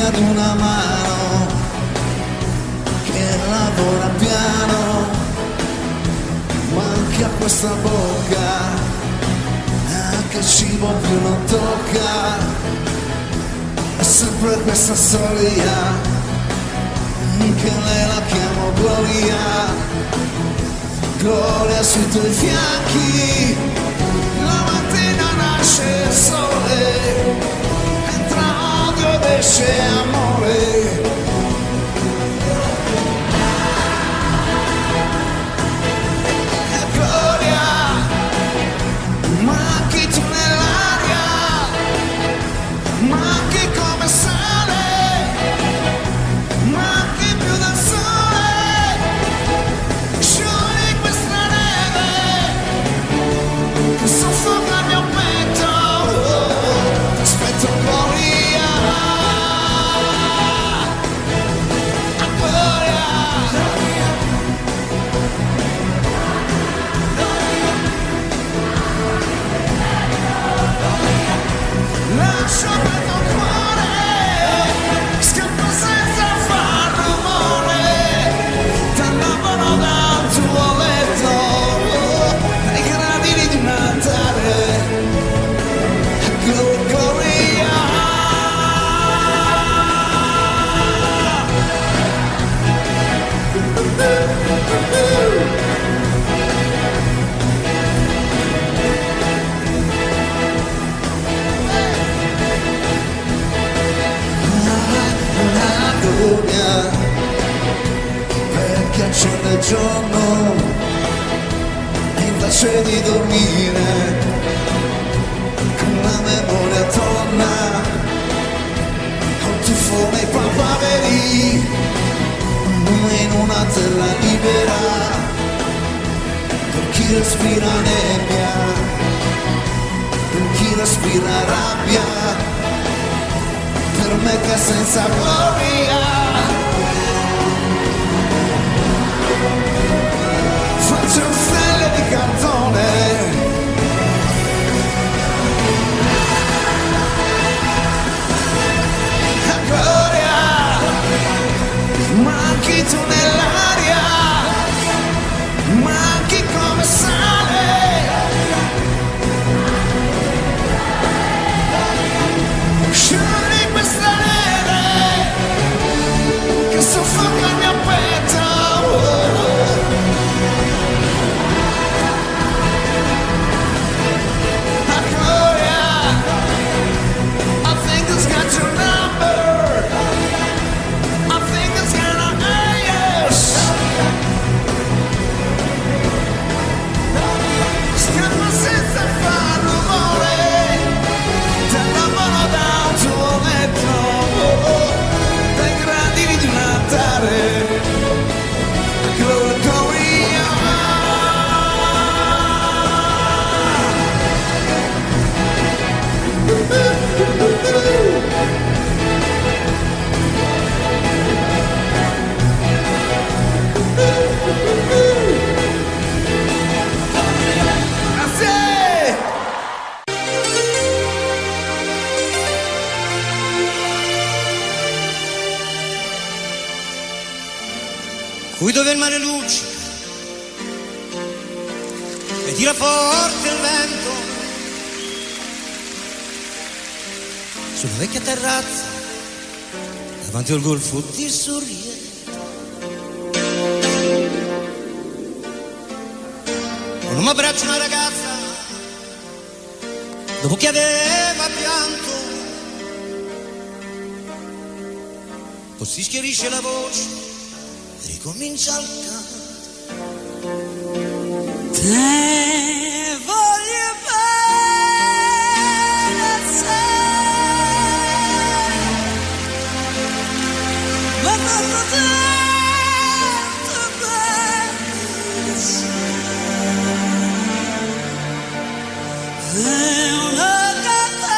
ad una mano che lavora piano, ma anche a questa bocca, anche cibo più non tocca, è sempre questa storia, che lei la chiamo Gloria, Gloria sui tuoi fianchi, la mattina nasce il sole, entra odio ed esce amore. Manchi tu nell'aria, manchi come sale, manchi più del sole, sciogli questa neve che soffoca il mio petto, ti aspetto Gloria, Gloria. Lascio per tuo cuore, scappa senza far rumore, t'annamoro dal tuo letto, ai gradini di un altare, Gloria. Perché accende il giorno e invece di dormire con la memoria torna a un tuffo nei papaveri, in una terra libera per chi respira nebbia, per chi respira rabbia, per me che senza gloria faccio stelle di cartone, gloria, manchi tu nell'aria, manchi come sale, sciogli questa neve che soffoca il mio petto. Qui dove il mare luccica e tira forte il vento, sulla vecchia terrazza davanti al golfo ti sorride, con un abbraccio una ragazza dopo che aveva pianto, poi si schiarisce la voce, ricomincia il canto. Te voglio bene assai, ma tanto bene assai. È una catena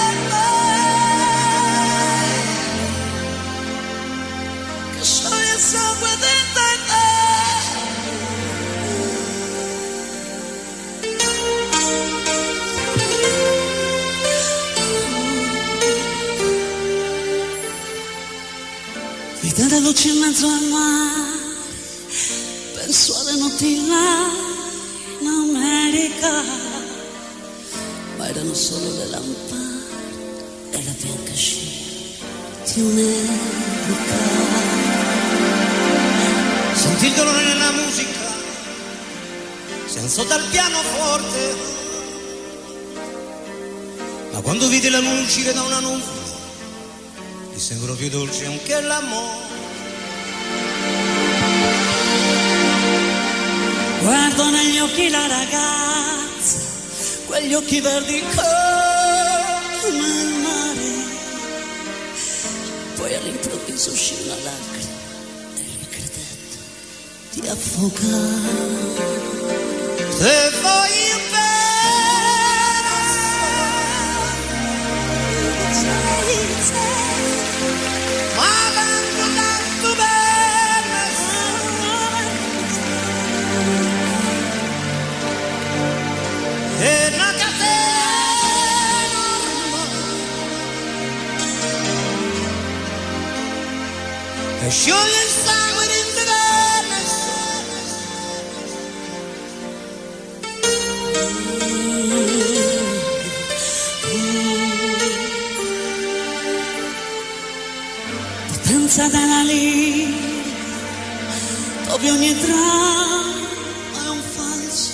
ormai che scioglie il sangue dentro in me. Vita da luce in mezzo al mare, penso alle notti là in America, ma erano solo le lampade e la bianca scia di un'epoca. Sentì il dolore nella musica, si alzò dal pianoforte, ma quando vide la luce uscire da una nuvola, gli sembrò più dolce anche l'amore. Guardo negli occhi la ragazza, quegli occhi verdi come il mare, poi all'improvviso uscì una lacrima e gli credette di affogare. Se voglio e scioglie il sangue dentro potenza della lirica, dove ogni dramma è un falso,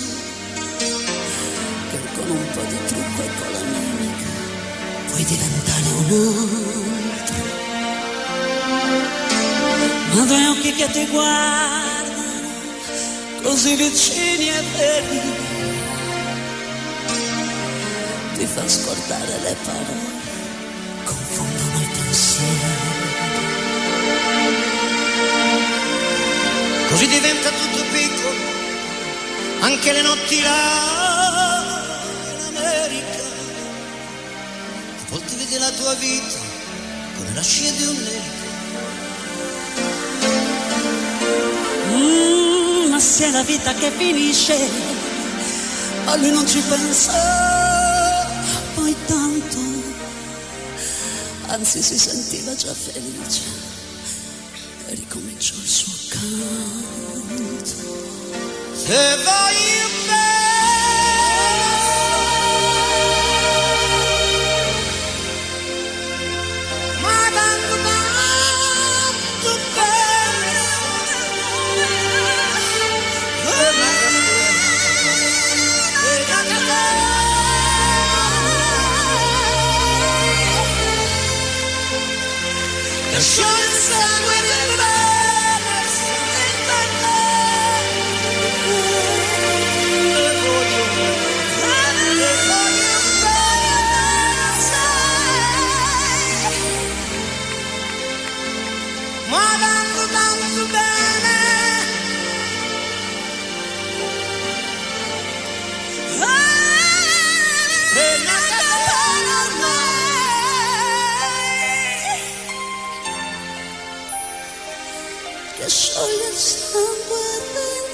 che con un po' di trucco e con la mimica puoi diventare un altro. Ma due occhi che ti guardano, così vicini e veri, ti fa scordare le parole, confondono i pensieri. Così diventa tutto piccolo, anche le notti là in America. A volte vedi la tua vita come la scia di un nemico. Ma se è la vita che finisce, ma lui non ci pensa poi tanto, anzi si sentiva già felice e ricominciò il suo canto. Se voglio ma tanto bene, scioglie il sangue del che scioglie il sangue dentro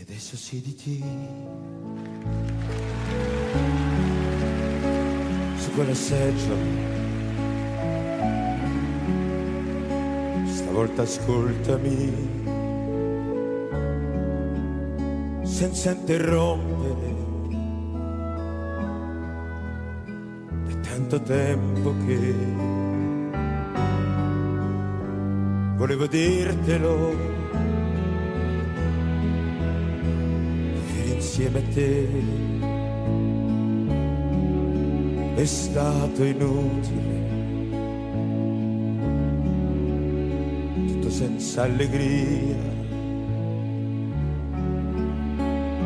adesso siediti su quella seggiola. Stavolta ascoltami senza interrompere. È tanto tempo che volevo dirtelo, vivere insieme a te è stato inutile, tutto senza allegria,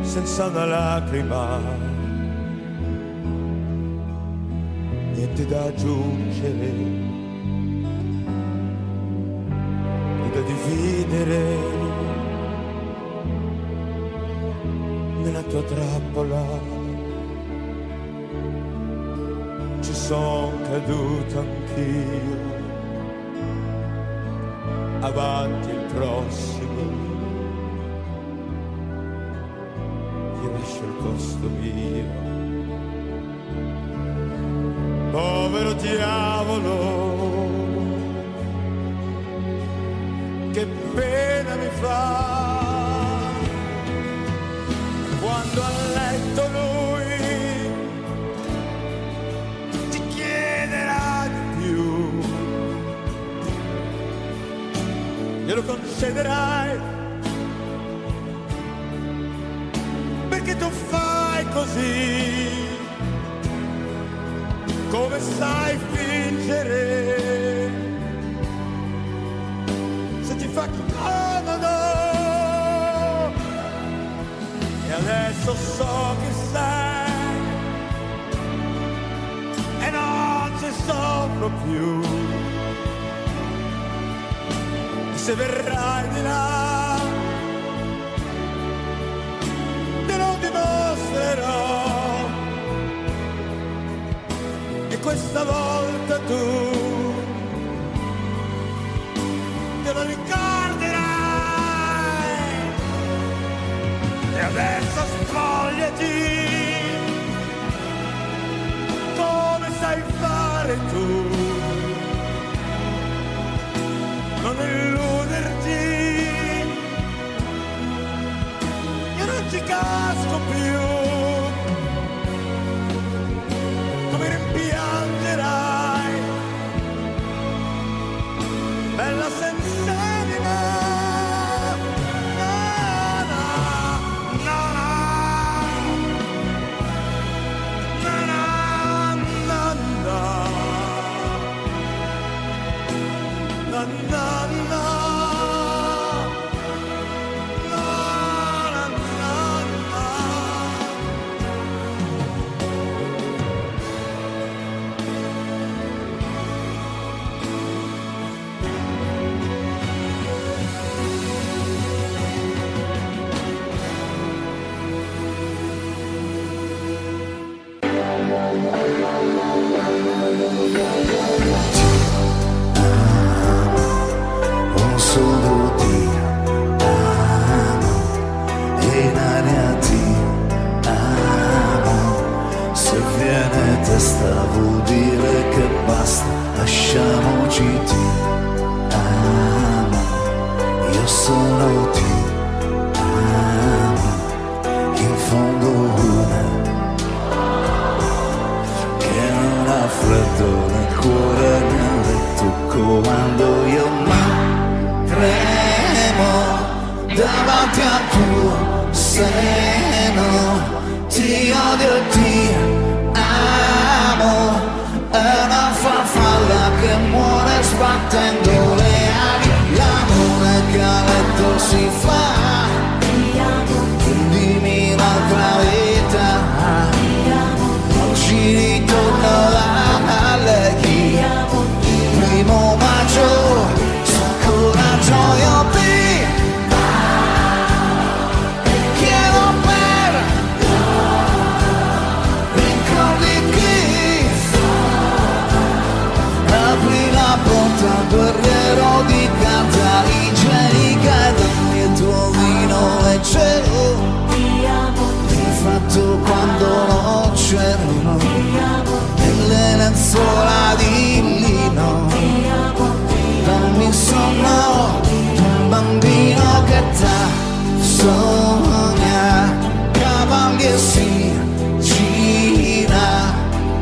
senza una lacrima, niente da aggiungere, da dividere nella tua trappola. Ci son caduto anch'io, avanti il prossimo, io lascio il posto mio. Povero diavolo, che pena mi fa quando a letto lui ti chiederà di più, glielo concederai perché tu fai così, come sai fingere, se ti fa comodo. E adesso so chi sei e non ci soffro più, e se verrai di là te lo dimostrerò, e questa volta tu te lo ricorderai. E adesso spogliati come sai fare tu, non illuderti, io non ci casco più, come rimpiangerai bella senserina. Un solo ti amo, e in aria ti amo. Se viene testa vuol dire che basta, lasciamoci, ti amo. Io solo ti amo, in fondo una che non ha freddo nel cuore nel letto, quando io tremo davanti al tuo seno, ti odio e ti amo, è una farfalla che muore sbattendo le ali, l'amore che a letto si fa, dimmi un'altra vita, oggi ritorno a lei, primo maggio. Io ti chiedo per ricordi chi, apri la porta, guerriero di carta igienica, e dammi il tuo vino leggero. lenzuola di lino, dammi sonno di un bambino che t'ha sogna, cavalli e si gira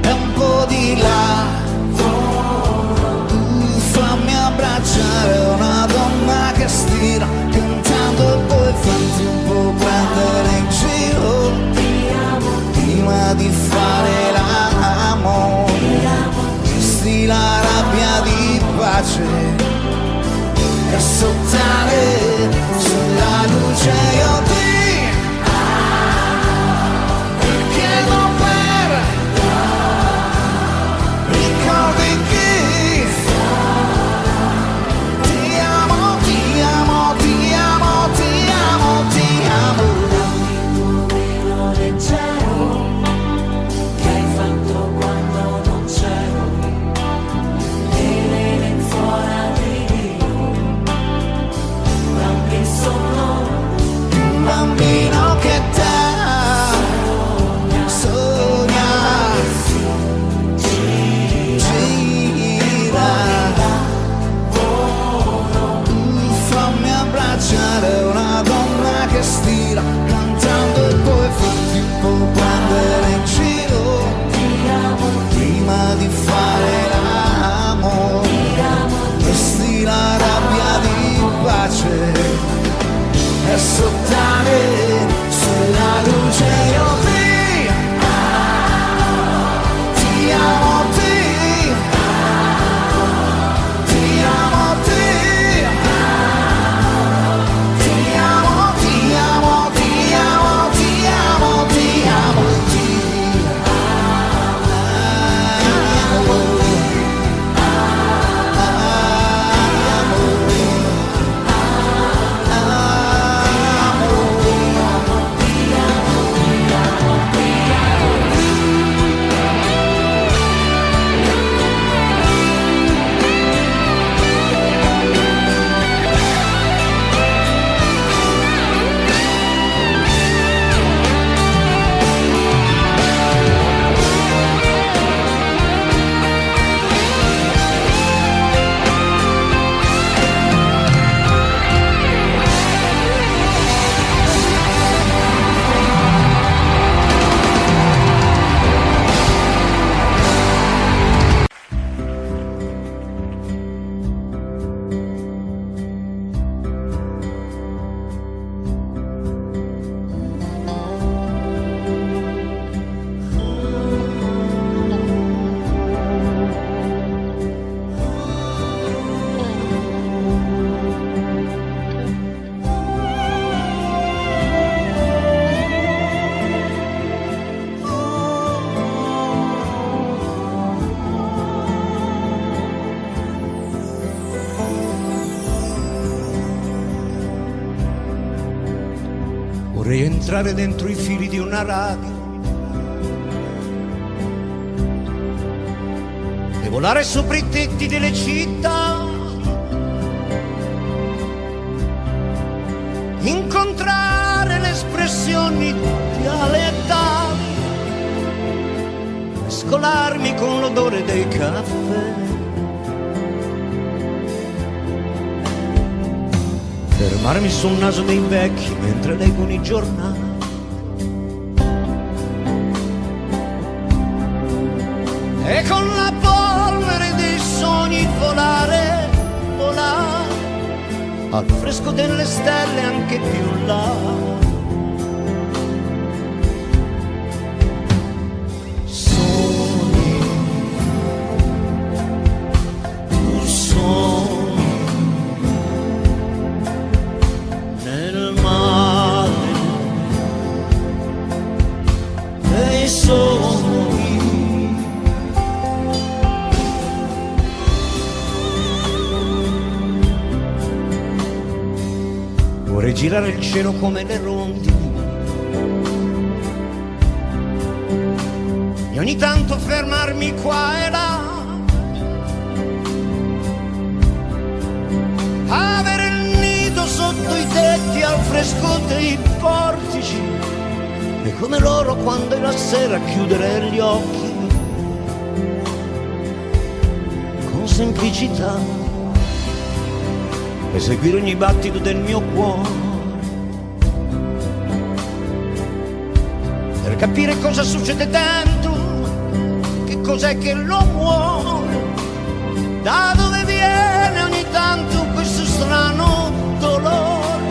e un po' di là. Fammi abbracciare una donna che stira, cantando e poi farti un po' prendere in giro, prima di fare l'amore, gesti la rabbia di pace e sottare sulla luce io ti chiedo per ricordi che ti amo, ti amo, ti amo, ti amo, ti amo. Dammi il tuo velo leggero che hai fatto quando non c'ero, e le lenzuola di lino, dammi il sonno Un bambino che t'ha sogna, gira, fammi abbracciare una donna che stira, cantando e poi farti un po' prendere in giro, prima di fare l'amore, vesti la rabbia di pace e sottare sulla luce io ti amo, ti amo, ti amo, ti amo, ti amo, ti amo, ti amo, ti Vorrei entrare dentro i fili di una radio e volare sopra i tetti delle città, incontrare le espressioni di ale e tali, mescolarmi con l'odore dei caffè, fermarmi sul naso dei vecchi mentre leggono i giornali, e con la polvere dei sogni volare, volare al fresco delle stelle anche più là. Sogni, tu sogni nel mare dei sogni. Vorrei girare il cielo come le rondini e ogni tanto fermarmi qua e là, avere il nido sotto i tetti al fresco dei portici, e come loro quando è la sera chiudere gli occhi semplicità e seguire ogni battito del mio cuore per capire cosa succede dentro, che cos'è che lo muove, da dove viene ogni tanto questo strano dolore.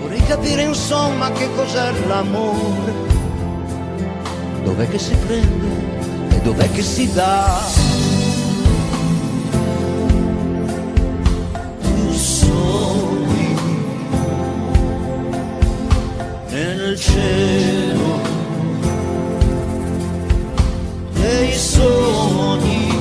Vorrei capire insomma che cos'è l'amore, dov'è che si prende e dov'è che si dà. Tu sogni nel cielo dei sogni.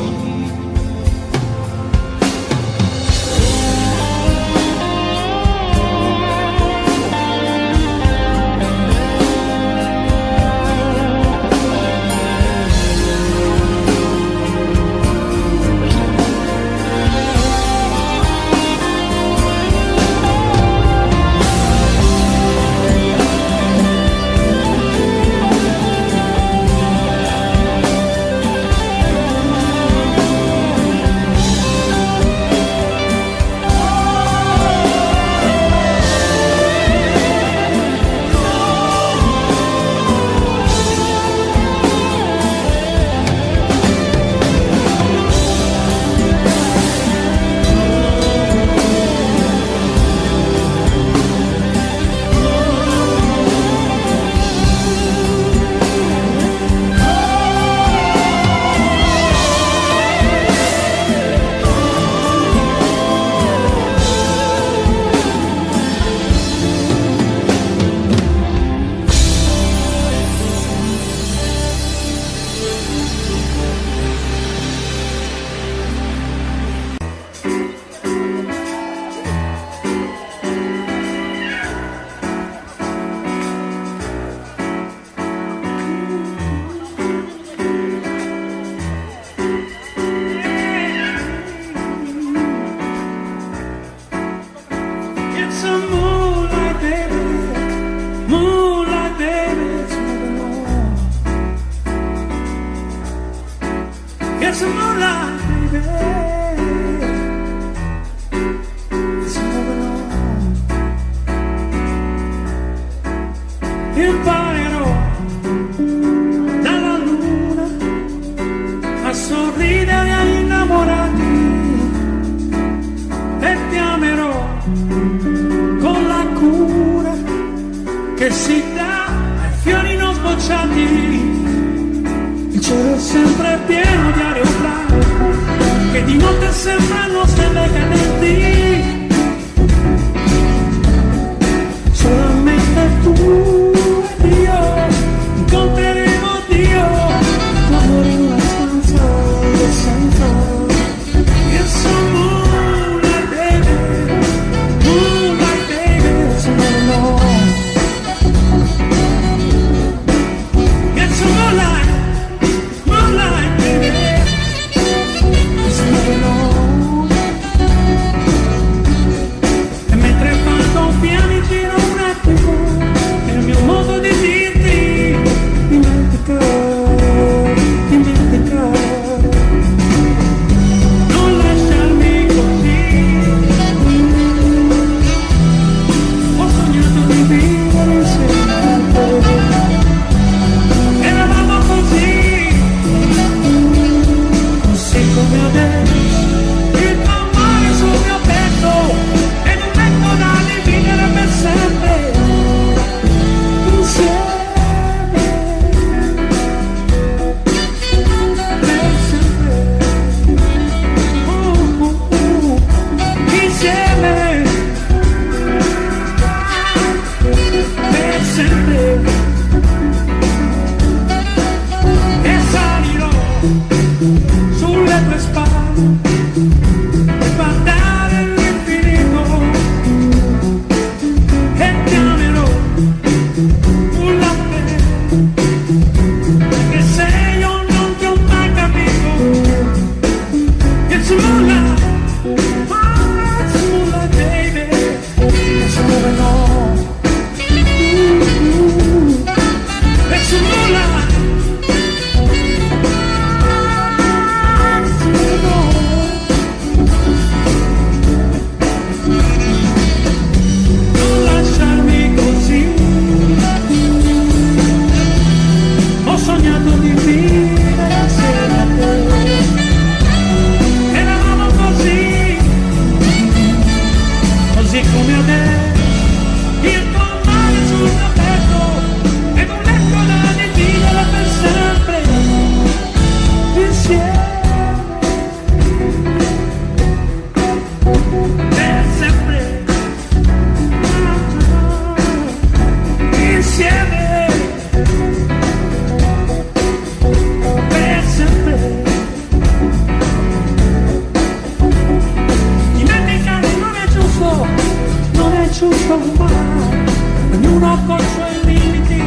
questo mare, ognuno con i suoi limiti,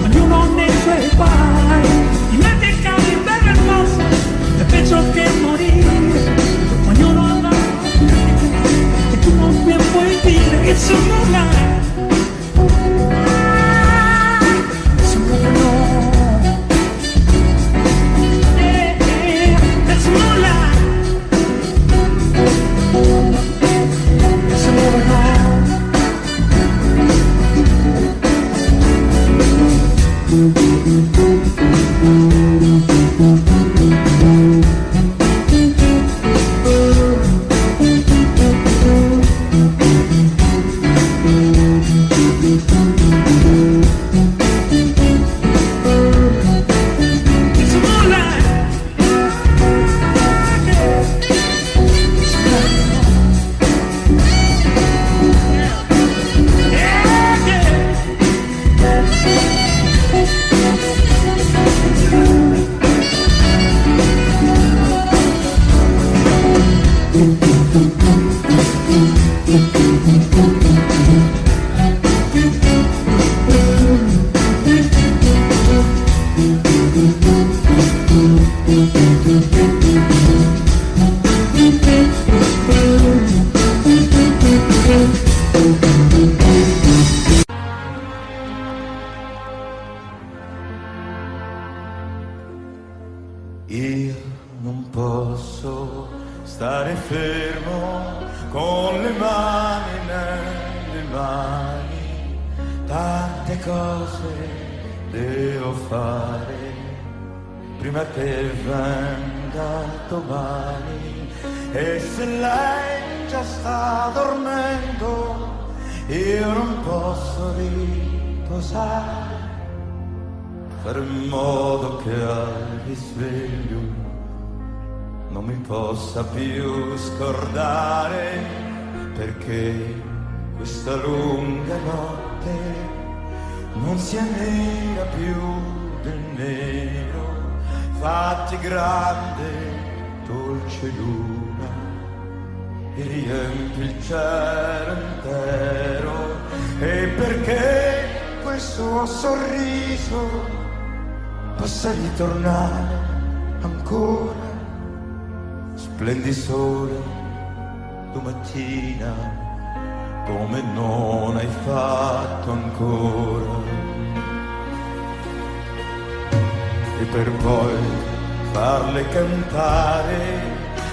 ognuno nei suoi guai. Dimenticare il bello e il mosso è peggio che morire, ognuno ha la sua e tu non mi puoi dire che sono là. Io non posso stare fermo con le mani nelle mani, tante cose devo fare prima che venga domani, e se lei già sta dormendo io non posso riposare, fare in modo che al risveglio non mi possa più scordare, perché questa lunga notte non sia nera più del nero. Fatti grande, dolce luna, e riempi il cielo intero, e perché quel suo sorriso possa ritornare ancora. Splendi sole domattina come non hai fatto ancora, e per poi farle cantare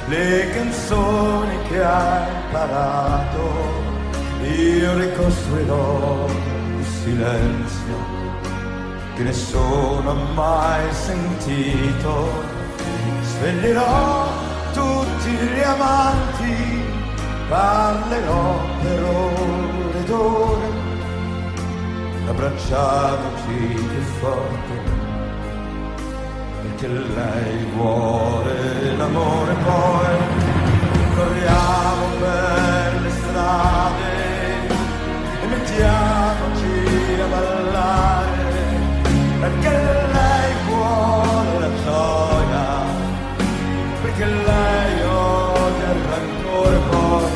le canzoni che hai imparato. Io ricostruirò il silenzio che nessuno ha mai sentito, sveglierò tutti gli amanti, parlerò per ore ed ore, abbracciamoci più forte, perché lei vuole l'amore. Poi corriamo per le strade e mettiamoci a ballare, perché lei vuole la gioia, perché lei odia il rancore. Poi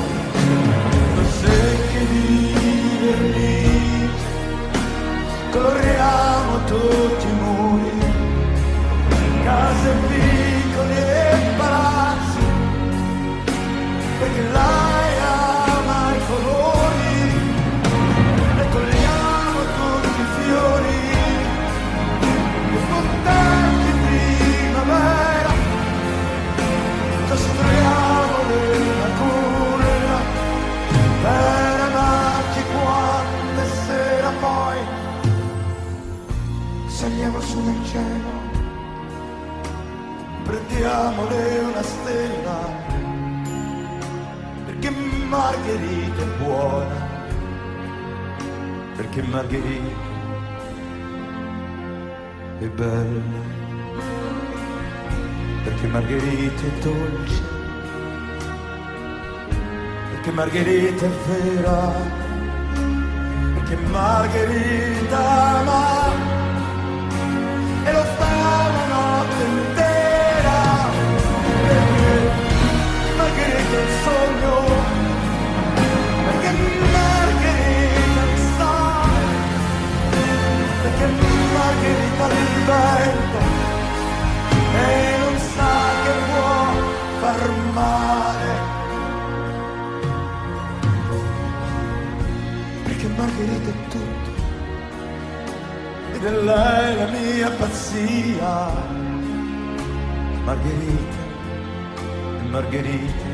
lo secchi di vernice, coloriamo tutti i muri, case, vicoli e palazzi, perché lei ama i colori, e togliamo tutti i fiori, i fontanti primavera, costruiamo una culla per amarci quante sera. Poi saliamo su nel cielo, prendiamole una stella, perché Margherita è buona, perché Margherita è bella, perché Margherita è dolce, perché Margherita è vera, perché Margherita ama e lo fa la notte intera, perché Margherita è il sogno, perché Margherita mare, perché Margherita è tutto ed è lei la mia pazzia. Margherita, Margherita,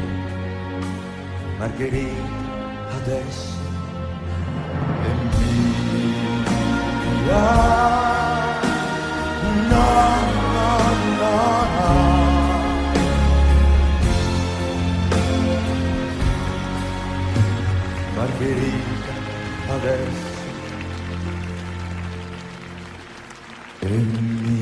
Margherita adesso è mia. No, no, no, no. Margherita adesso è mia.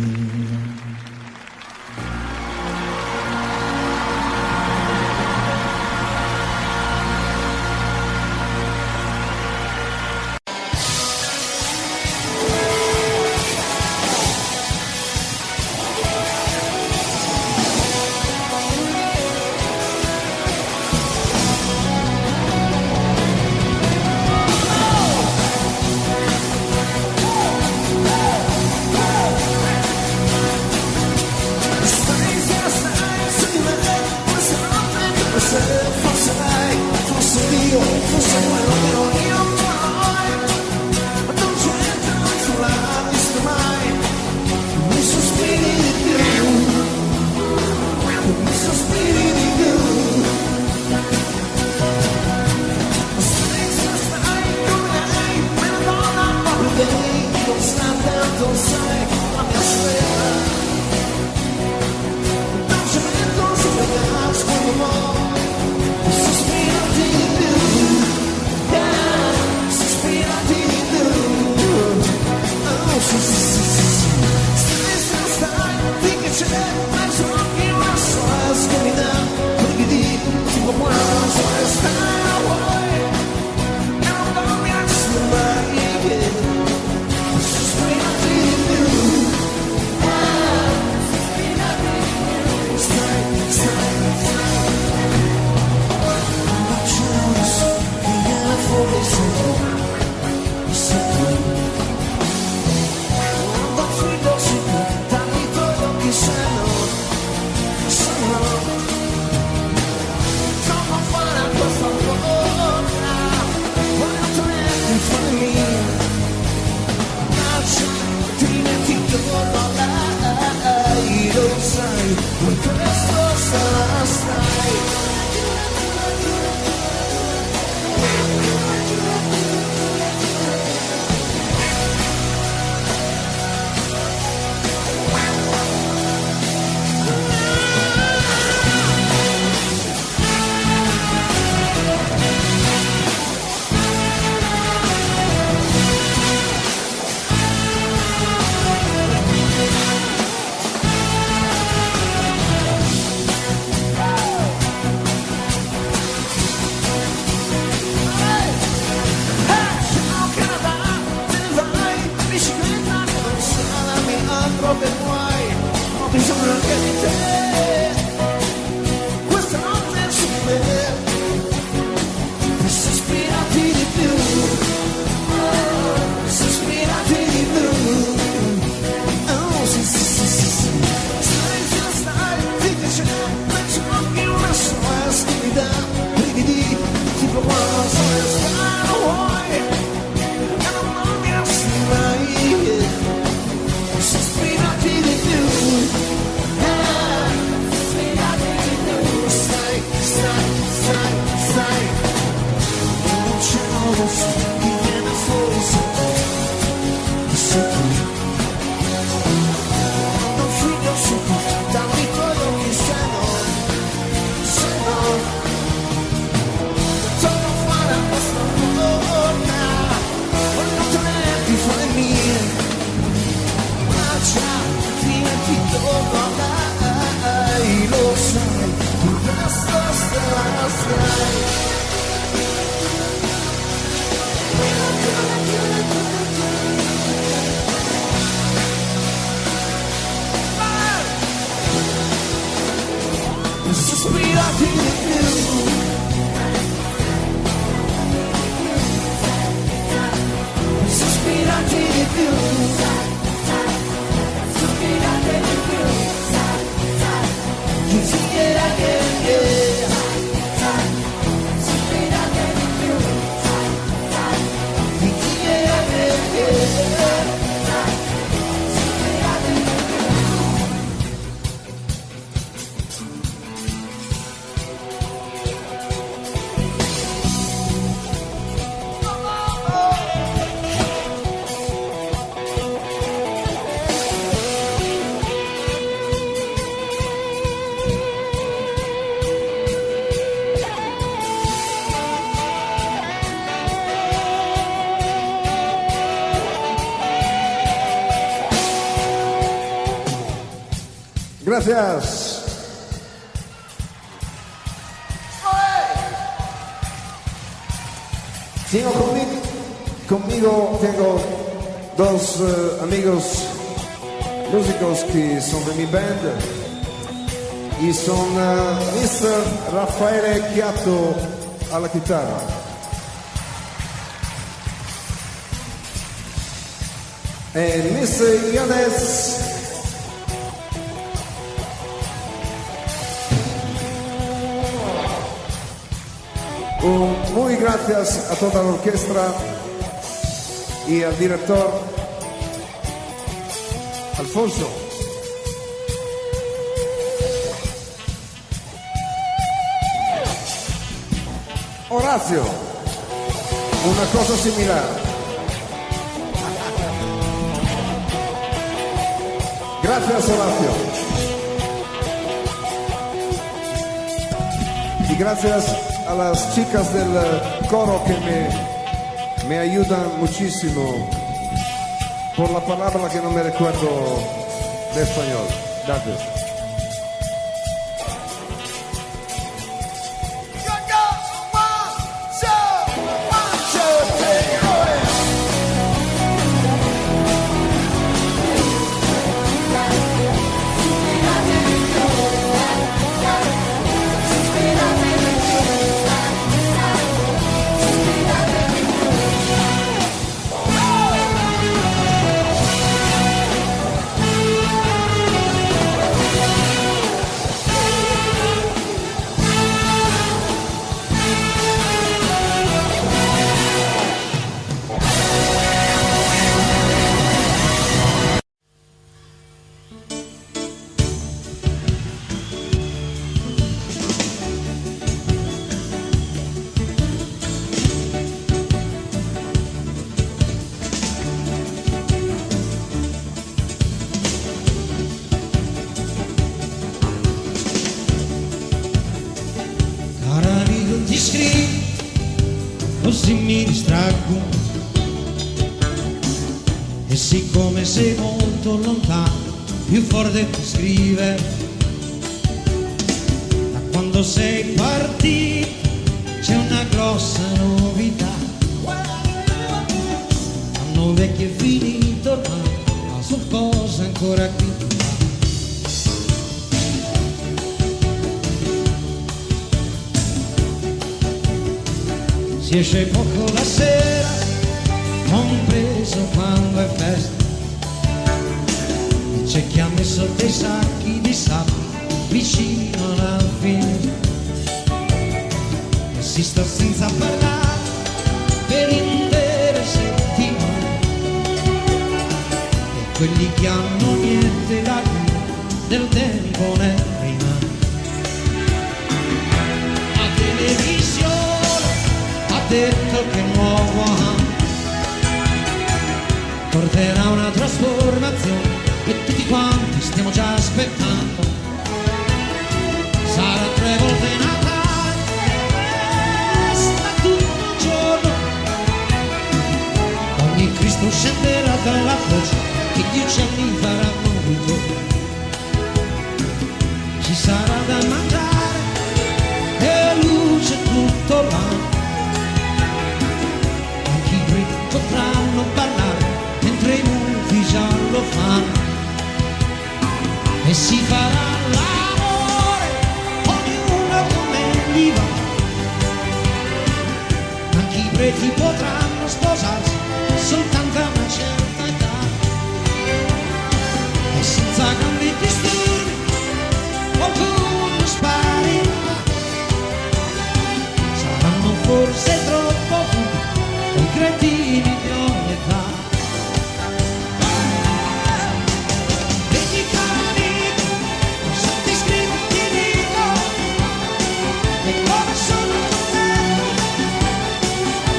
Yeah. Gracias. Conmigo tengo dos amigos músicos que son de mi band y son Mr. Raffaele Chiatto alla chitarra e Mr. Iones muy gracias a toda la orquesta y al director Alfonso. Orazio, una cosa similar. Gracias, Orazio. Y gracias a las chicas del coro que me ayudan muchísimo por la palabra que no me recuerdo de español. Gracias. Ti scrivo, così mi distraggo e siccome sei molto lontano, più forte ti scrive. Da quando sei partito c'è una grossa novità, hanno vecchio e finito ormai, ma sono cose ancora qui. Si esce poco la sera, compreso quando è festa, e c'è chi ha messo dei sacchi di sabbia vicino alla fine, e si sta senza parlare per intere settimane, e quelli che hanno niente da dire del tempo ne rimane. La televisione detto che nuovo anno porterà una trasformazione e tutti quanti stiamo già aspettando. Sarà 3 volte Natale, sta tutto il giorno, ogni Cristo scenderà dalla croce e gli uccelli faranno ritorno. Ci sarà da mangiare e luce tutto l'anno, potranno parlare mentre i muti già lo fanno, e si farà l'amore ognuno come gli va, anche i preti potranno sposarsi soltanto a una certa età, e senza grandi disturbi qualcuno sparirà. Saranno forse troppo furbi i cretini di ogni età. Vedi caro amico, cosa ti scrivo e ti dico, e come sono contento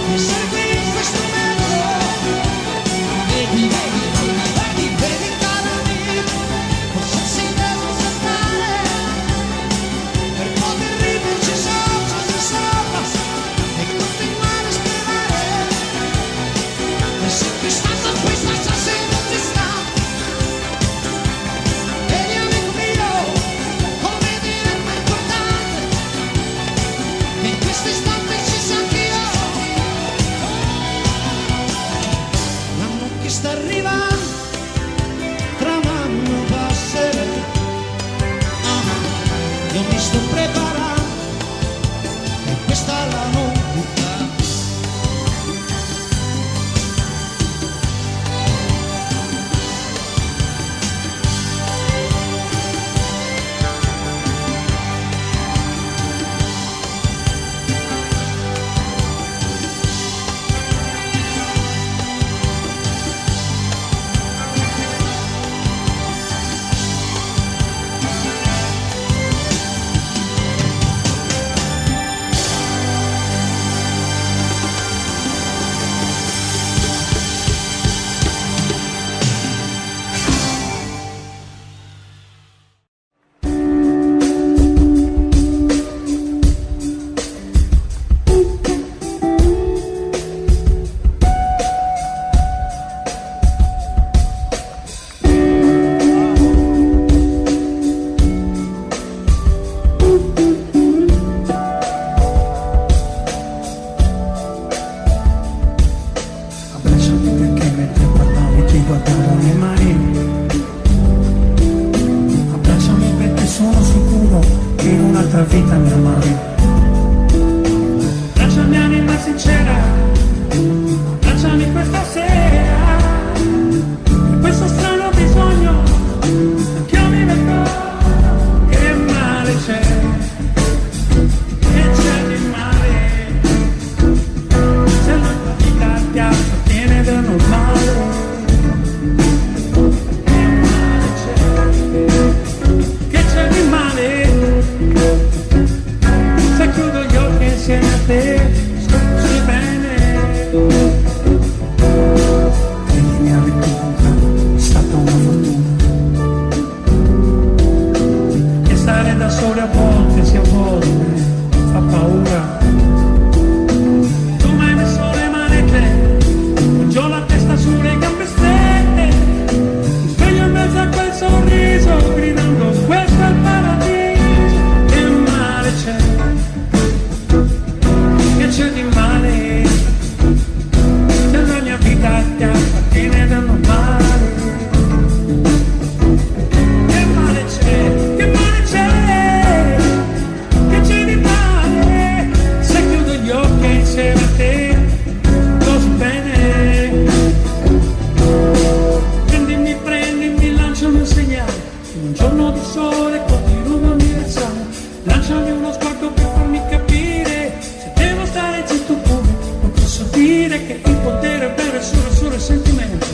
di seguire questo metodo. Vedi, caro amico, cosa si deve saltare per poter riderci sopra, e con te male. Lasciami anima sincera, lasciami questa sera, e questo strano bisogno che io mi metto. Che male c'è, che c'è di male, se la tua vita ti appartiene da normale. Se chiudo gli occhi insieme a te, sto così bene. E chi mi ha incontrato è stata una fortuna. E stare da sole a volte, sì a volte, fa paura. Tu mi hai messo le manette, giù la testa sulle gambe strette. Mi sveglio in mezzo a quel sorriso, gridando questo è il paradiso. Che c'è di male, se la mia vita ti appartiene da normale. Che male c'è, che male c'è, che c'è di male, se chiudo gli occhi insieme a te, così bene. Prendimi, lanciami un segnale, in un giorno di sole continuo a mirare. Lanciami uno sguardo per farmi capire se devo stare zitto oppure non posso dire che il potere è vero e solo il sentimento.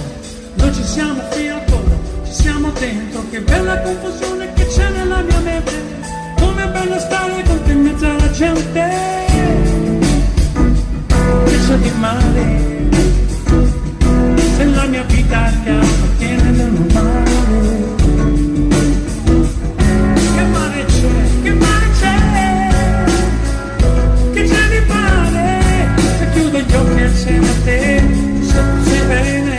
Noi ci siamo fino al collo, ci siamo dentro. Che bella confusione che c'è nella mia mente. Com'è bello stare con te in mezzo alla gente. Che c'è di male, se la mia vita ti appartiene da normale. Che male c'è, che male c'è, che c'è di male, se chiudo gli occhi insieme a te, sto così bene.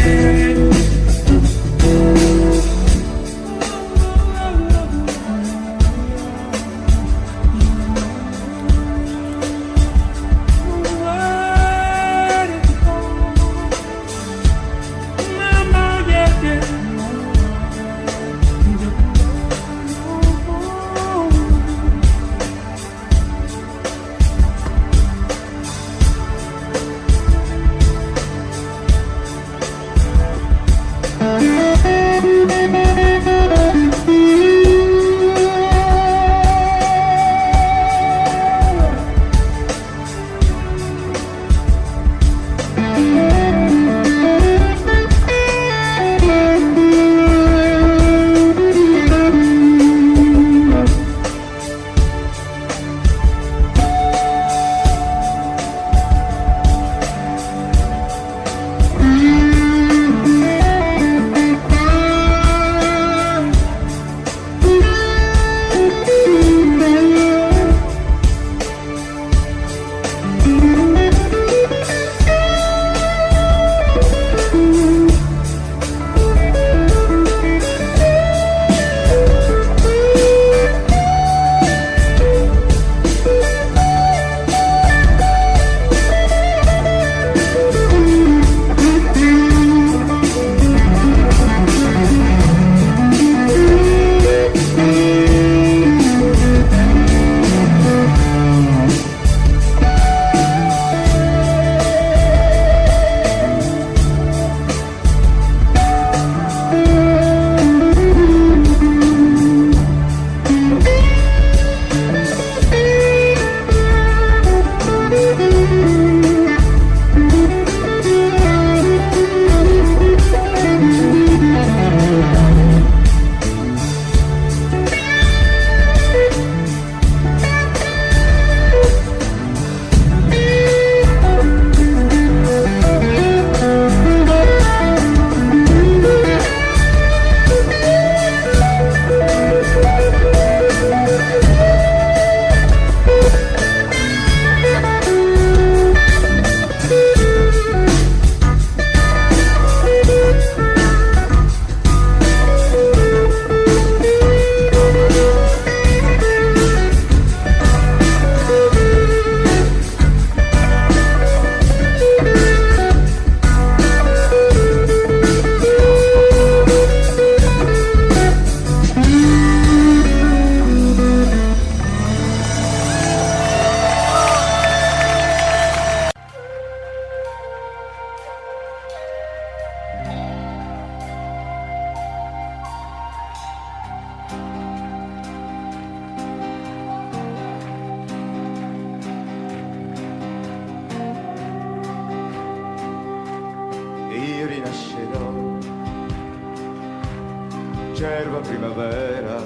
cerva primavera,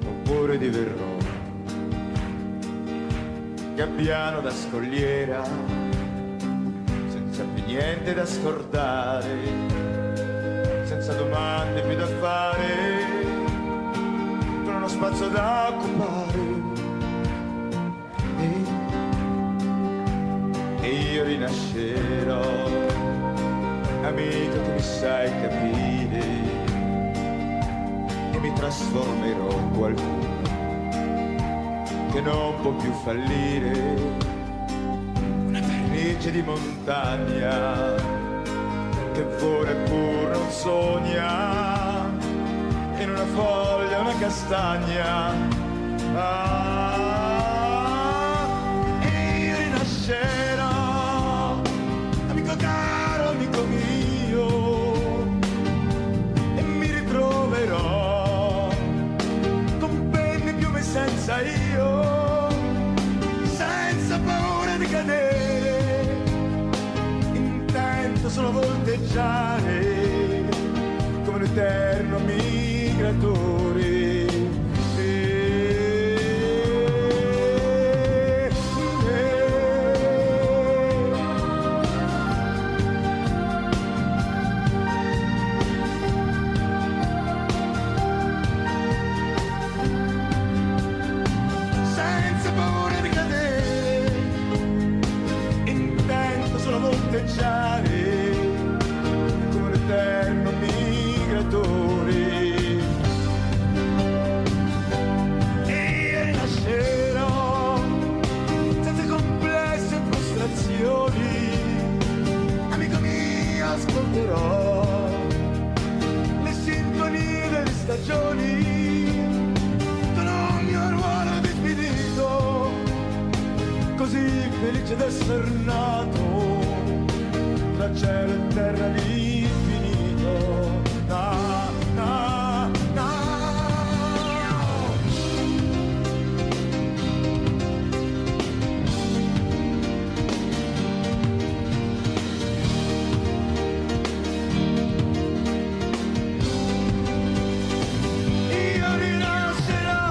oppure di Verrona, gabbiano da scogliera, senza più niente da scordare, senza domande più da fare, con uno spazio da occupare. E io rinascerò, amico, tu mi sai capire, e mi trasformerò in qualcuno che non può più fallire, una vernice di montagna che vola eppur non sogna, in una foglia una castagna. E io rinascerò, amico caro, amico mio, e mi ritroverò con penne, piume e senza io, senza paura di cadere, intento solo a volteggiare come un eterno migratore. Come un eterno migratore. E io rinascerò senza complessi e frustrazioni, amico mio, ascolterò le sintonie delle stagioni con un mio ruolo di spirito, così felice d'essere nato tra cielo e terra l'infinito. Na, na, na. Io rinascerò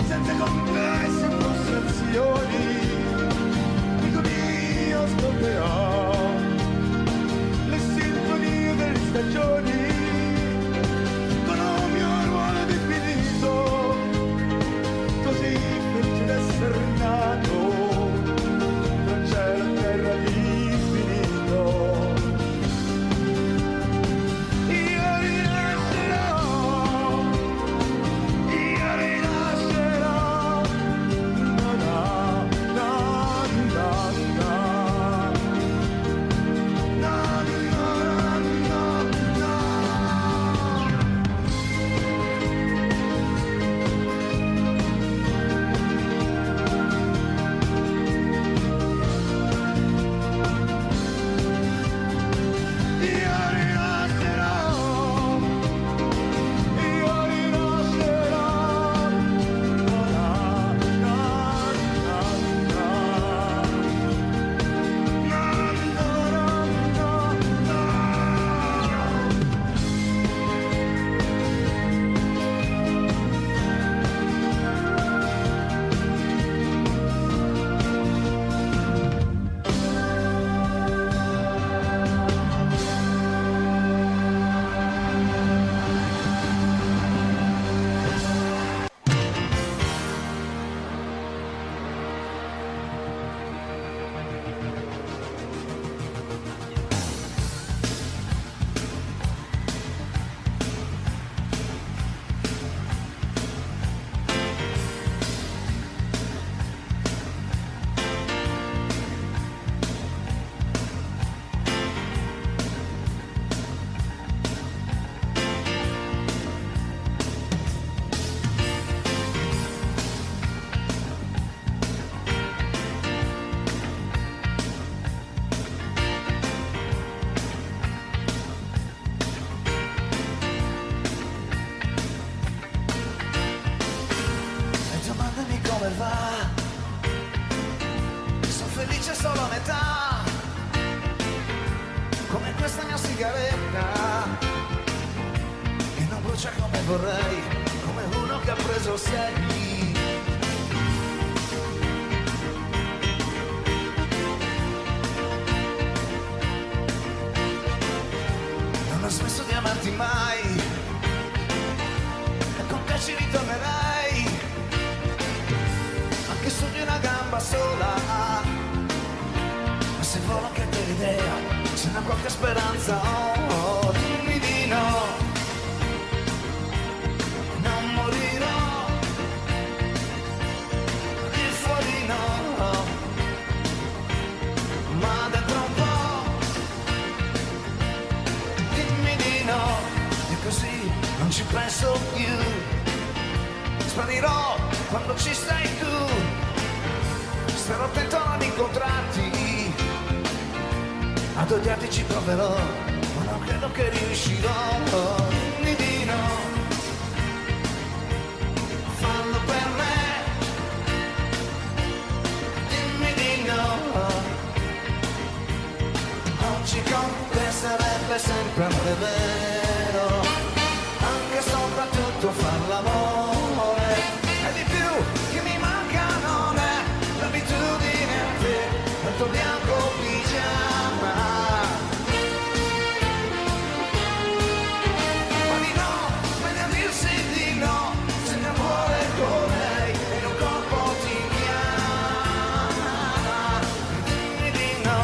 senza complessi e frustrazioni, ascolterò le sintonie delle stagioni con un mio ruolo di spirito, così felice d'essere nato tra cielo e terra l'infinito. Io rinascerò, io rinascerò, na na na na na. come va, sono felice solo a metà, come questa mia sigaretta, bacia come vorrei, come uno che ha preso sei. Non ho smesso di amarti mai, e con te ci ritornerei, anche su di una gamba sola. Ma se volo anche te l'idea, c'è una qualche speranza, oh, dimmi di no. Non morirò, di fuori no, ma dentro un po', dimmi di no, e così non ci penso più. Sparirò quando ci stai tu, starò attento a non incontrarti, ad odiarti ci proverò, ma non credo che riuscirò. Dimmi di no, fallo per me, dimmi di no. Oggi con te sarebbe sempre amore vero, anche soprattutto far l'amore. E di più che mi manca non è l'abitudine a te, il tuo bianco pigiama. Ma di no, meglio a dirsi di no, se ne vuole con lei e il corpo ti chiama. Dimmi di no.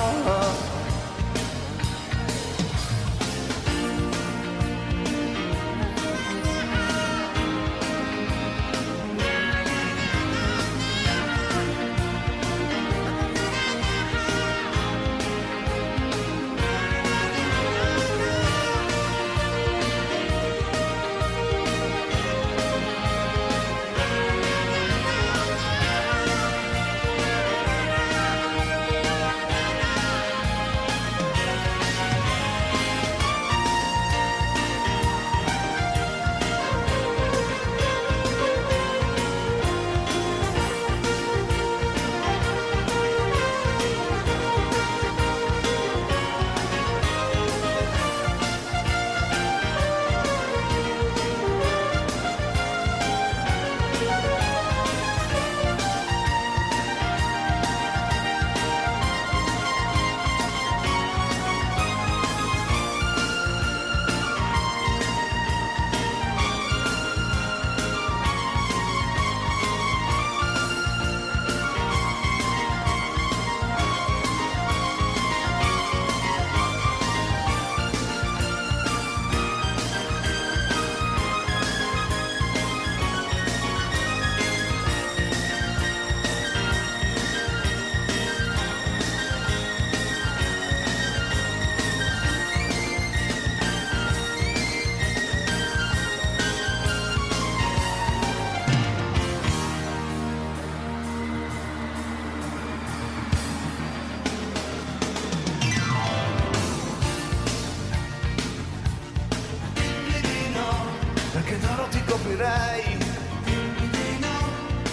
Perché d'oro ti coprirei, dimmi di no,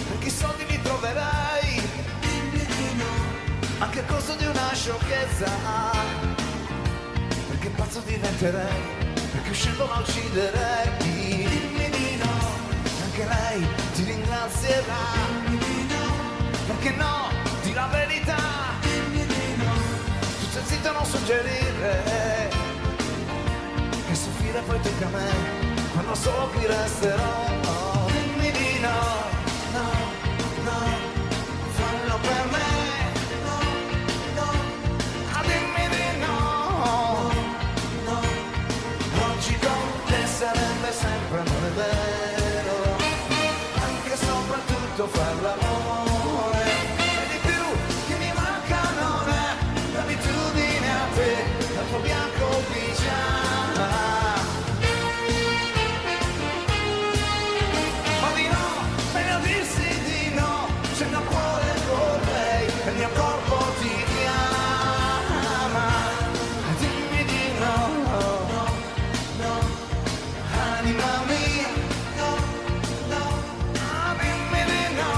perché i soldi li troverei, dimmi di no, anche a costo di una sciocchezza, perché pazzo diventerei, perché uscendo la ucciderei, dimmi di no, anche lei ti ringrazierà, dimmi di no, perché no, di la verità, dimmi di no, tu stai zitto a non suggerire, che soffrire poi tocca a me. Quando solo qui resterò, dimmi di no, no, no, fallo per me, no, no, dimmi di no, no, oggi con te sarebbe sempre amore vero, anche e soprattutto far l'amore, e di più che mi manca non è l'abitudine a te, dal tuo bianco pigiama. Il mio corpo ti chiama, dimmi di no, no, no, anima mia, no, no, dimmi di no,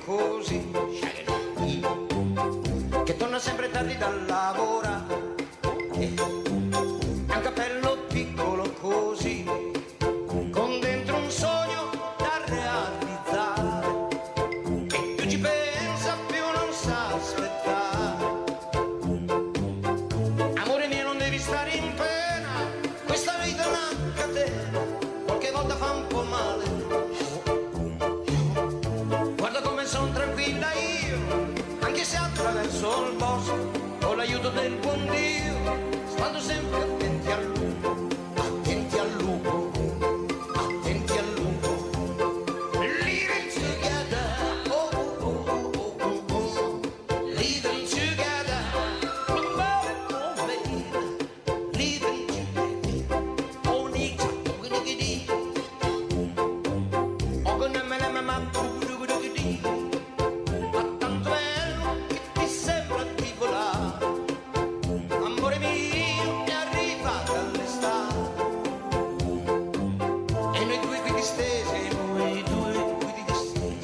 così, che torna sempre tardi dal lavoro, ha un cappello piccolo così, con dentro un sogno da realizzare, e più ci pensa più non sa aspettare. Amore mio, non devi stare in pena, questa vita è una catena, qualche volta fa un po' male. Guarda come sono tranquilla io, anche se attraverso il bosco, con l'aiuto del buon Dio, stando sempre attenti al lupo, attenti al lupo, attenti al lupo. Living together, oh oh oh oh oh oh, living together, oh oh baby, living together, oh nigga, oh nigga, oh gonna me la mamma, oh nigga, ma tanto bello che ti sembra di volare. Amore mio, è arrivata l'estate, e noi due qui distesi, noi due qui distesi,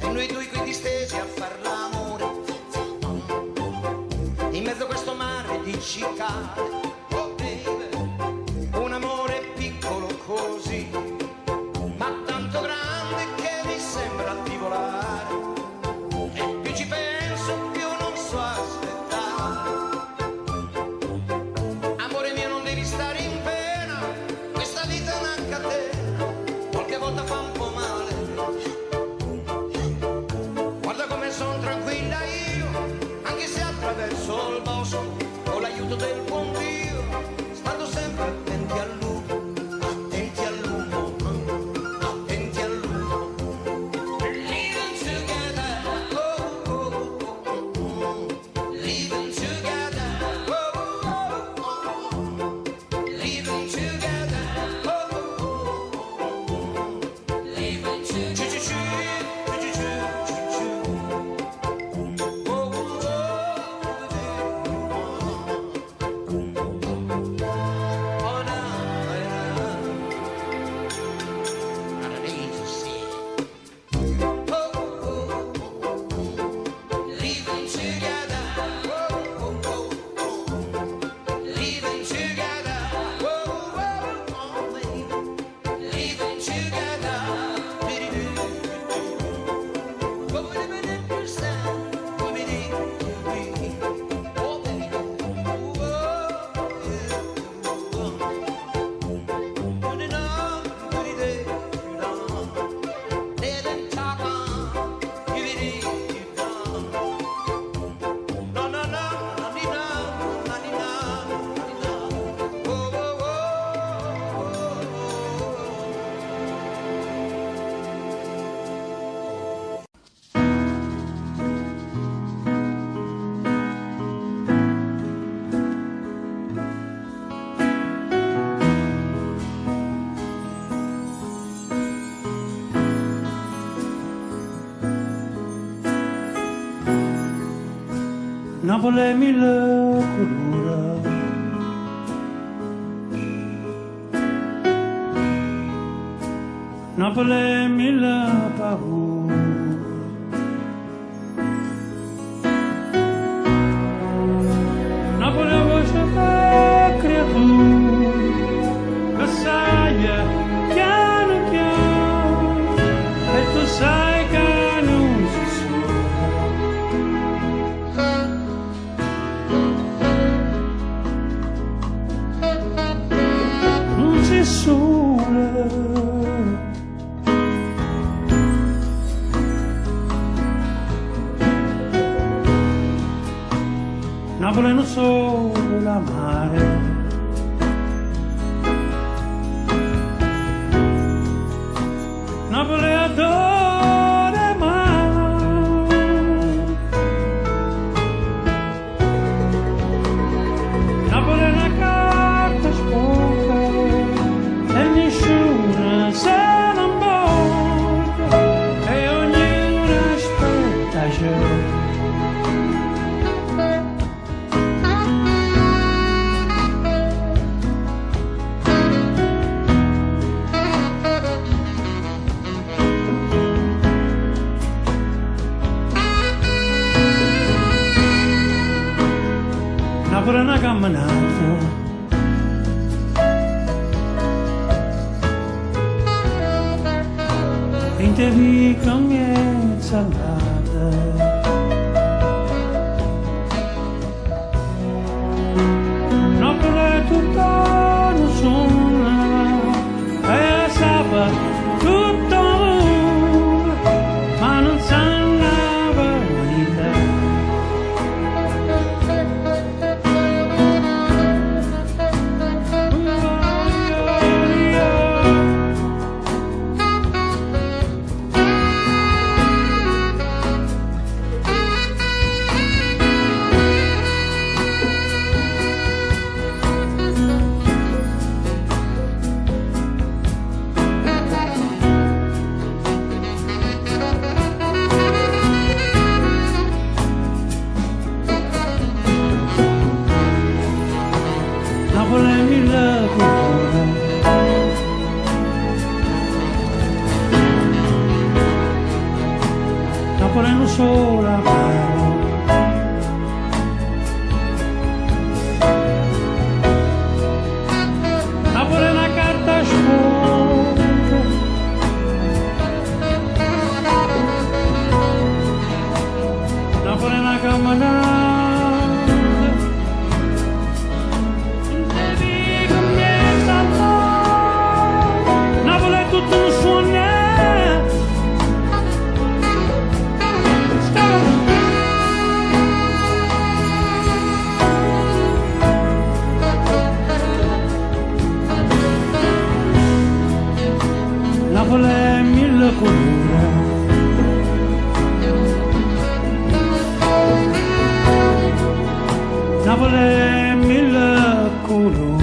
e noi due qui distesi a far l'amore, in mezzo a questo mare di cicale, oh baby, un amore piccolo così, ma tanto grande che mi sembra di volare, e più ci penso più non so aspettare. Amore mio, non devi stare in pena, questa vita è una catena, qualche volta fa un po' male. Guarda come sono tranquilla io, anche se attraverso il bosco, con l'aiuto del buon Dio, stando sempre attenti al lupo, attenti al lupo, attenti al lupo. Living together, oh oh oh oh, living together, oh oh oh oh, living together, oh oh oh oh, living together. Choo choo choo, choo choo choo choo. Oh oh oh no, I don't need to see it. Oh oh oh oh, living together, oh oh oh oh, living together, oh oh oh baby, living together, oh baby, understand, oh baby, oh let them talk on, you believe you don't. No, no, no, no, no, no, no, no. Oh, oh, oh, Napoli mille colore, Napoli mille paure, Napoli a voce da creatura, che sai piano piano, e tu sai che non si suona. Non si suona. Napoli non solo la mare, Napoli adora mare, Napoli è una carta sporca e nessuno se ne importa e ognuno aspetta già. Napoli è una camminata, in te vica mezza andata. Napoli è tutta una sola, e sa tutto, ma non sa sola mano. Napoli è una carta sporca, Napoli è una camminata, e dico niente, Napoli è tutto un sogno. Napoli è mille colori, Napoli è mille colori.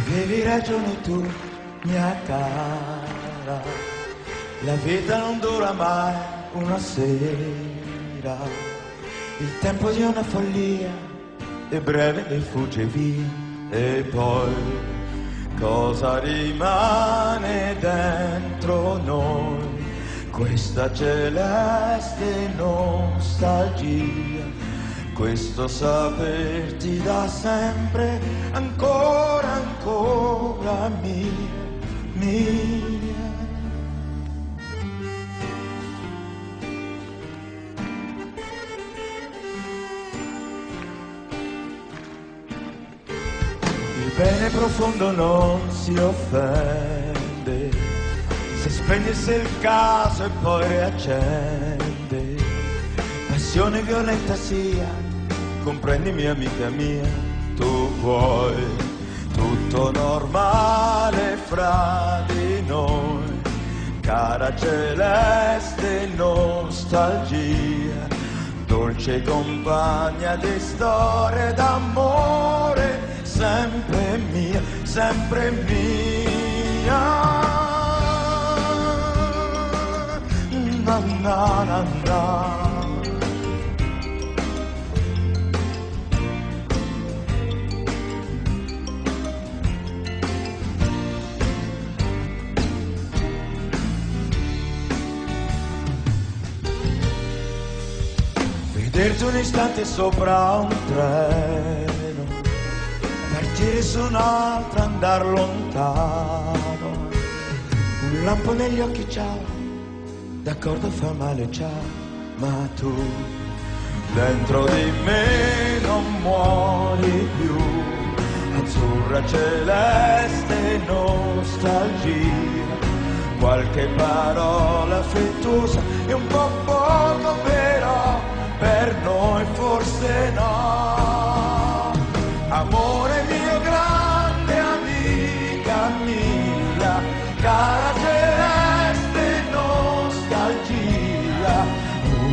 Avevi ragione tu, mia cara, la vita non dura mai una sera, il tempo di una follia è breve e fugge via, e poi cosa rimane dentro noi? Questa celeste nostalgia, questo saperti da sempre, ancora, ancora mia, mia. Il bene profondo non si offende, se spegnesse il caso e poi riaccende. Passione violenta sia, comprendimi amica mia, tu vuoi tutto normale fra di noi, cara celeste nostalgia, dolce compagna di storie d'amore, sempre mia, sempre mia. Na na na na. Vederti un istante sopra un treno, partire su un altro, andar lontano, un lampo negli occhi, ciao, d'accordo fa male, ciao, ma tu dentro di me non muori più, azzurra celeste nostalgia, qualche parola affettuosa e un po' poco però, per noi forse no. Amore mio, grande amica mia, cara celeste nostalgia,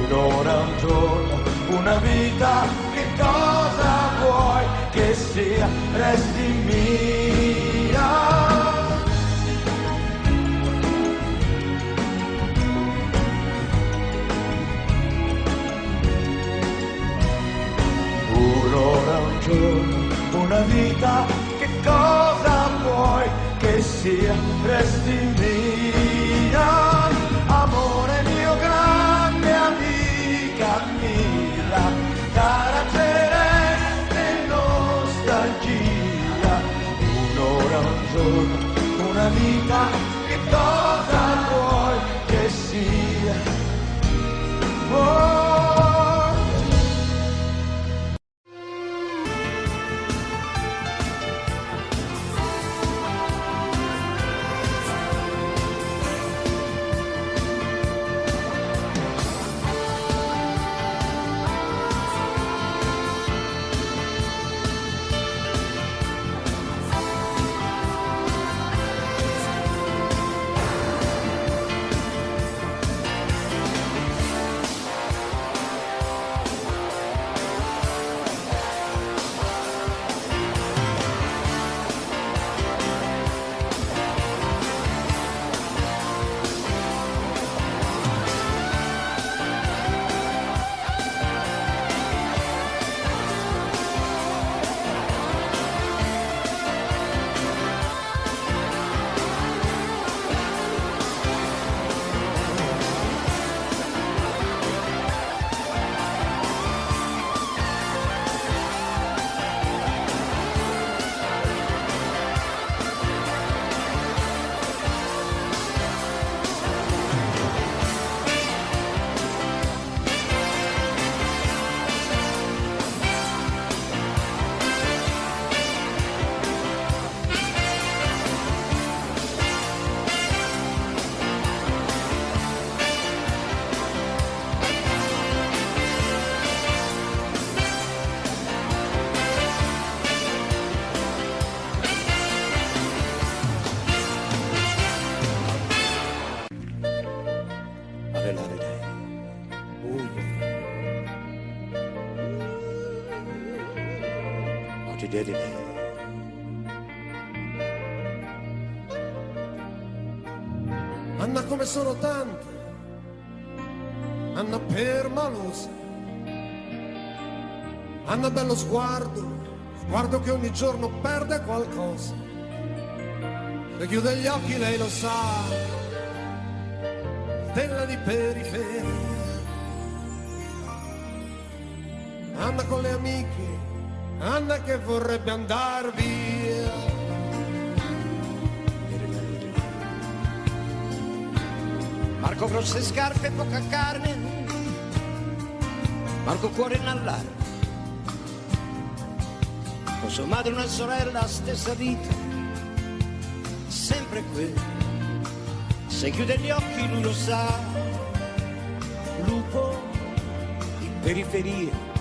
un'ora, un giorno, una vita, che cosa vuoi che sia, resti mia. giorno, una vita, che cosa vuoi che sia? Resti mia, amore mio, grande amica mia, cara celeste nostalgia, un'ora, un giorno, una vita, che cosa vuoi che sia? Oh. Anna, come sono tante, Anna permalosa, Anna bello sguardo, sguardo che ogni giorno perde qualcosa. Se chiude gli occhi lei lo sa, stella di periferia. Anna con le amiche, Anna che vorrebbe andar via. Marco grosse scarpe e poca carne, Marco cuore in all'aria, con sua madre una sorella, stessa vita, sempre quello. Se chiude gli occhi lui lo sa, lupo di periferia.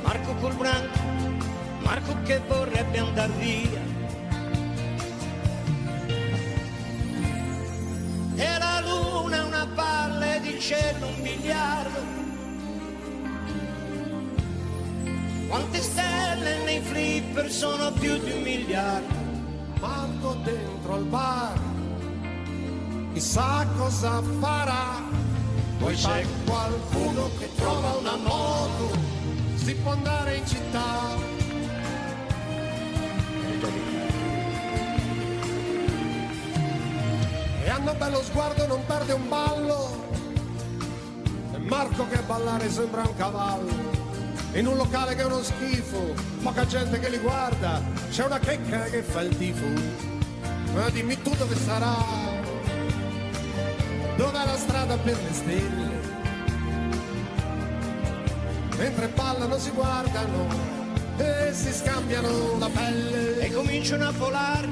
Marco col branco, Marco che vorrebbe andar via. E la luna è una palla e di cielo 1 miliardo. Quante stelle nei flipper sono più di 1 miliardo. Marco dentro al bar, chissà cosa farà. Poi c'è qualcuno che trova una moto, si può andare in città. E hanno bello sguardo, non perde un ballo. E Marco che a ballare sembra un cavallo. In un locale che è uno schifo, poca gente che li guarda, c'è una checca che fa il tifo. Ma dimmi tu dove sarà, dov'è la strada per le stelle? Mentre ballano si guardano e si scambiano la pelle. E cominciano a volare,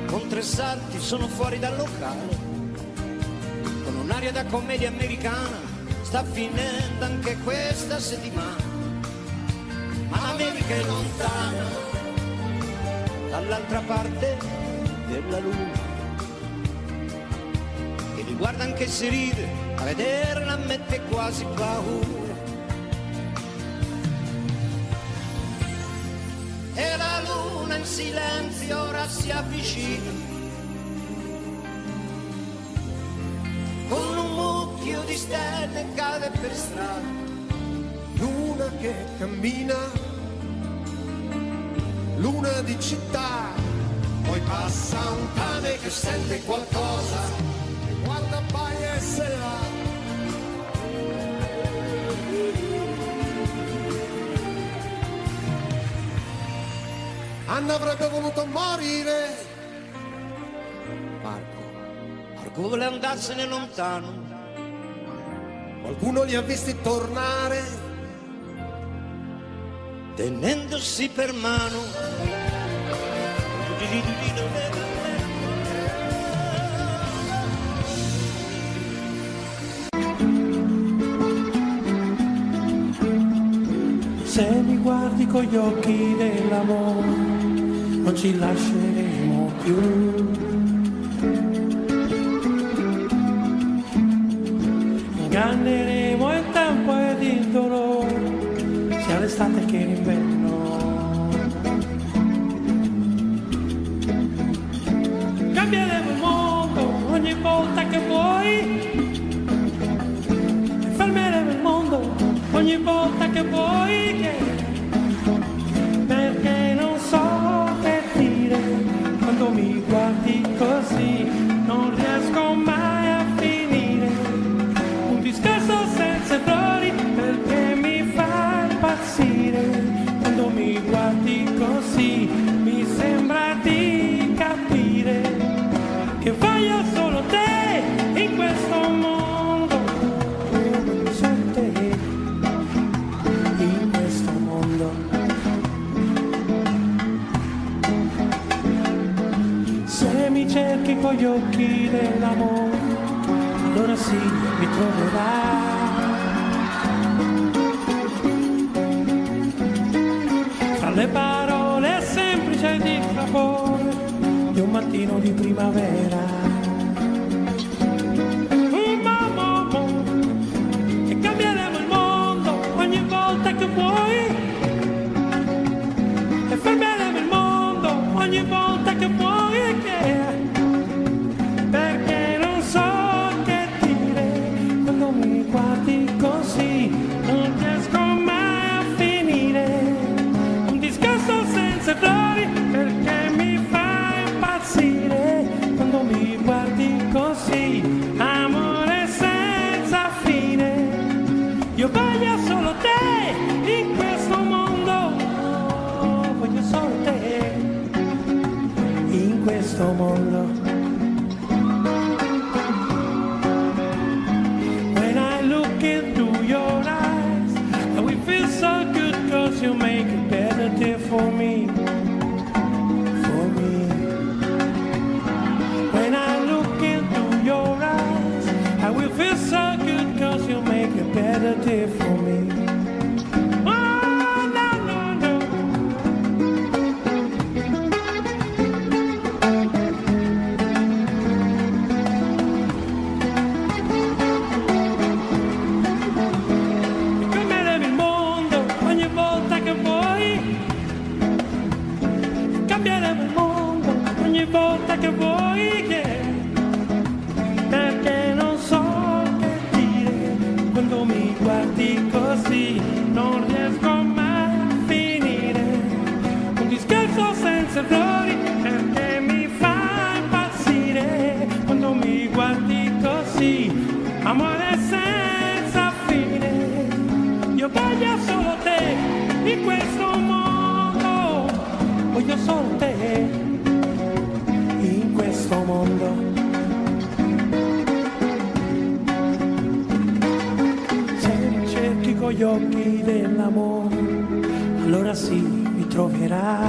con 3 salti sono fuori dal locale. Con un'aria da commedia americana, sta finendo anche questa settimana. Ma l'America è lontana, dall'altra parte della luna. E li guarda anche se ride, a vederla mette quasi paura. E la luna in silenzio ora si avvicina, con un mucchio di stelle cade per strada. luna che cammina, luna di città, poi passa un cane che sente qualcosa, guarda paia e se ne va. Anna avrebbe voluto morire. Marco vuole andarsene lontano. Qualcuno li ha visti tornare, tenendosi per mano. Se mi guardi con gli occhi dell'amore, non ci lasceremo più. Inganneremo il tempo ed il dolore, sia l'estate che l'inverno. Cambieremo il mondo ogni volta che vuoi, e fermeremo il mondo ogni volta che vuoi, perché non so che dire, quando mi guardi così non riesco mai a finire, un discorso senza errori perché mi fa impazzire, quando mi guardi così mi sembra di capire che voglio solo te in questo mondo, solo te in questo mondo. Se mi cerchi con gli occhi dell'amore, allora sì mi troverai. Tra le parole semplici di sapore di un mattino di primavera. E cambieremo il mondo ogni volta che vuoi, e fermeremo il mondo ogni volta che vuoi, perché non so che dire, quando mi guardi così non riesco mai a finire, un discorso senza errori perché mi fa impazzire, quando mi guardi così, amore senza fine, io voglio solo te in questo mondo, voglio solo te in questo mondo. When I look into your eyes, and we feel so good cause you make it better day for me, for me. When I look into your eyes, I will feel so good cause you make a better day for me. Oh, no, no, no. Cambieremo il mondo ogni volta che vuoi, cambieremo il mondo ogni volta che vuoi, perché non so che dire, quando mi guardi così non riesco mai a finire, un discorso senza errori perché mi fa impazzire, quando mi guardi così, amore senza fine, io voglio solo te in questo mondo, voglio solo te in questo mondo. Con gli occhi dell'amore, allora sì mi troverai.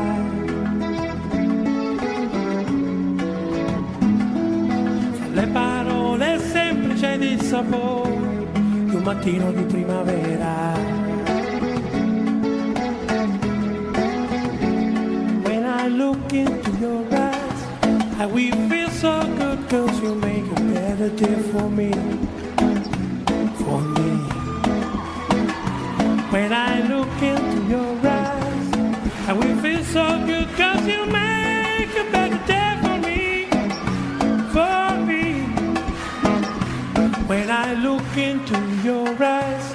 Fra le parole semplici di sapore di un mattino di primavera. When I look into your eyes, I will feel so good cause you make a better day for me, for me. When I look into your eyes, I will feel so good cause you make a better day for me, for me. When I look into your eyes,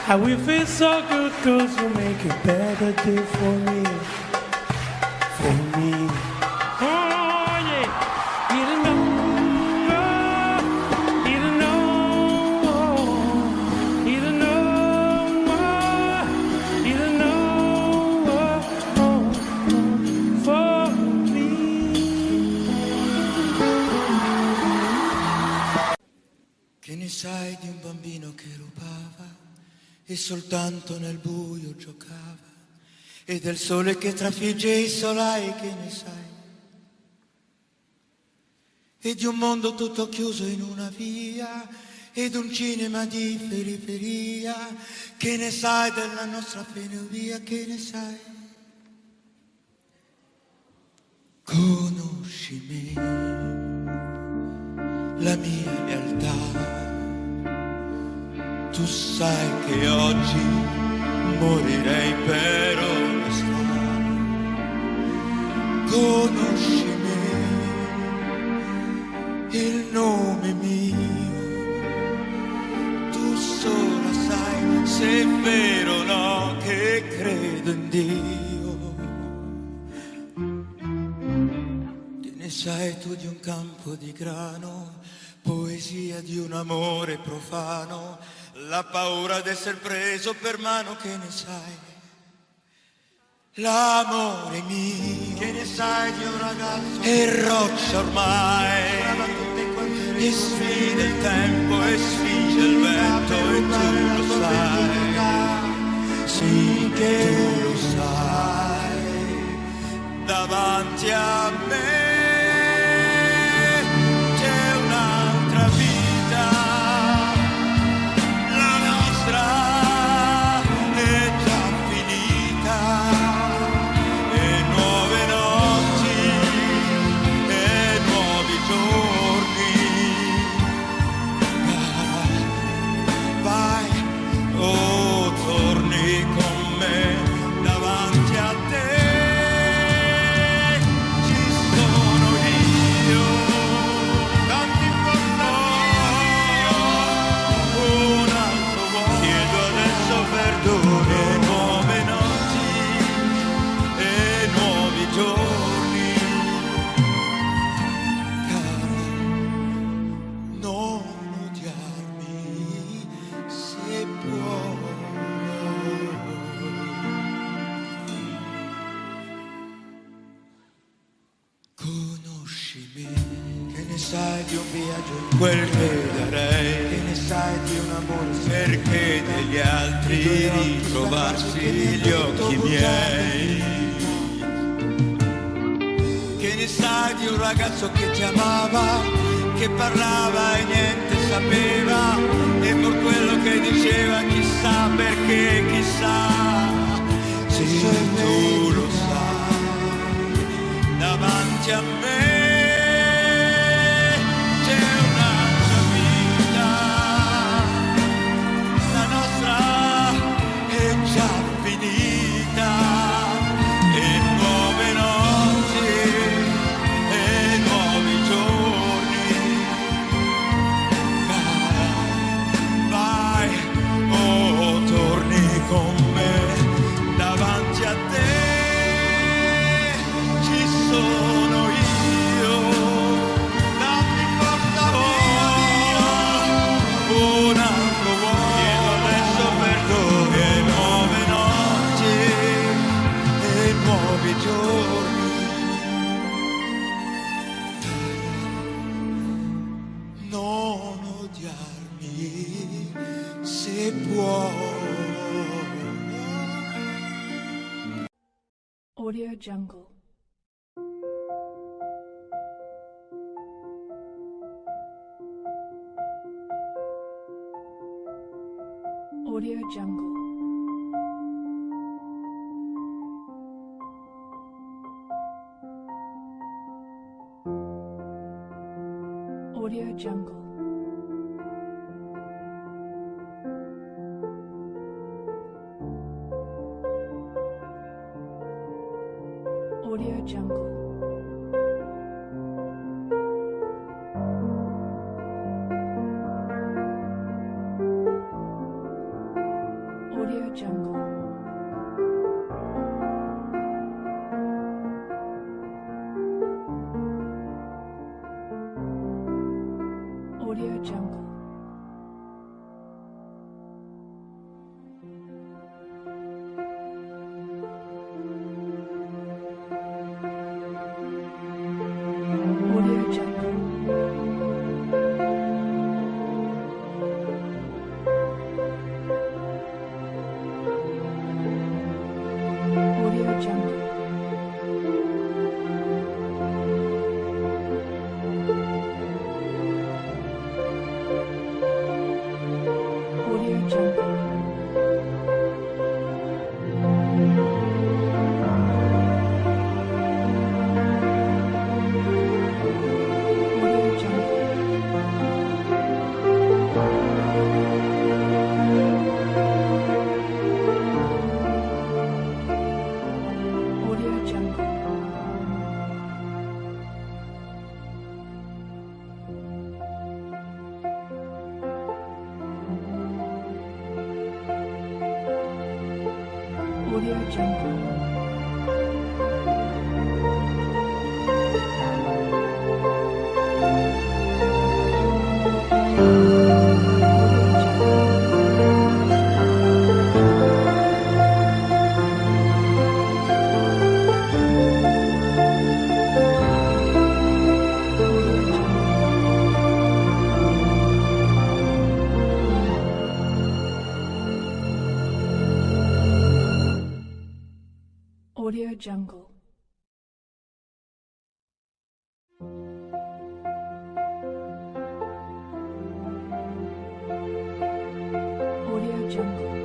I will feel so good cause you make a better day for me. For me. Oh yeah. You don't know. You don't know. You don't know. You don't know. For me. Che ne sai di un bambino che rubava e soltanto nel buio giocava, e del sole che trafigge i solai, che ne sai? E di un mondo tutto chiuso in una via, ed un cinema di periferia, che ne sai della nostra penuria, che ne sai? Conosci me, la mia realtà. Tu sai che oggi morirei per onestà. Conosci me, il nome mio. Tu sola sai se è vero o no che credo in Dio. Te ne sai tu di un campo di grano, poesia di un amore profano, la paura d'essere preso per mano, che ne sai? L'amore mio, che ne sai di un ragazzo e roccia ormai, e sfida il tempo e sfida il vento, e tu lo sai, sì che tu lo sai, davanti a me quel che darei, che ne sai di un amore, perché degli altri ritrovarsi gli occhi miei, che ne sai di un ragazzo che ti amava, che parlava e niente sapeva, e per quello che diceva chissà perché, chissà se tu lo sai, davanti a me Audio Jungle. Audio Jungle. Audio Jungle. Audio Jungle. Audio Jungle. Audio Jungle. Audio Jungle. Audio Jungle. Audio Jungle. Audio Jungle. Audio Jungle.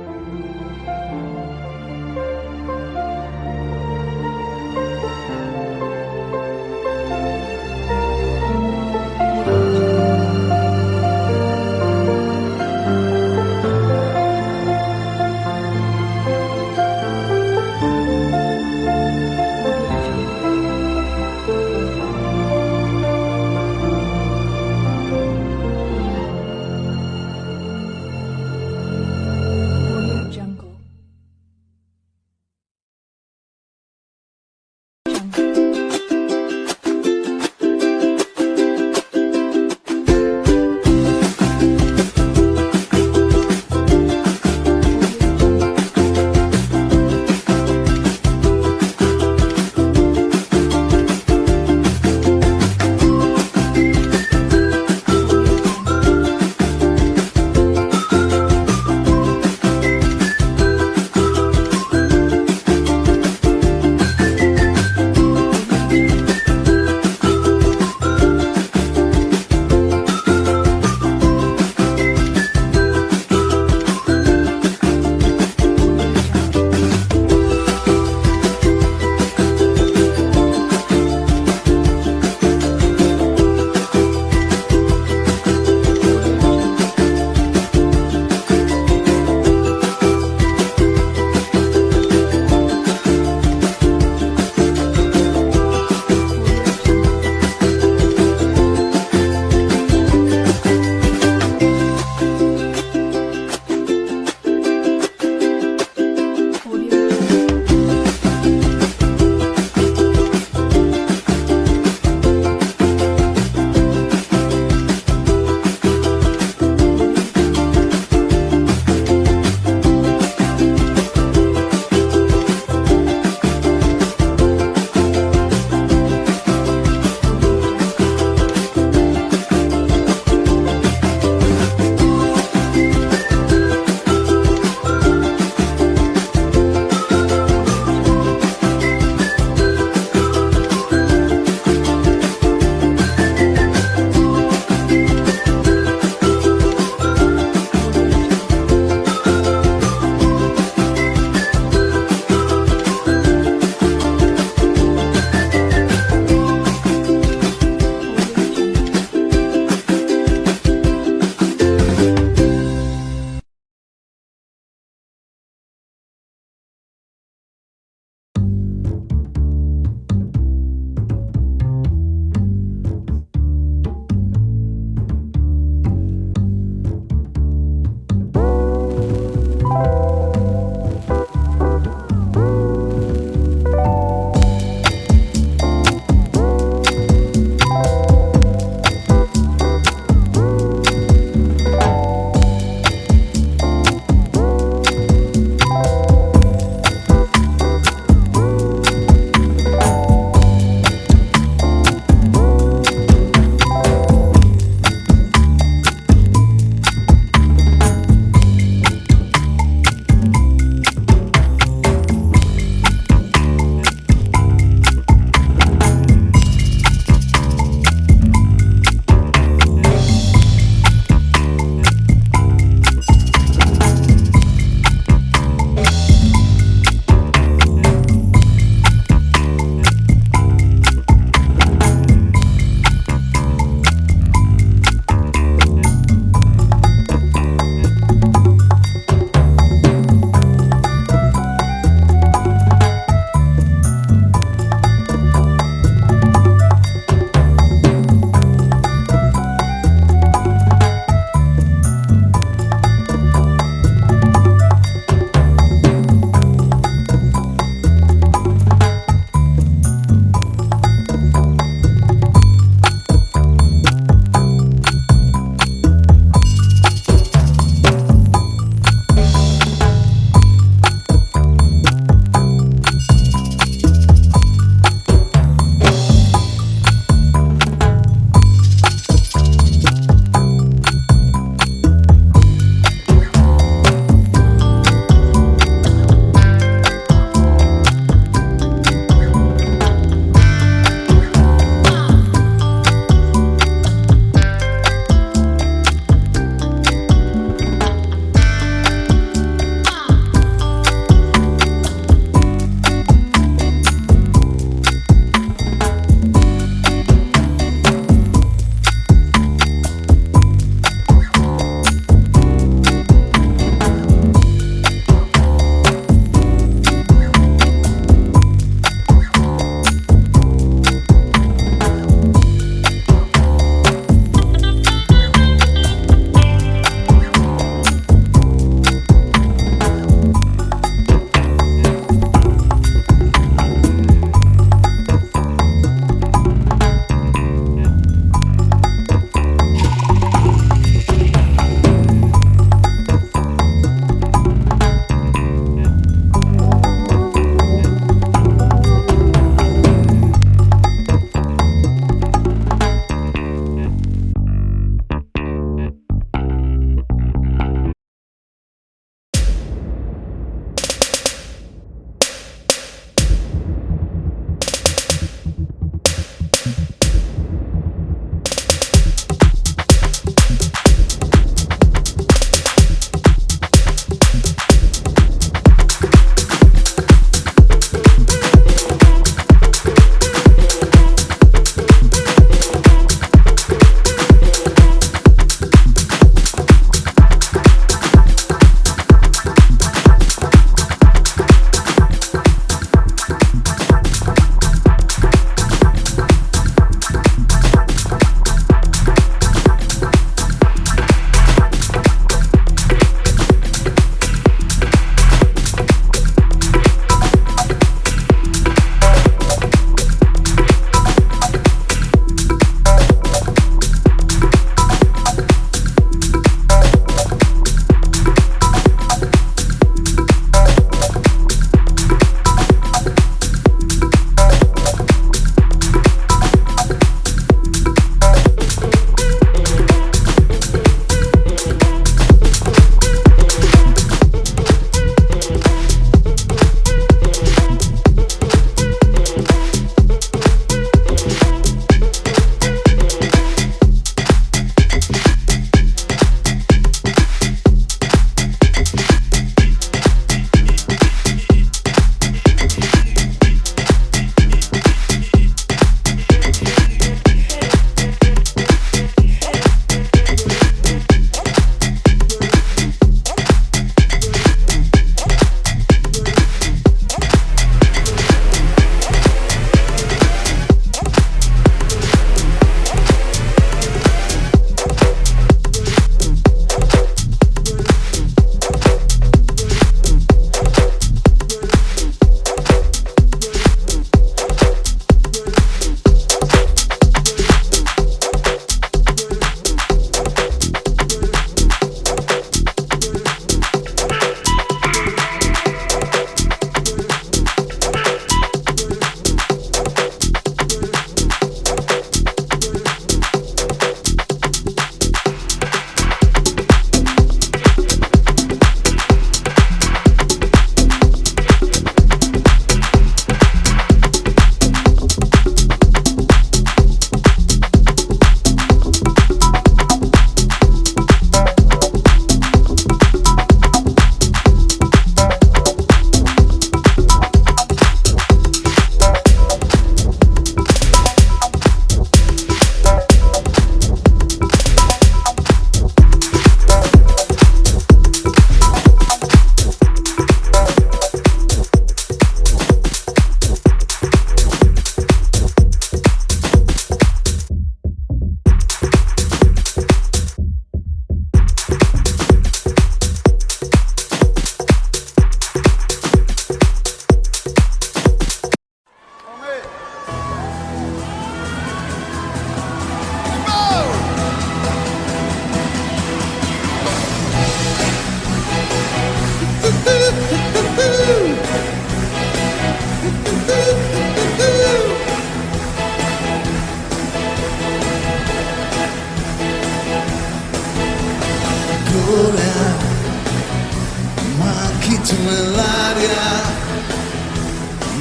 Audio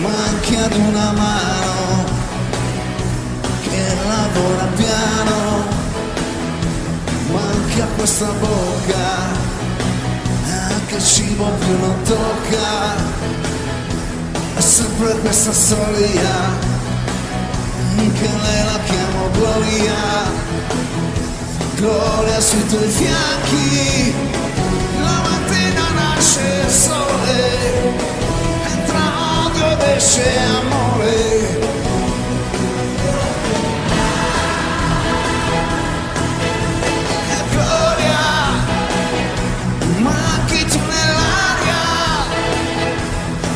manchi ad una mano che lavora piano, manchi a questa bocca che cibo più non tocca, è sempre questa storia che lei la chiamo Gloria, Gloria sui tuoi fianchi, la mattina nasce il sole, entra odio ed esce amore.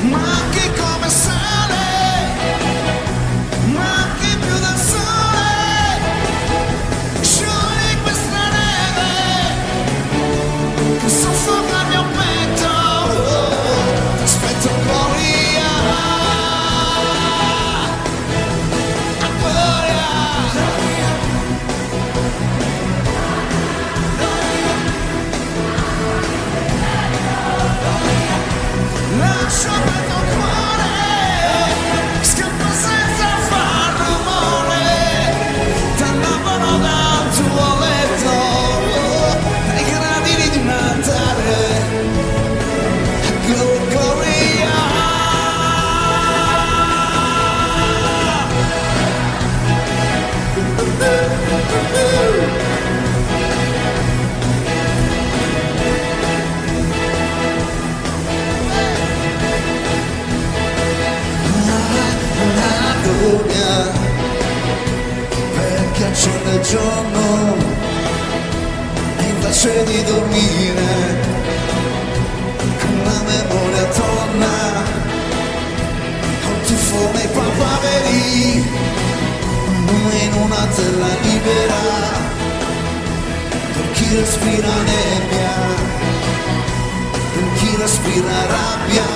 Manchi come sale, manchi più del sole, sciogli questa neve che soffoca il mio petto, aspetto Gloria, Gloria, lascio per tuo cuore, scappa senza far rumore, t'annavano dal tuo letto, ai gradini di un altare, Gloria. Perché accende il giorno e invece di dormire con la memoria torna col tuffo nei papaveri in una terra libera per chi respira nebbia, per chi respira rabbia,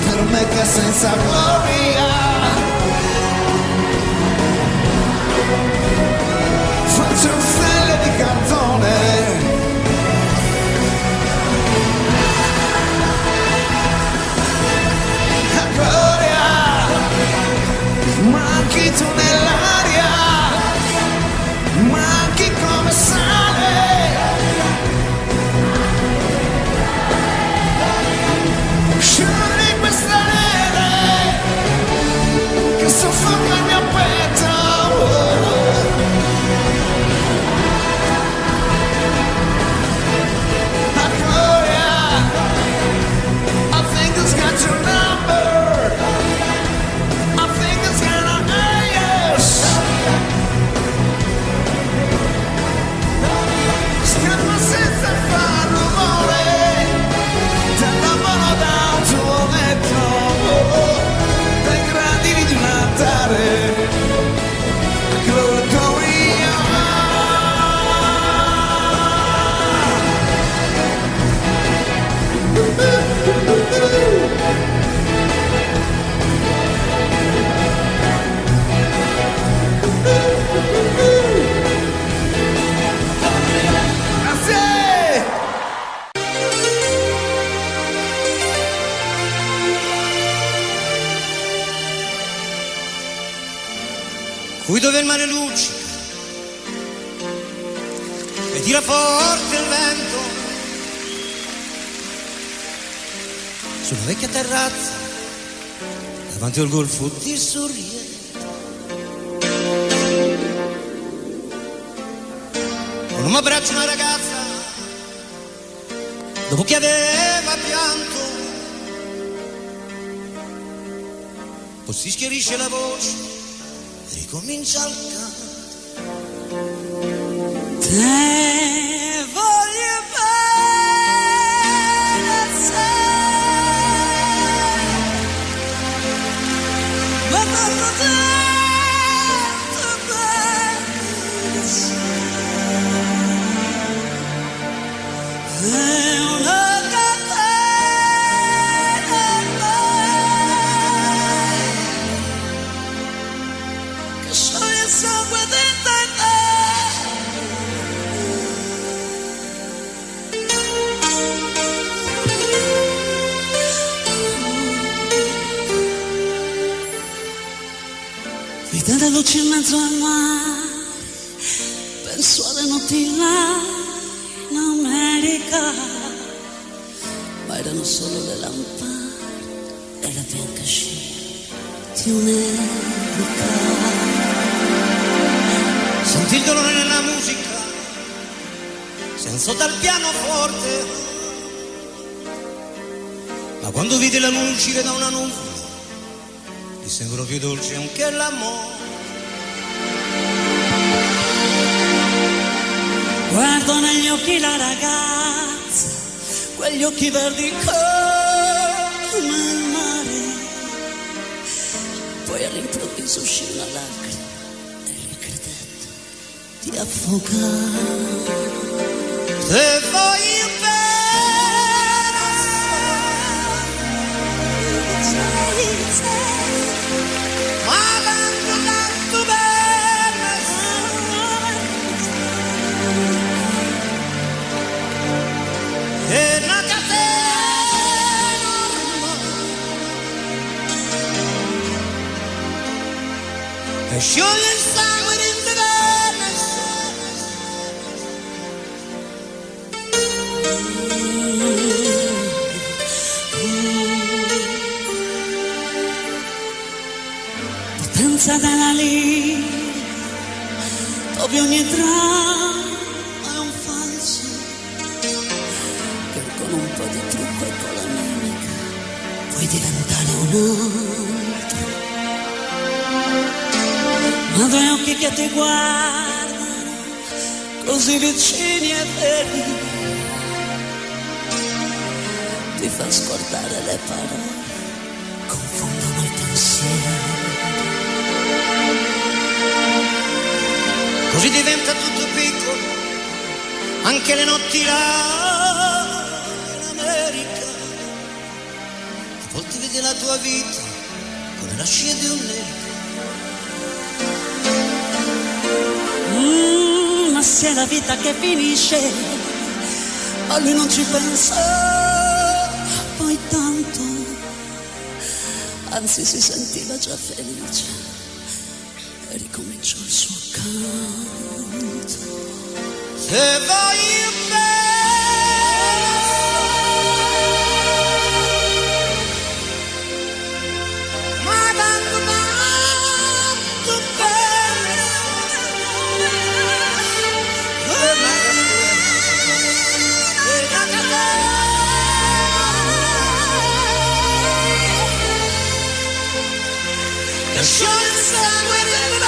per me che senza gloria faccio stelle di cartone, gloria, manchi tu nell'aria, manchi come sale, sciogli questa neve che soffoca il mio petto, Gloria, I think it's got your number, I think it's got a yes, scappa senza far rumore, t'annavano dal tuo letto, dai gradini di un altare, Gloria. Grazie! Qui dove il mare luccica e tira forte il vento, sulla vecchia terrazza davanti al golfo ti sorride, con un abbraccio una ragazza dopo che aveva pianto, poi si schiarisce la voce e ricomincia il canto. Te voglio bene assai, ma tanto bene assai, è una catena ormai che scioglie il sangue dentro in te. Tante luci in mezzo al mare, penso alle notti là in America, ma erano solo le lampade e la bianca scia di un'epoca. Sentì il dolore nella musica, si alzò dal pianoforte, ma quando vide la luna uscire da una nuvola, gli sembrò più dolce anche l'amore. Guardo negli occhi la ragazza, quegli occhi verdi come il mare, poi all'improvviso uscì una lacrima e gli credetto di affogare. Se voglio ma tanto bene, è una catena che scioglie il sangue di potenza della lira, dove ogni dramma è un falso, che con un po' di trucco e con la mimica puoi diventare un altro. Ma due occhi che ti guardano così vicini e veri, ti fa scordare le parole, confondono i pensieri. Così diventa tutto piccolo, anche le notti là in America. A volte vedi la tua vita come la scia di un nero. Ma se è la vita che finisce, a lui non ci pensa poi tanto, anzi si sentiva già felice e ricominciò il suo canto. Se voglio ma tanto che scioglie il sangue del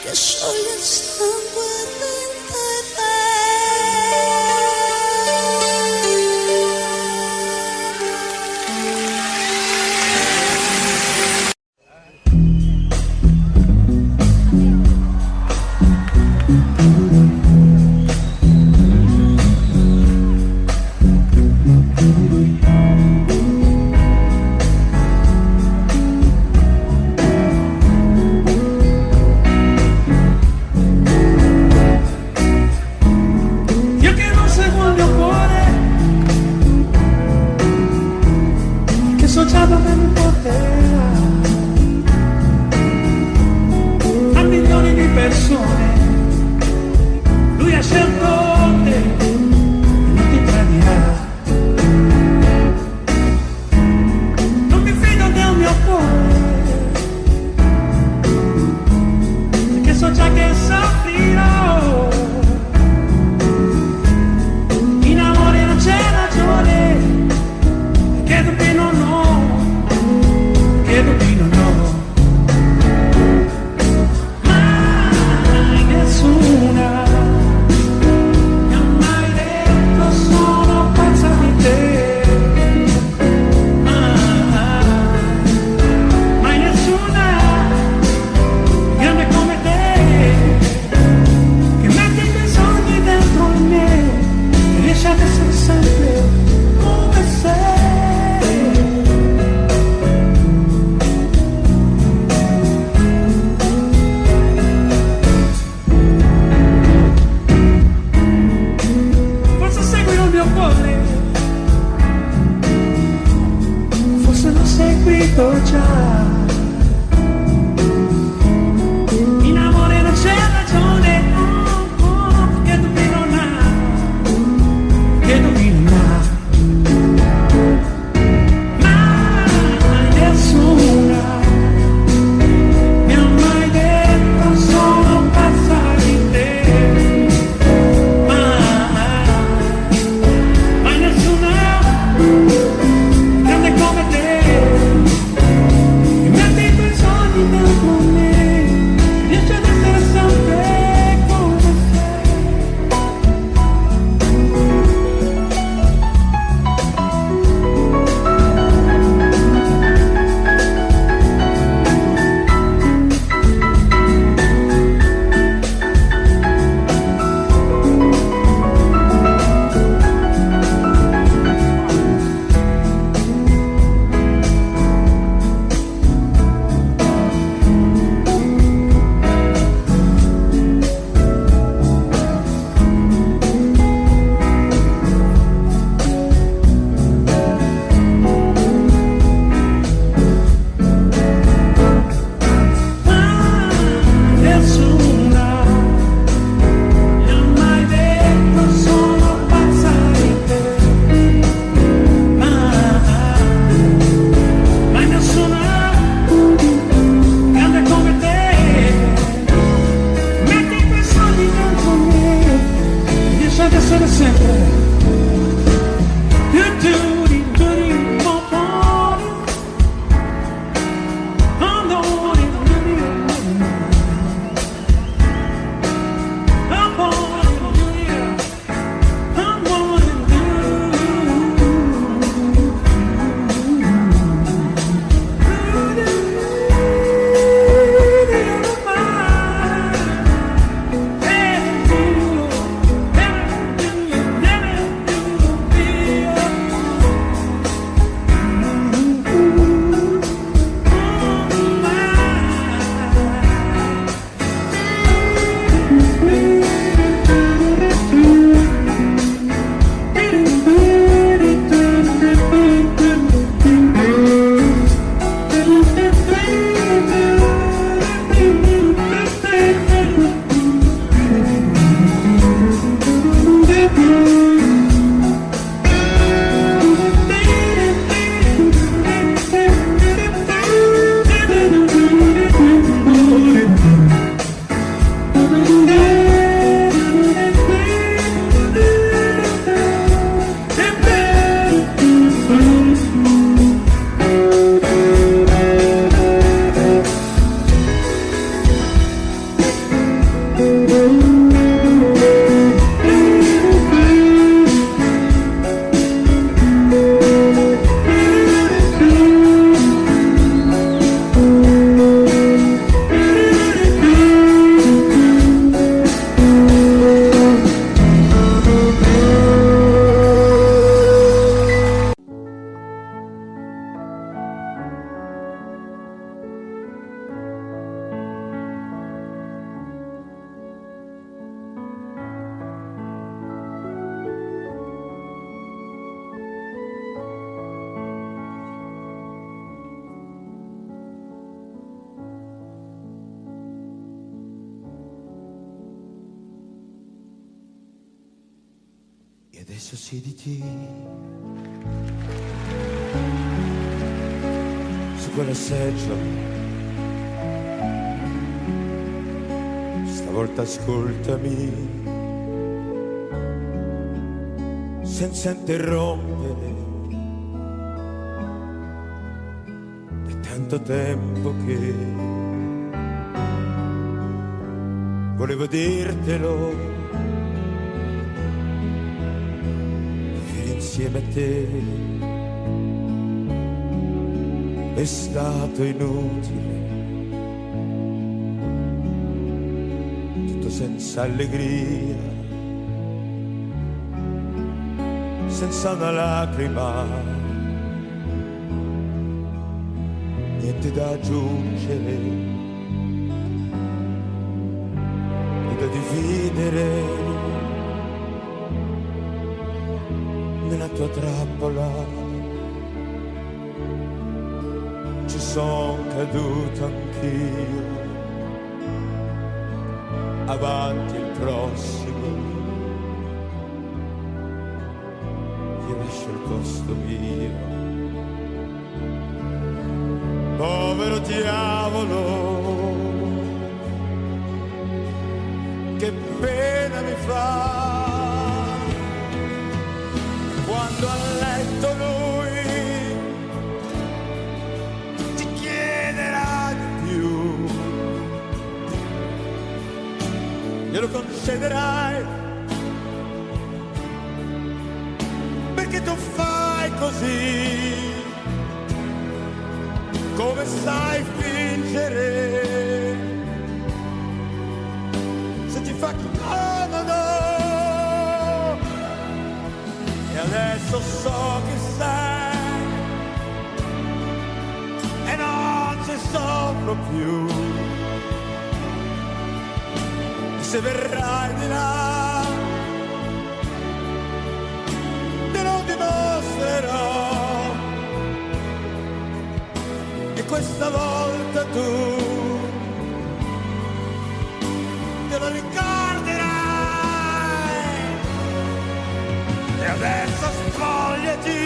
che scioglie il sangue dentro adesso siediti su quella seggiola. Stavolta ascoltami senza interrompere. È tanto tempo che volevo dirtelo, vivere insieme a te è stato inutile, tutto senza allegria, senza una lacrima, niente da aggiungere, né da dividere nella tua trappola. Ci son caduto anch'io, avanti il prossimo, io lascio il posto mio. Povero diavolo, che pena mi fa quando a letto lui ti chiederà di più, glielo concederai perché tu fai così, come sai fingere, se ti fa comodo. E adesso so chi sei e non ci soffro più, e se verrai di là te lo dimostrerò. Questa volta tu te lo ricorderai. E adesso spogliati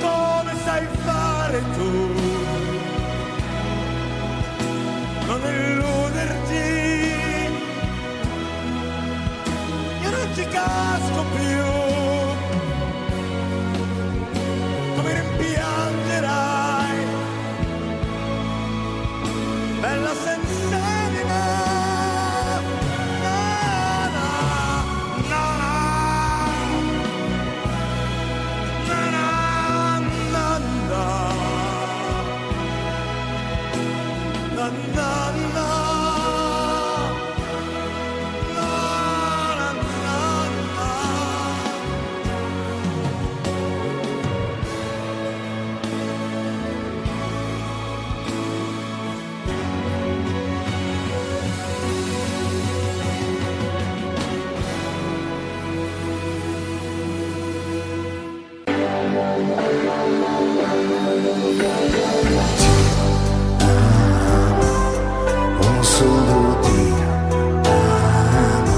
come sai fare tu, non illuderti, io non ci casco più. Come rimpiangerai, bella senselina, na na na na na na na na na na. Un solo ti amo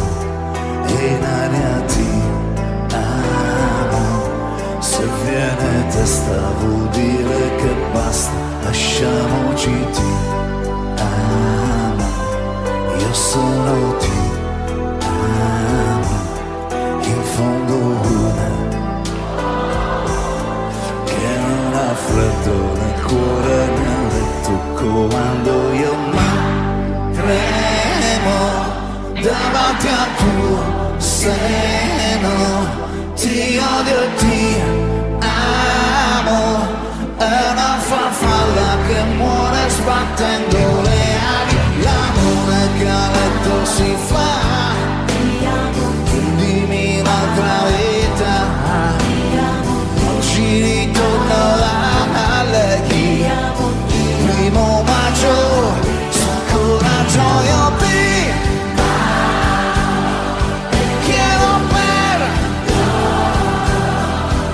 e in aria ti amo. Se viene testa vuol dire che basta, lasciamoci ti amo. Io solo ti amo, in fondo una che non ha freddo nel cuore nel letto quando io tremo davanti al tuo seno, ti odio e ti amo, è una farfalla che muore sbattendo le ali, l'amore che a letto si fa, dimmi l'altra vita, oggi ritorno a lei, primo maggio. Gioia qui, chiedo per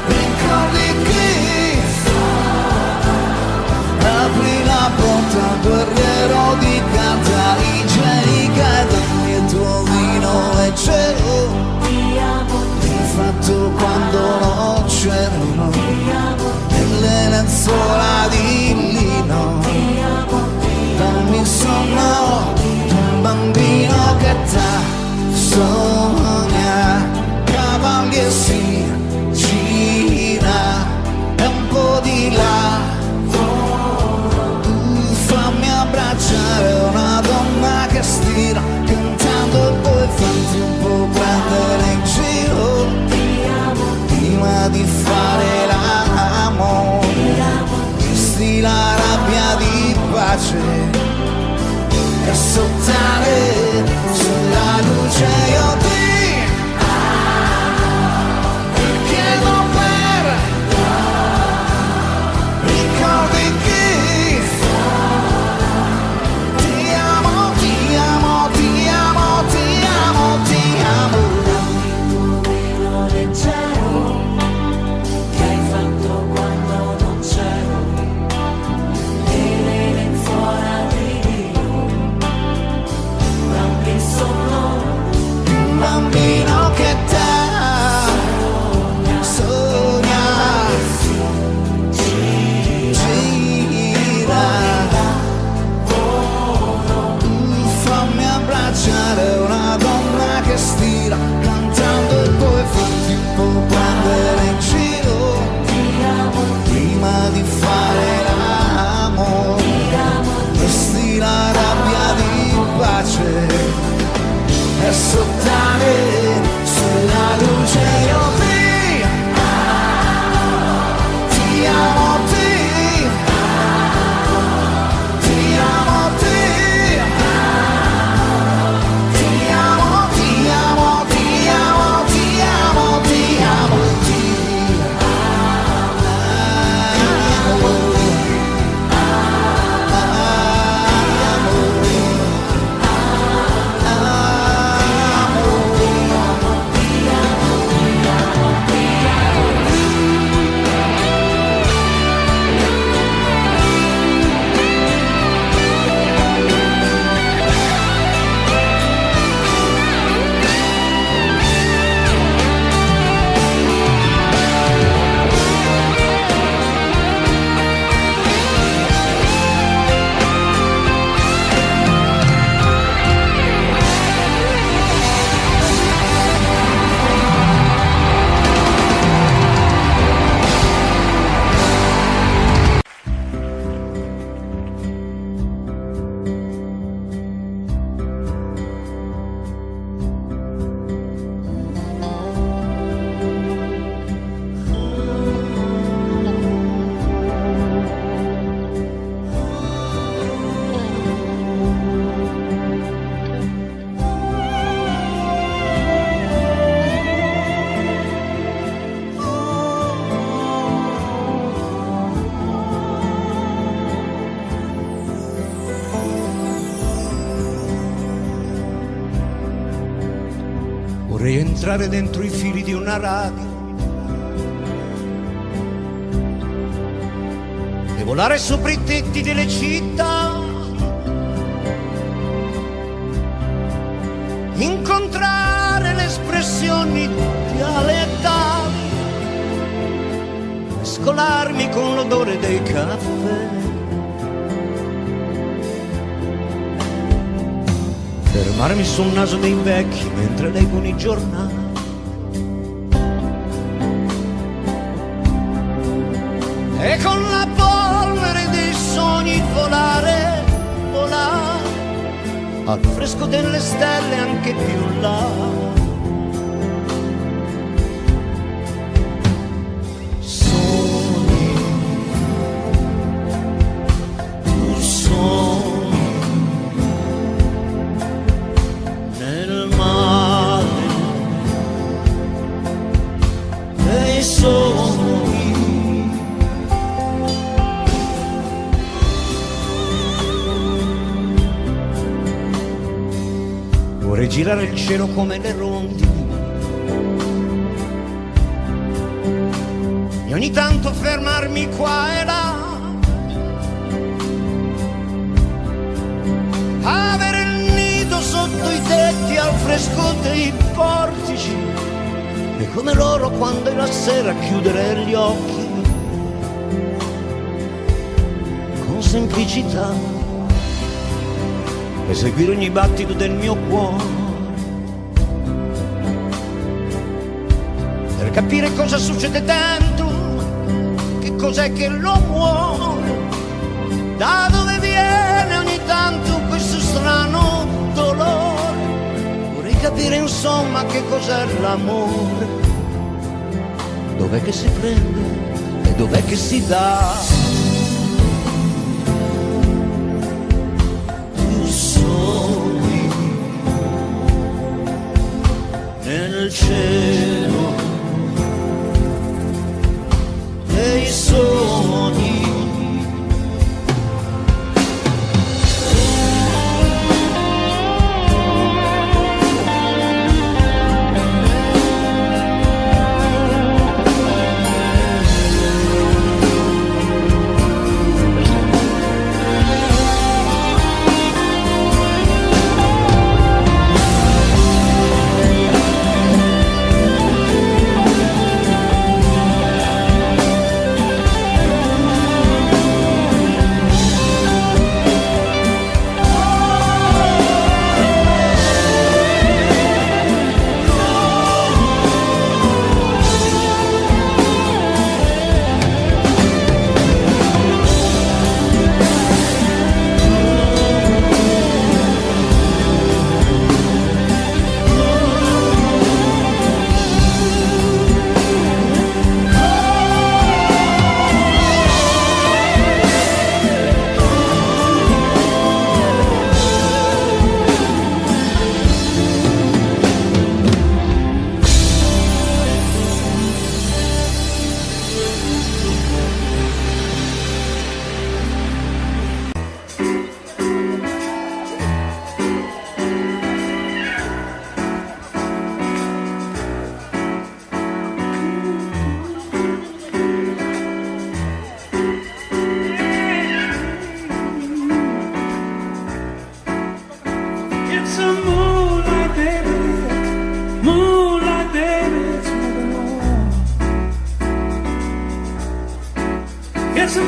ricordi qui, apri la porta, guerriero di carta igienica e dammi il tuo Fammi abbracciare una donna che stira cantando e poi farti un po' prendere in giro prima di fare l'amore. Vesti la rabbia di pace e sottane sulla luce. Io ti amo, ti amo, ti amo, ti amo, ti amo, ti amo, ti amo, ti amo, Vorrei entrare dentro i fili di una radio e volare sopra i tetti delle città, incontrare le espressioni dialettali, mescolarmi con l'odore dei caffè, fermarmi sul naso dei vecchi mentre leggono i giornali, e con la polvere dei sogni volare, volare al fresco delle stelle anche più là. Sogni, tu sogni nel mare dei sogni. Vorrei girare il cielo come le rondini e ogni tanto fermarmi qua e là, avere il nido sotto i tetti al fresco dei portici e come loro quando è la sera chiudere gli occhi con semplicità e seguire ogni battito del mio cuore per capire cosa succede dentro, che cos'è che lo muove, da dove viene ogni tanto questo strano dolore. Vorrei capire insomma che cos'è l'amore, dov'è che si prende e dov'è che si dà. Nel cielo dei sogni.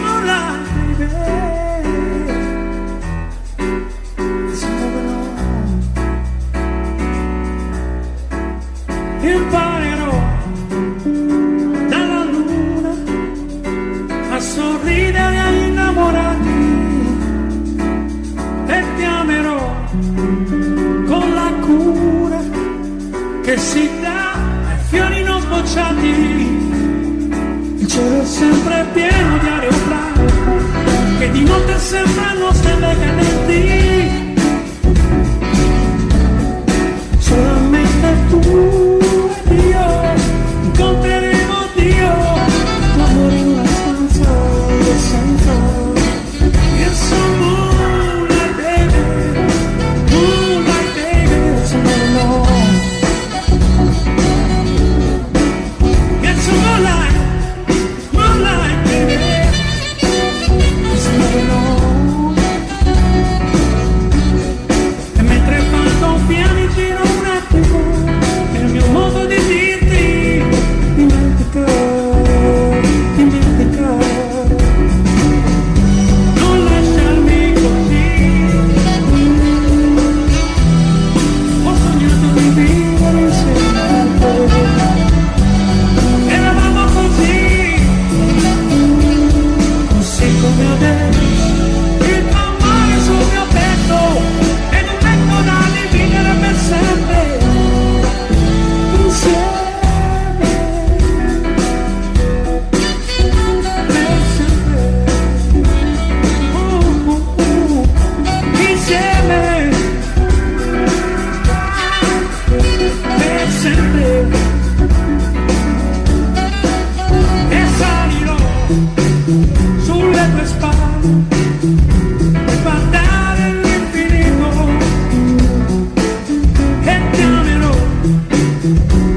moonlight, baby. It's moving on. Imparerò dalla luna a sorridere agli innamorati e ti amerò con la cura che si dà ai fiori non sbocciati. Il cielo è sempre pieno di aeroplani che di notte sembrano stelle cadenti. Solamente tu ed io incontreremo Dio, l'amore in una stanza senza. It's so moonlight, baby, moonlight, baby, it's moving on. It's moonlight, moonlight, baby, it's moving on. E mentre vado piano giro un attimo nel mio modo di dirti, dimentica, dimentica. Non lasciarmi così. Ho sognato di vivere insieme a te. Eravamo così, così come adesso. Il tuo amore sul mio petto ed un letto da dividere per sempre. Insieme. Per sempre. Insieme. Per sempre. E salirò sulle tue spalle per guardare l'infinito e ti amerò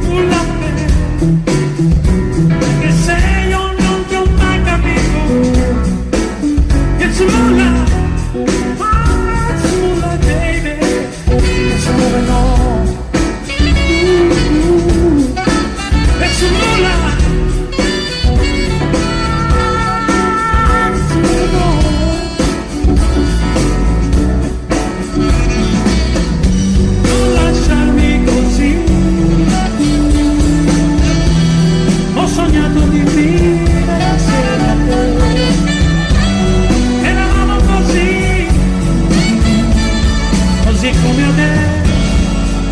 sulla te, perché se io non ti ho mai capito. It's moonlight, it's moonlight, baby, it's moving on. It's moonlight, it's moving on. Non lasciarmi così. Ho sognato di vivere assieme a te. Eravamo così, così come adesso.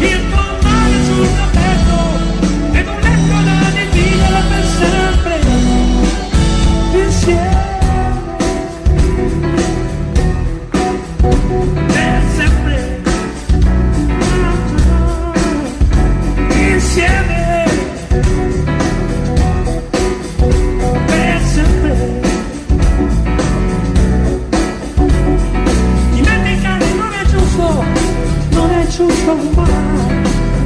Il tuo mare sul tappeto ed un letto da dividere per sempre. Insieme. Per sempre. Insieme. Per sempre. Dimenticare non è giusto, non è giusto mai.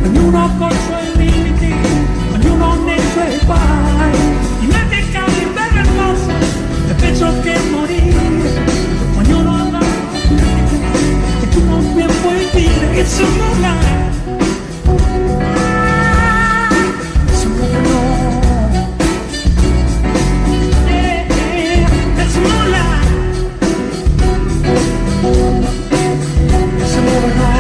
Ognuno con i suoi limiti, ognuno nei suoi guai. Dimenticare il vero e il falso è peggio che morire. Ognuno ha la e tu non mi puoi dire. It's a moonlight, it's moving on. Yeah, yeah, it's moonlight, it's moving on.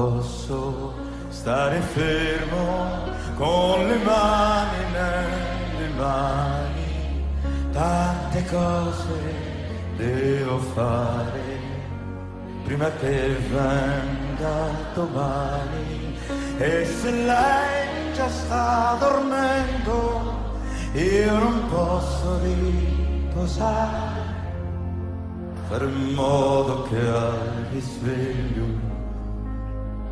posso stare fermo con le mani nelle mani, tante cose devo fare prima che venga domani, e se lei già sta dormendo io non posso riposare, fare in modo che al risveglio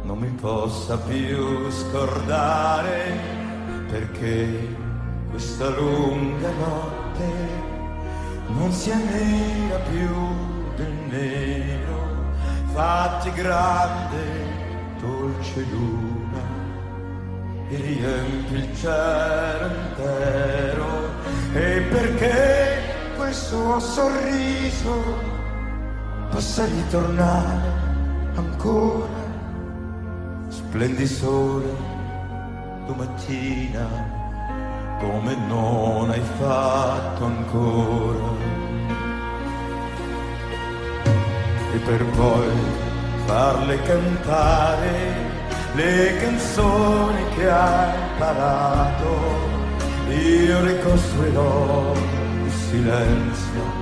non mi possa più scordare, perché questa lunga notte non sia nera più del nero, fatti grande dolce luna e riempi il cielo intero, e perché quel suo sorriso possa ritornare ancora, splendi sole domattina come non hai fatto ancora, e per poi farle cantare le canzoni che hai imparato, io ricostruirò il silenzio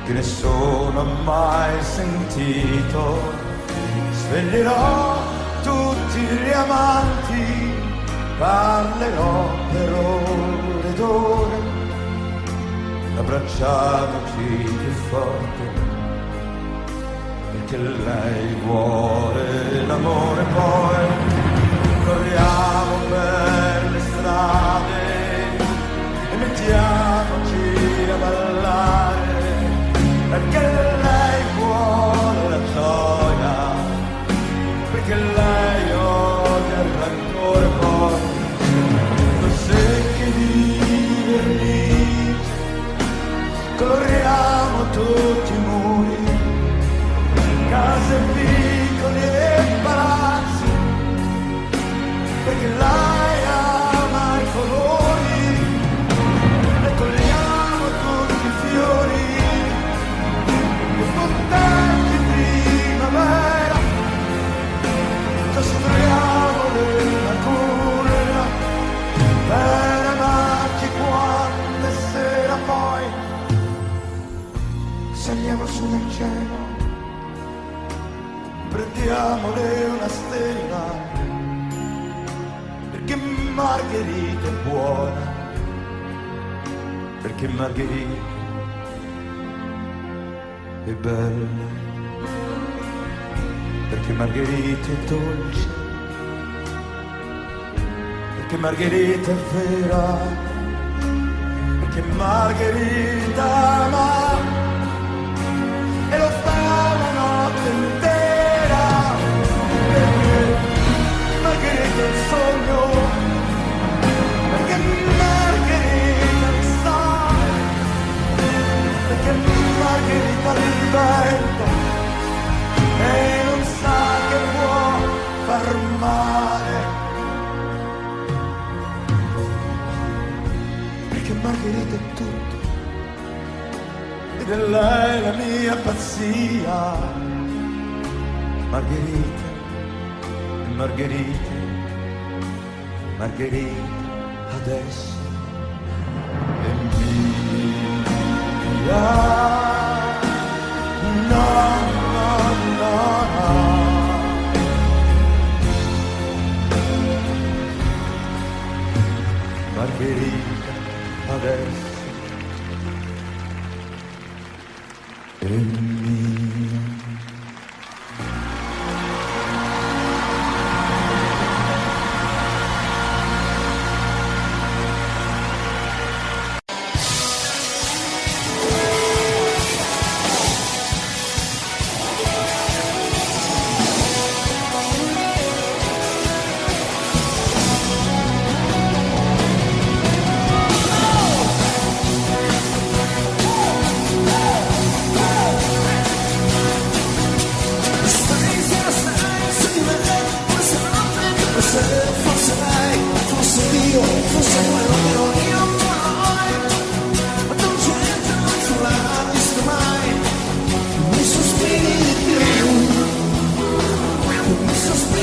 che nessuno ha mai sentito, sveglierò tutti gli amanti, parlerò per ore ed ore, abbracciamoci più forte, perché lei vuole l'amore, poi corriamo per le strade e mettiamoci a ballare, perché lei vuole la gioia, perché lei odia il rancore, poi con secchi di vernice coloriamo tutti i muri, case piccole e palazzi, perché lei ama i colori, e togliamo tutti i fiori, e fontanti primavera, costruiamo una culla per amarci quando è sera, poi saliamo su nel cielo, prendiamole una stella, perché Margherita è buona, perché Margherita è bella, perché Margherita è dolce, perché Margherita è vera, perché Margherita ama e lo fa la notte intera, perché Margherita è il sogno, perché Margherita è il sole, perché Margherita è il vento e non sa che può far male, perché Margherita è tutto ed è lei la mia pazzia. Margherita, Margherita, Margherita adesso è mia. No, no, no, no. Margherita adesso è mia. Sospiri di più, mi sospiri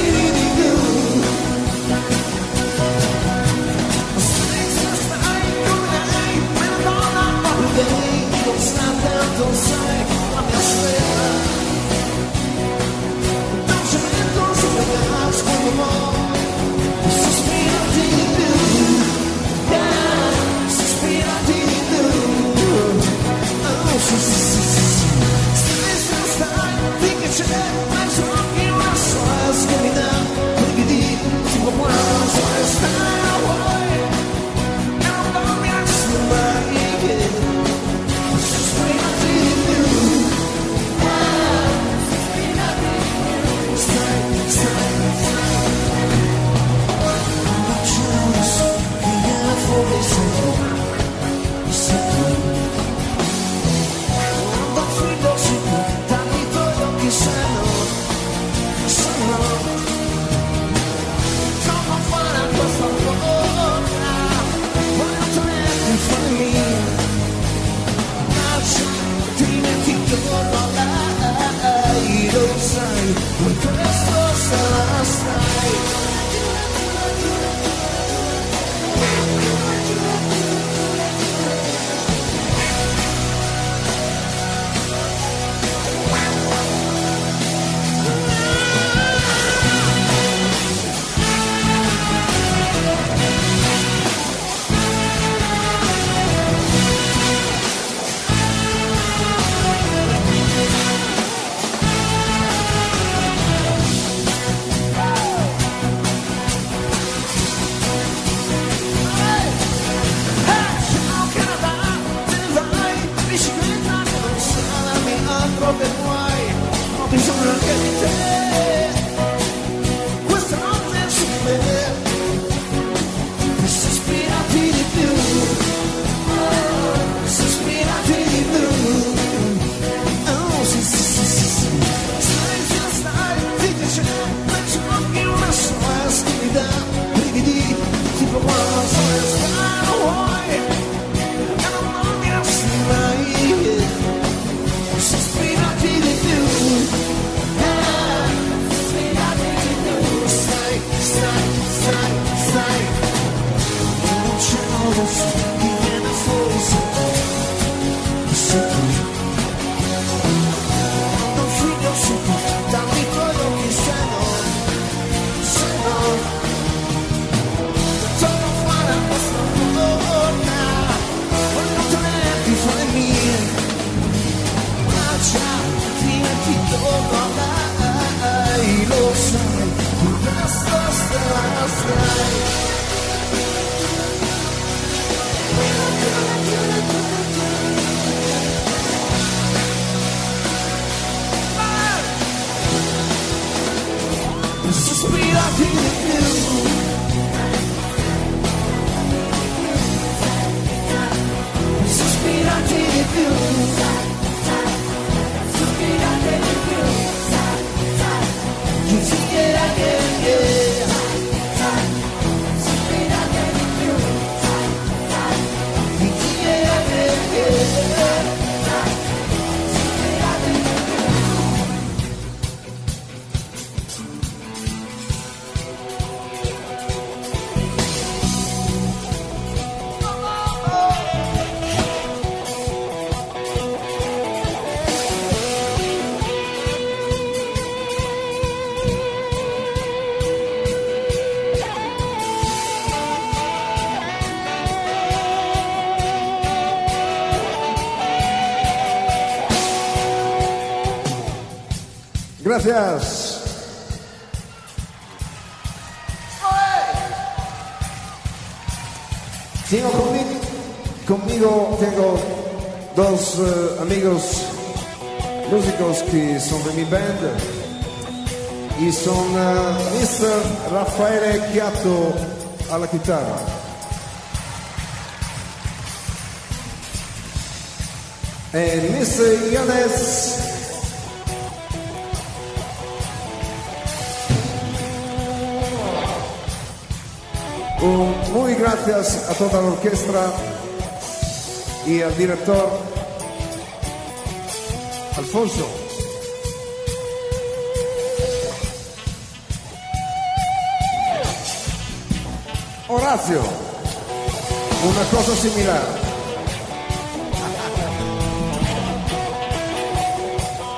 sospirati di più. Sospirati di più. Sospirate di più. Yeah, yeah, yeah. Sospirate di più. Yeah, yeah, yeah. Gracias. Conmigo tengo dos amigos músicos que son de mi band y son Mr. Raffaele Chiatto alla chitarra e Mr. Yanez muy gracias a toda la orquesta y al director Alfonso. Horacio, una cosa similar.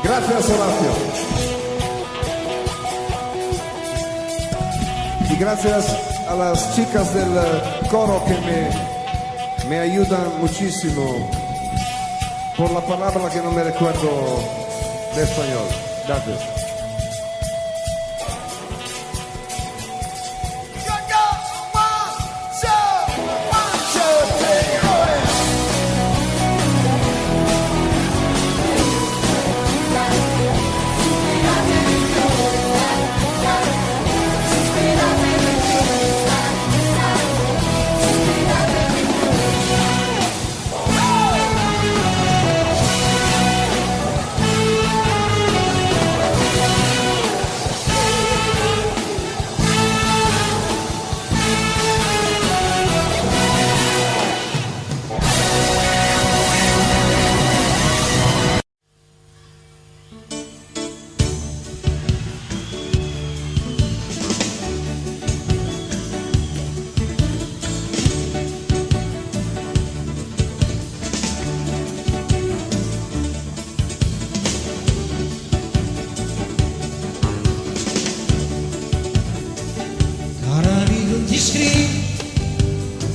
Gracias, Horacio. Y gracias a las chicas del coro que me ayudan muchísimo por la palabra que no me recuerdo de español. Gracias.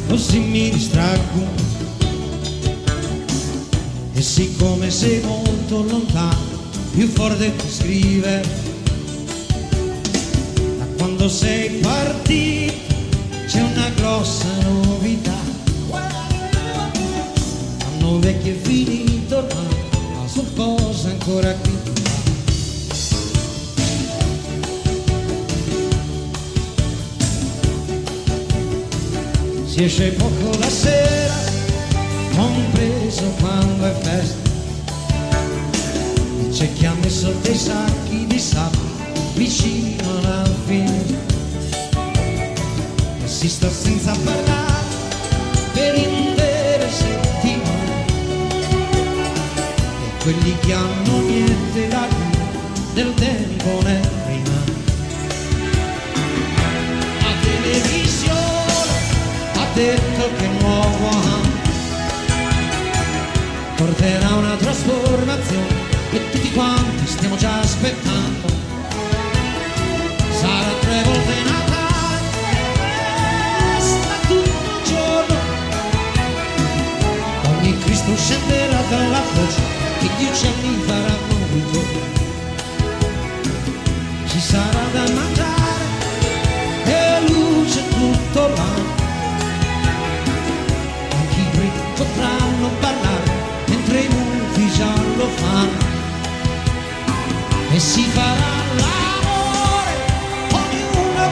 Così mi distraggo e siccome sei molto lontano più forte ti scrive da quando sei partito c'è una grossa novità l'anno vecchio è finito ormai ma sono cose ancora qui si esce poco la sera, compreso quando è festa, e c'è chi ha messo dei sacchi di sabbia vicino alla finestra, e si sta senza parlare per intere settimane, e quelli che hanno niente da dire del tempo ne rimane. La televisione detto che il nuovo anno porterà una trasformazione che tutti quanti stiamo già aspettando. Sarà 3 volte Natale, festa tutto il giorno. Ogni Cristo scenderà dalla croce e 10 anni faranno ritorno. Ci sarà da mangiare e luce tutto l'anno. Potranno parlare mentre i muti già lo fanno e si farà l'amore ognuno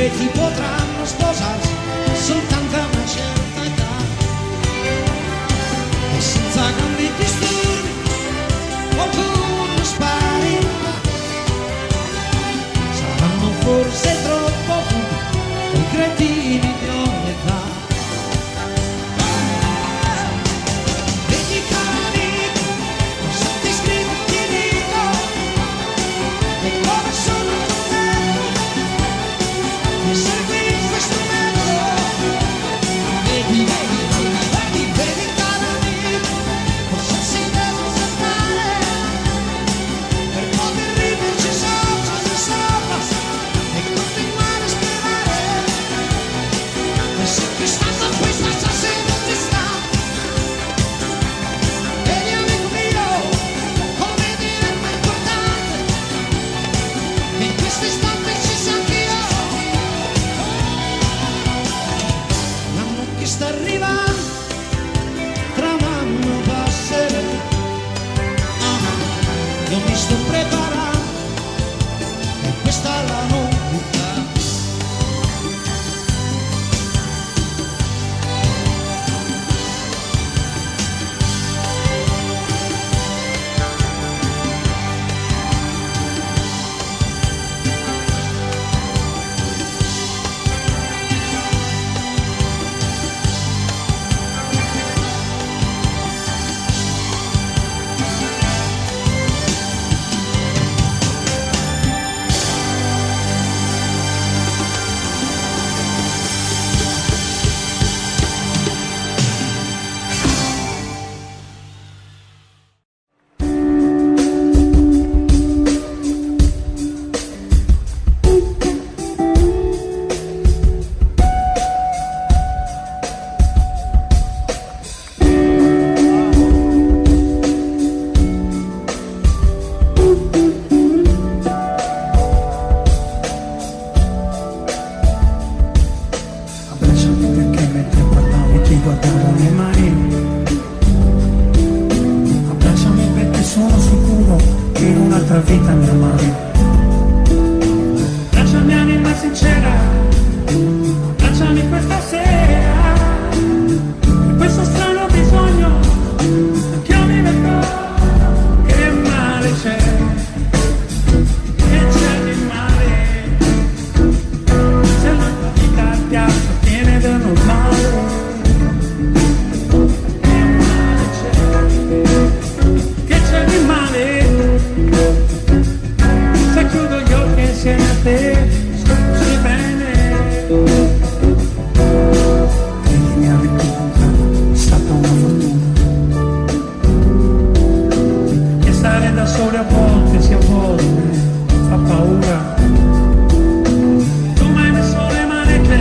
preti potranno sposarsi soltanto a una certa età e senza grandi disturbi qualcuno sparirà. Saranno forse troppo furbi i cretini di ogni età. Vedi cari, cosa ti scrivo ti dico e come sono contento di seguire questo metodo. Vedi, caro amico, cosa si deve saltare per poter riderci sopra e continuare a sperare. E se chi sta con questa stasera ci sta, vedi amico mio, come diventa importante che in questo istante ci sia anch'io. L'anno che sta arrivando, tra un anno passerà. Io mi sto preparando e questa è la novità. Abbracciami perché mentre parlavi ti guardavo le mani. Abbracciami perché sono sicuro che in un'altra vita mi amavi. Abbracciami anima sincera, abbracciami questa sera. In questo strano bisogno che io mi metto. Che male c'è? Che c'è di male? Se la tua vita ti appartiene del normale. Che male c'è? Che c'è di male? Se chiudo gli occhi insieme a te, stai bene. Credi mi avete incontrato, è stata una fortuna. E stare da soli a volte, sì a volte, fa paura. Tu mi hai messo le manette,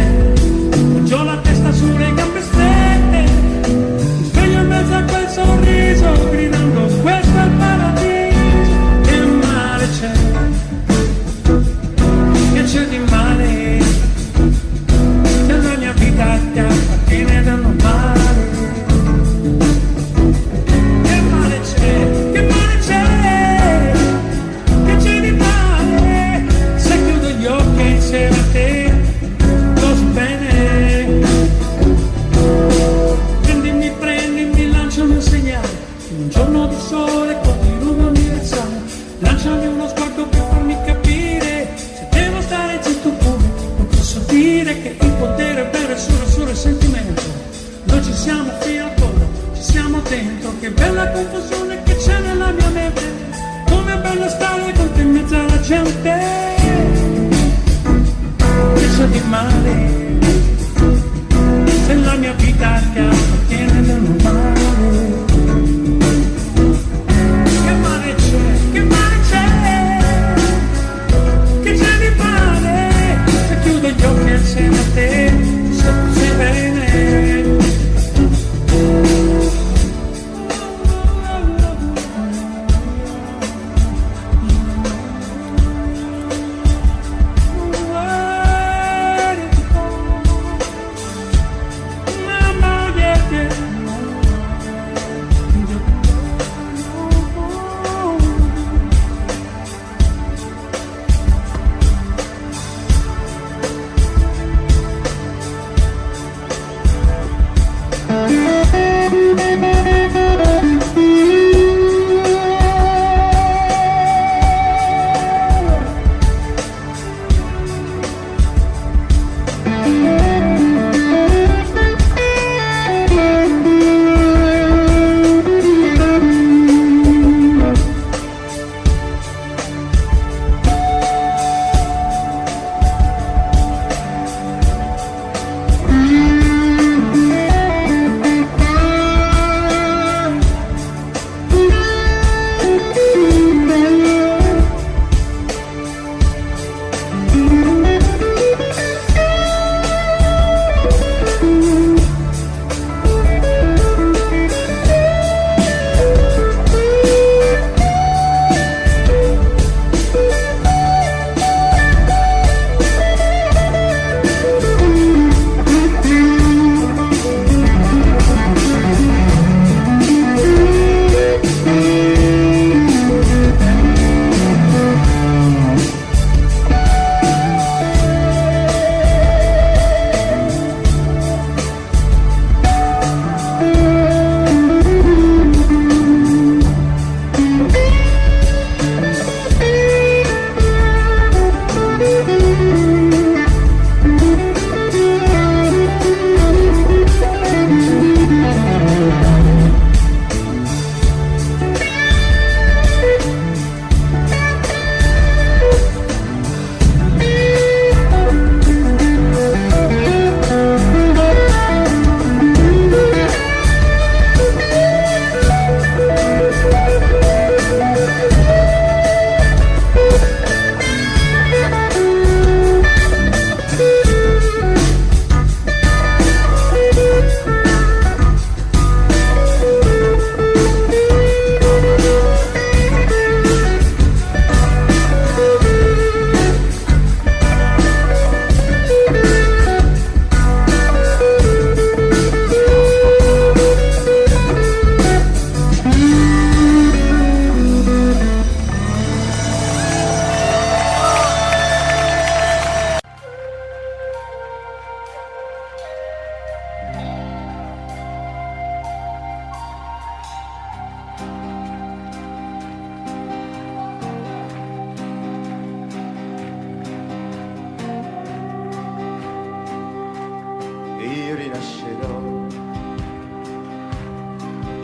poggiò la testa sulle gambe strette. Mi sveglio in mezzo a quel sorriso, gridando questo è il paradiso. Che male c'è? Che c'è di male? Se la mia vita ti appartiene del normale. Che male c'è? Che male c'è? Che c'è di male? Se chiudo gli occhi insieme a te, lo so bene. Prendimi, lanciami un segnale. In un giorno di sole, continuo universale. Lanciami uno sguardo per farmi capire se devo stare zitto pure. Non posso dire che il potere è vero e solo il sentimento. Noi ci siamo fino a fondo, ci siamo dentro. Che bella confusione che c'è nella mia mente. Com'è bello stare con te in mezzo alla gente. Che c'è di male? Se la mia vita ti appartiene del normale. Che male c'è? Che male c'è? Che c'è di male? Se chiudo gli occhi insieme a te, so che sei bene.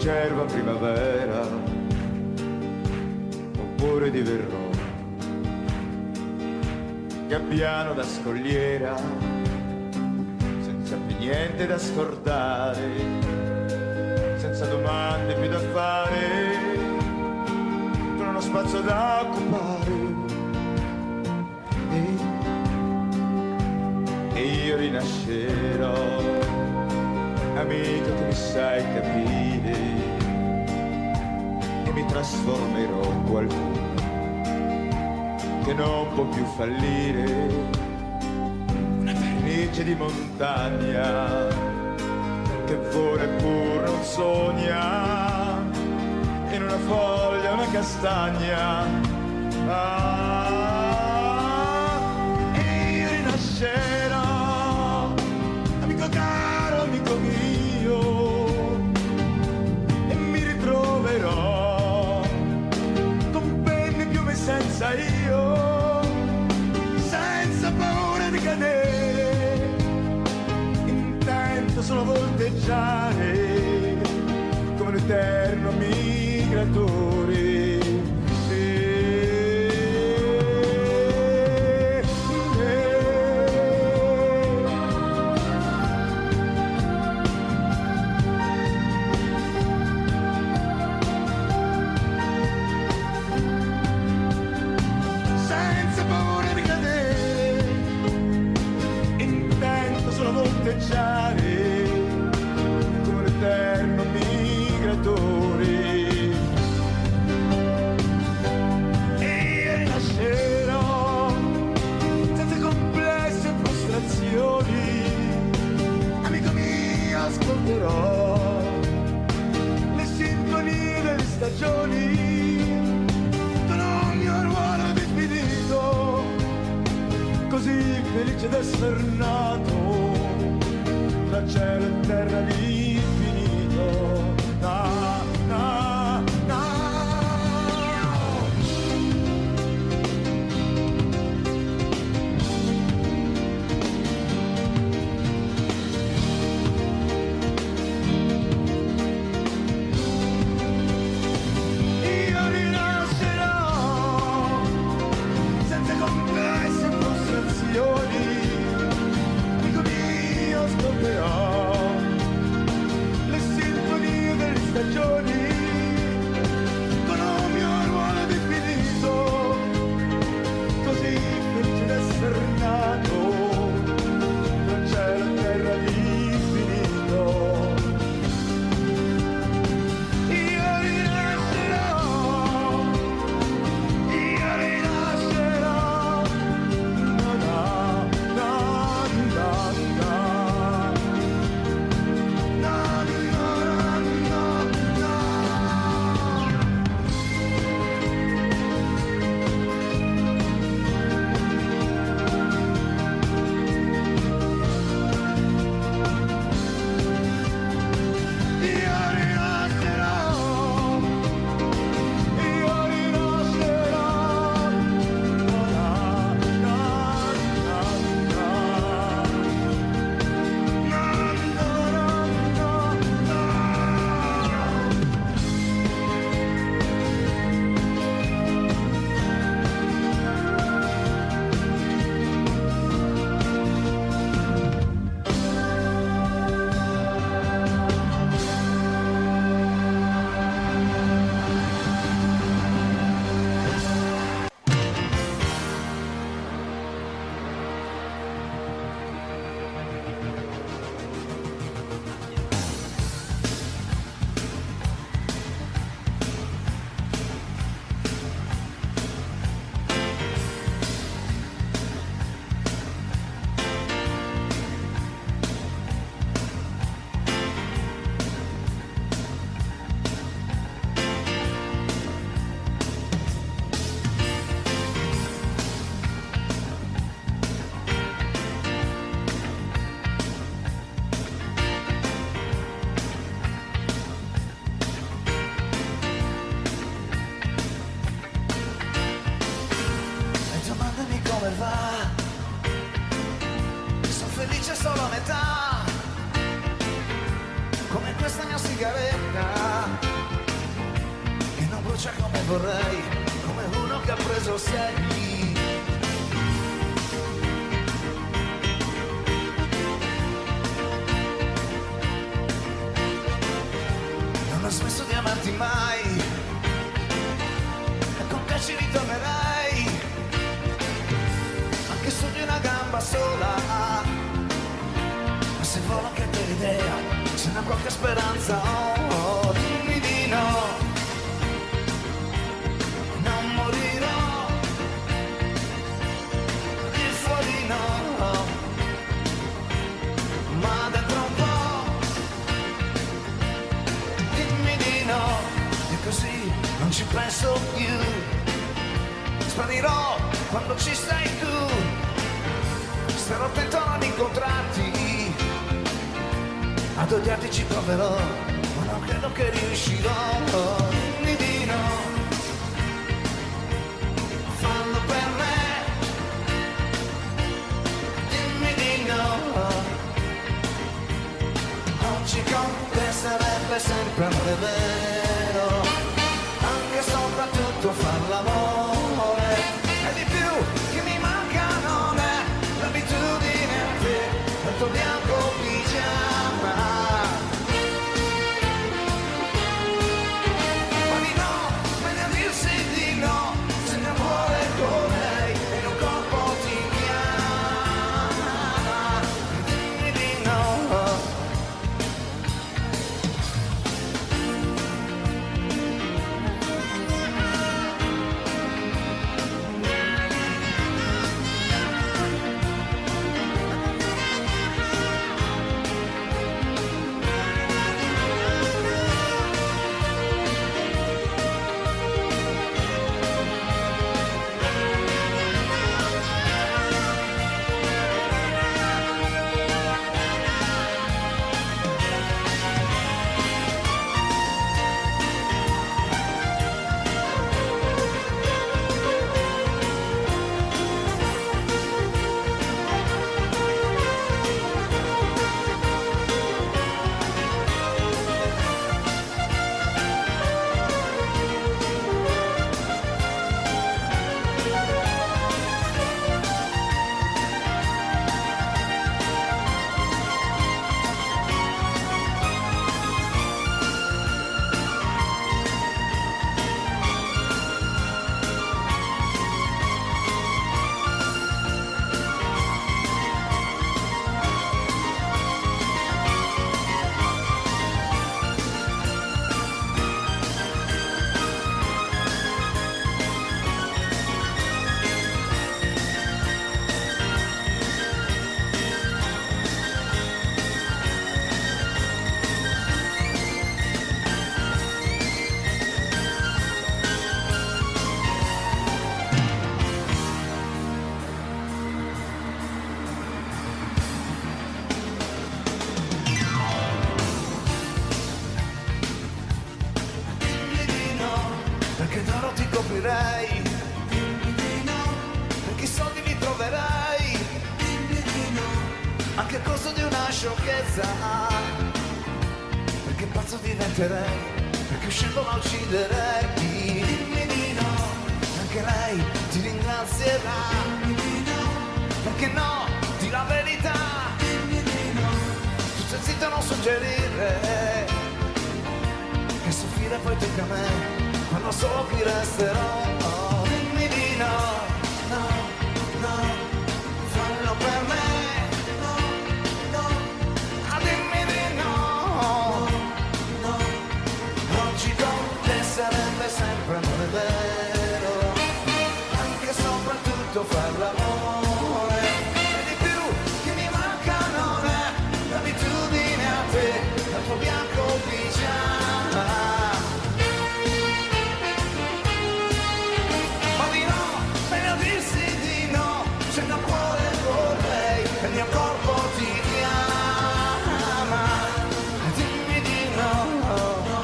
cerva primavera, oppure diverrò gabbiano da scogliera, senza più niente da scordare, senza domande più da fare, con uno spazio da occupare. E io rinascerò, amico che mi sai capire, e mi trasformerò in qualcuno che non può più fallire, una vernice di montagna che vola eppur non sogna, in una foglia una castagna. E io rinascerò, amico caro, amico mio, e mi ritroverò con penne e piume senza io, senza paura di cadere, intento solo a volteggiare come un eterno migratore. Come l'eterno migratore. E io rinascerò senza complesse frustrazioni, amico mio, ascolterò le sinfonie delle stagioni con ogni ruolo definito, così felice d'essere nato tra cielo e terra l'infinito. Na, na, na. Io rinascerò senza complesse frustrazioni, ascolterò le sinfonie delle stagioni con un mio ruolo definito, così felice d'essere nato tra cielo e terra l'infinito. Io rinascerò, io rinascerò, na na na na na. felice solo a metà, come questa mia sigaretta. brucia come vorrei, come uno che ha preso 6. Non ho smesso di amarti mai, e con te ci ritornerei, anche su di una gamba sola. Ma se volo anche per idea, c'è una qualche speranza, oh, dimmi di no. Non morirò, di fuori no, ma dentro un po', dimmi di no, e così non ci penso più. Sparirò quando ci sei tu, starò attento a non incontrarti, ad odiarti ci proverò, ma non credo che riuscirò. Dimmi di no, fallo per me, dimmi di no. Oggi con te sarebbe sempre amore vero, anche e soprattutto far l'amore, e di più che mi manca non è l'abitudine a te, il tuo bianco pigiama. Ma di no, meglio a dirsi di no, se ne vuole con lei e un corpo ti chiama. Dimmi di no. Perché d'oro ti coprirei, dimmi di no, perché i soldi li troverai, dimmi di no, anche a costo di una sciocchezza, perché pazzo diventerei, perché uscendo la ucciderei, dimmi di no, anche lei ti ringrazierà, dimmi di no, perché no, di la verità, dimmi di no, tu stai zitto a non suggerire, che soffrire poi tocca a me. Ma non so chi resterò, oh, dimmi di no, no, no, fallo per me, no, no, ah, dimmi di no, no, oggi con te sarebbe sempre amore vero, anche e soprattutto far l'amore, e di più che mi manca non è l'abitudine a te, al tuo bianco pigiama. Il mio corpo ti chiama, dimmi di no, no,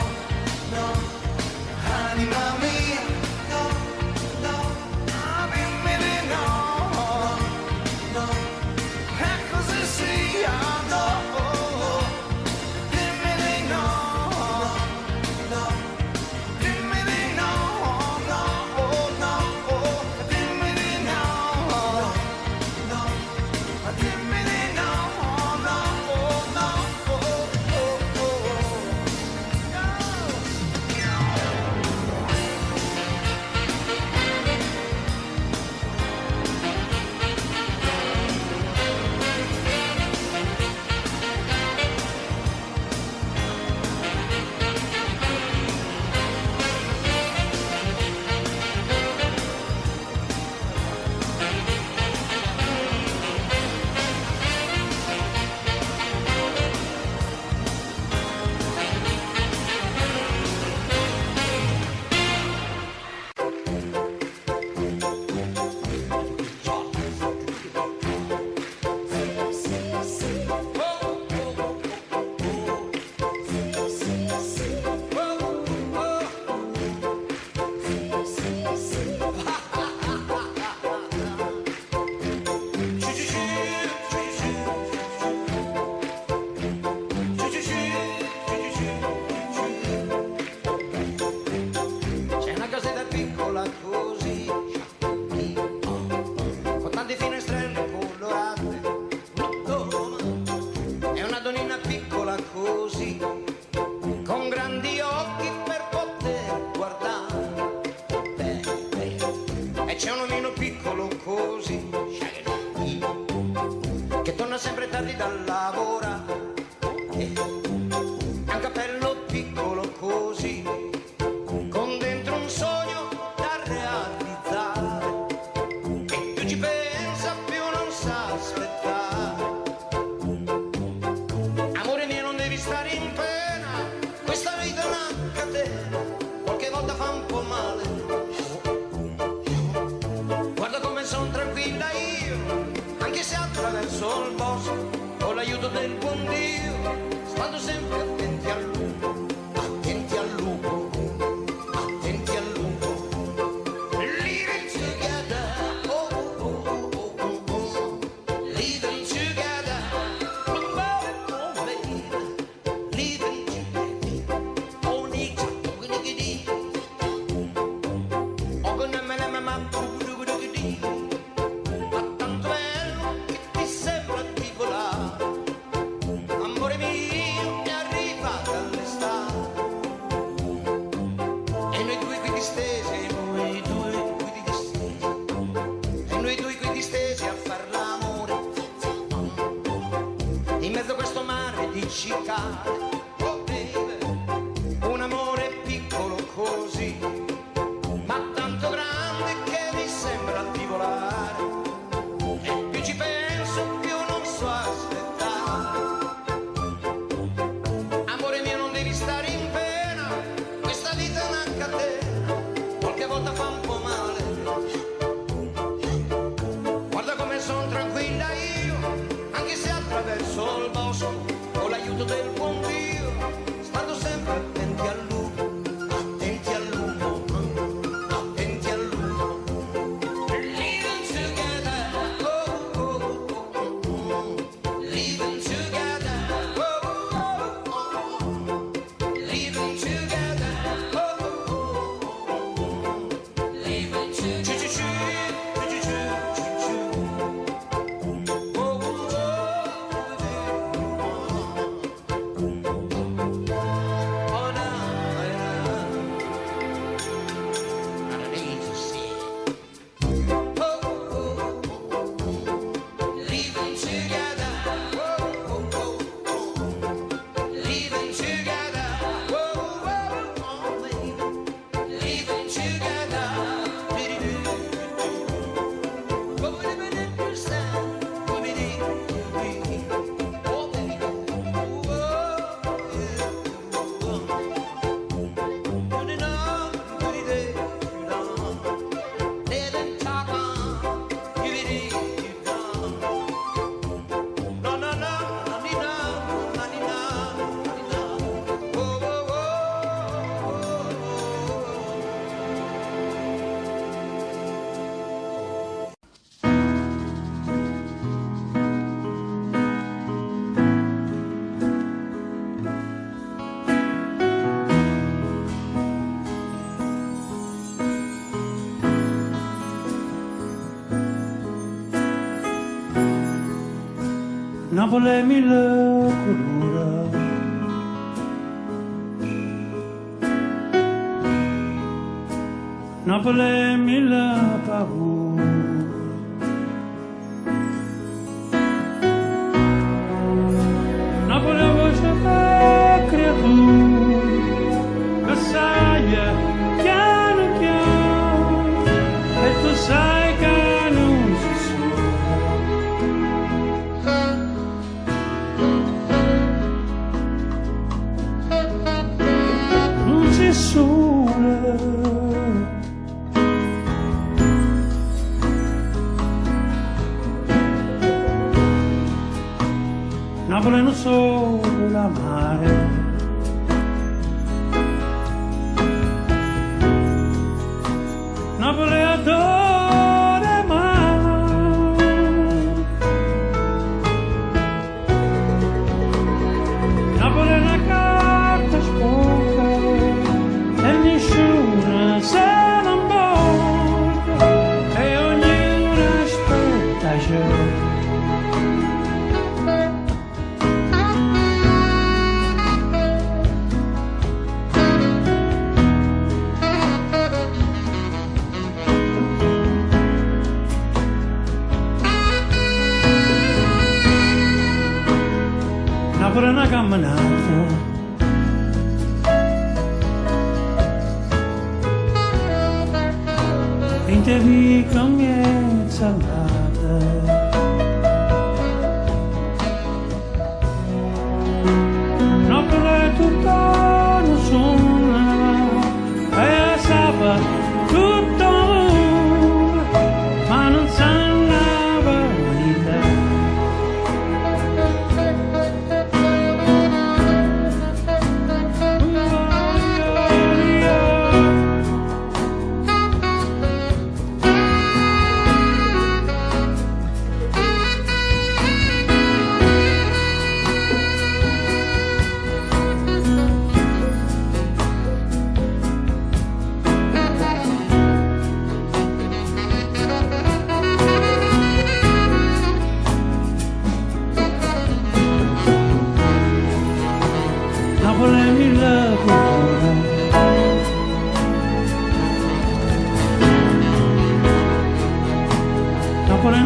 no, anima mia, no, no, dimmi di no. torna sempre tardi dal lavorare, ha un cappello piccolo così, con dentro un sogno da realizzare, e più ci pensa più non sa aspettare. Amore mio, non devi stare in pena, questa vita è una catena, qualche volta fa un po' male. Guarda come son tranquilla io, anche se attraverso il bosco, con l'aiuto del buon Dio, stando sempre attenti al lupo, attenti al lupo, attenti al lupo. Living together, oh oh oh oh oh oh, living together, oh baby, living together, oh nita, oh nigga, oh gonna mama, oh ma tanto bello che ti sembra di volare. Amore mio, è arrivata l'estate, e noi due qui distesi, noi due qui distesi, e noi due qui distesi a far l'amore, in mezzo a questo mare di cicale. Oh baby, un amore piccolo così, ma tanto grande che mi sembra di volare, e più ci penso più non so aspettare. Amore mio, non devi stare in pena, questa vita è una catena, qualche volta fa un po' male. Guarda come son tranquilla io, anche se attraverso il bosco, con l'aiuto del buon Dio, stando sempre attenti al lupo, attenti al lupo, attenti al lupo. Living together, oh oh oh oh oh, living together, oh oh oh oh, living together, oh oh oh oh, living together. Napoli mille colore, Napoli mille paure, Napoli voce da creatura, che sai piano piano, e tu sai che non si sole, Napoli non solo la mare, Napoli adora mare, Napoli è una carta sporca e nessuno se non porta, e ognuno aspetta già. per una camminata, in te vita miezza andata, no per tutto non sono, e sapeva tutto, ma non sanno la verità.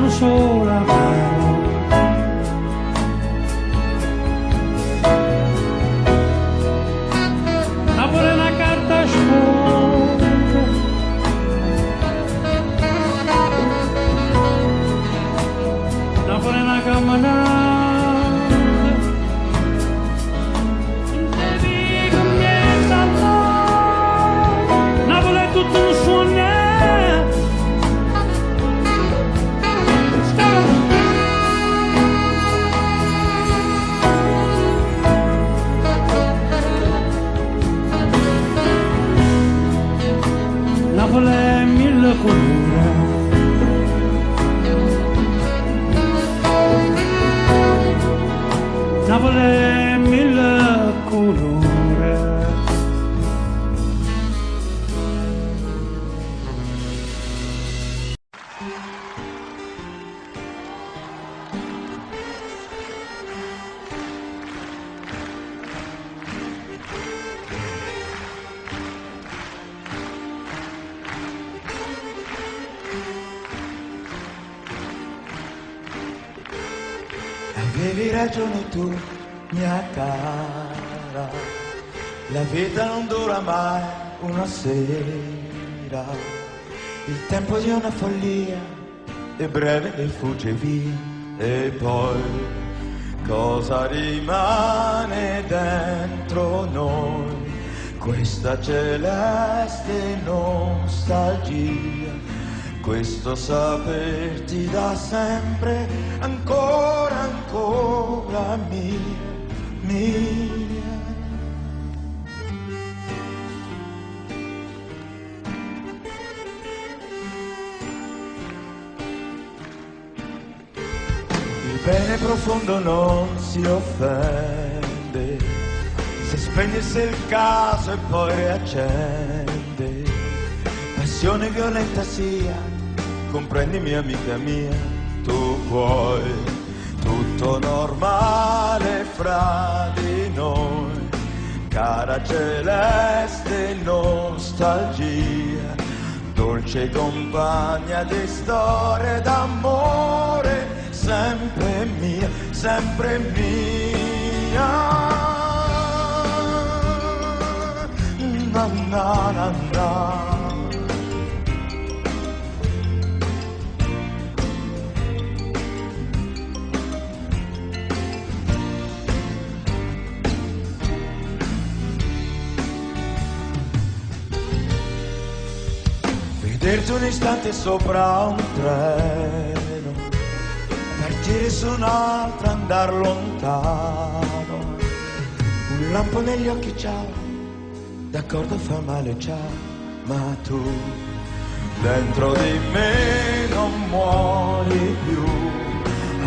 Sola apre una carta sporca, apre una camminata, e dico niente, Napoli è tutto un sogno. Napoli è mille colori, Napoli è mille colori. Avevi ragione tu, mia cara, la vita non dura mai una sera, il tempo di una follia è breve e fugge via, e poi cosa rimane dentro noi? Questa celeste nostalgia, questo saperti da sempre, ancora, ancora mia, mia. Il bene profondo non si offende, se spegnesse il caso e poi riaccende, passione violenta sia, comprendimi amica mia, tu puoi, tutto normale fra di noi, cara celeste nostalgia, dolce compagna di storie d'amore, sempre mia, sempre mia. Na na na na. Vederti un istante sopra un treno, partire su un altro, andar lontano, un lampo negli occhi, ciao, d'accordo fa male, ciao, ma tu dentro di me non muori più,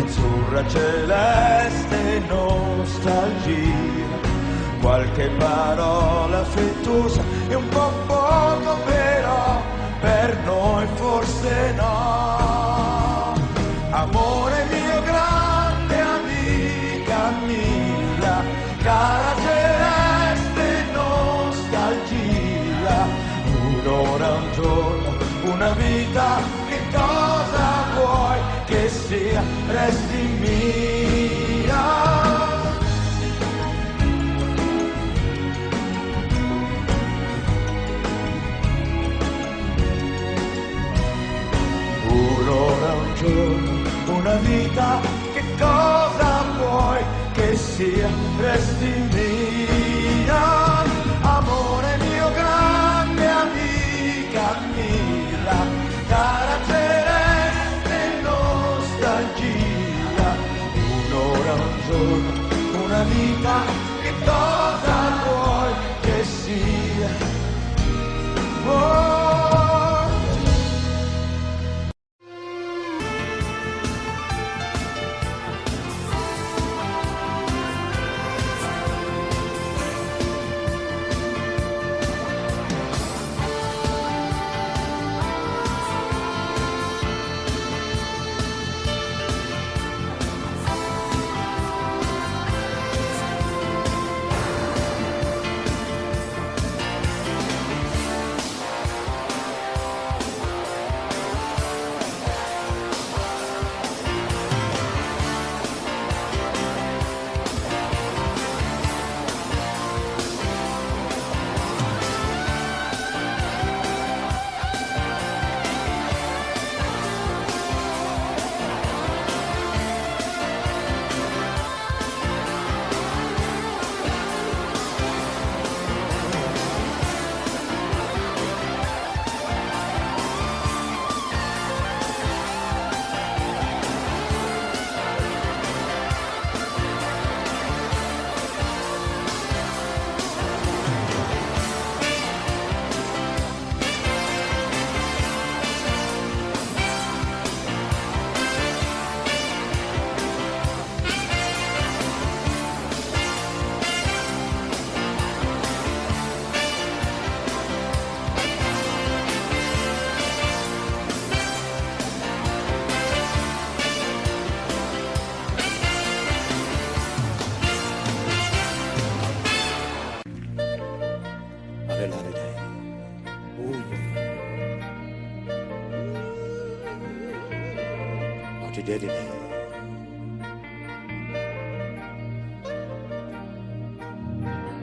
azzurra celeste nostalgia, qualche parola affettuosa e un po' poco però, per noi forse no. Amore mio, grande amica mia, cara celeste nostalgia, un'ora, un giorno, una vita, che cosa vuoi che sia, resti mia. una vita, che cosa vuoi che sia? Resti mia, amore mio, grande amica mia, cara celeste nostalgia, un'ora, un giorno, una vita, che cosa vuoi che sia? Oh.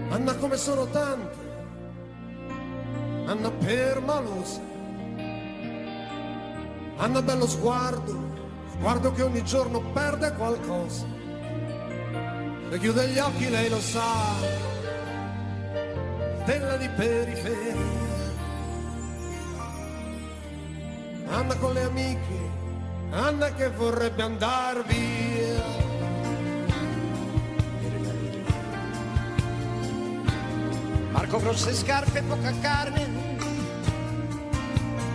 Anna come sono tante, Anna permalosa, Anna bello sguardo, sguardo che ogni giorno perde qualcosa. Se chiude gli occhi lei lo sa, stella di periferia. Anna con le amiche, Anna che vorrebbe andar via. Marco grosse scarpe e poca carne,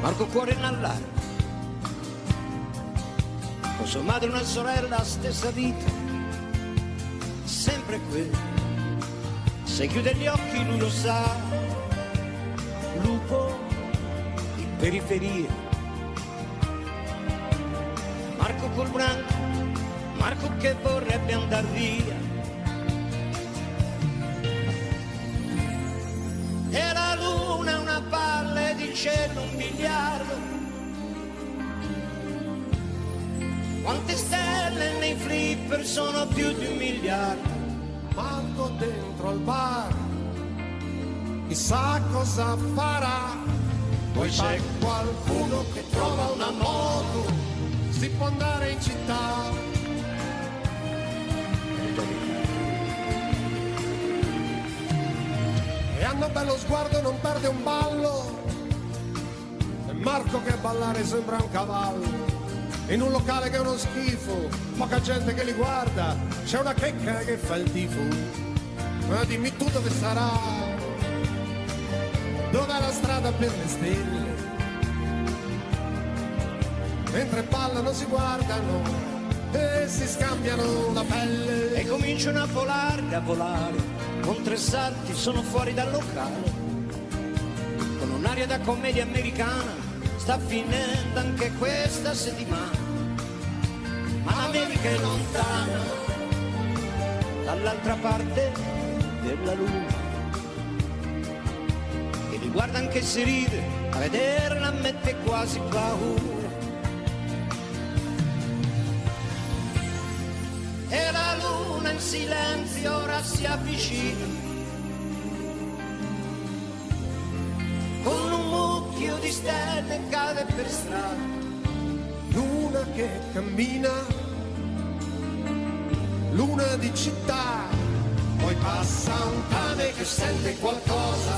Marco cuore in allarme, con sua madre una sorella, stessa vita, sempre quello. Se chiude gli occhi lui lo sa, lupo di periferia. Marco col branco, Marco che vorrebbe andar via. E la luna una palla di cielo, un miliardo. Quante stelle nei flipper sono più di 1 miliardo. Marco dentro al bar, chissà cosa farà. Poi c'è qualcuno che trova una moto, si può andare in città. E Anna bello sguardo non perde un ballo, e Marco che a ballare sembra un cavallo. In un locale che è uno schifo, poca gente che li guarda, c'è una checca che fa il tifo. Ma dimmi tu dove sarà, dov'è la strada per le stelle? Mentre ballano si guardano e si scambiano la pelle. E cominciano a volare, con 3 salti sono fuori dal locale. Con un'aria da commedia americana, sta finendo anche questa settimana. Ma l'America è lontana, dall'altra parte della luna. E li guarda anche se ride, a vederla mette quasi paura. E la luna in silenzio ora si avvicina, con un luna che cammina luna di città, poi passa un cane che sente qualcosa,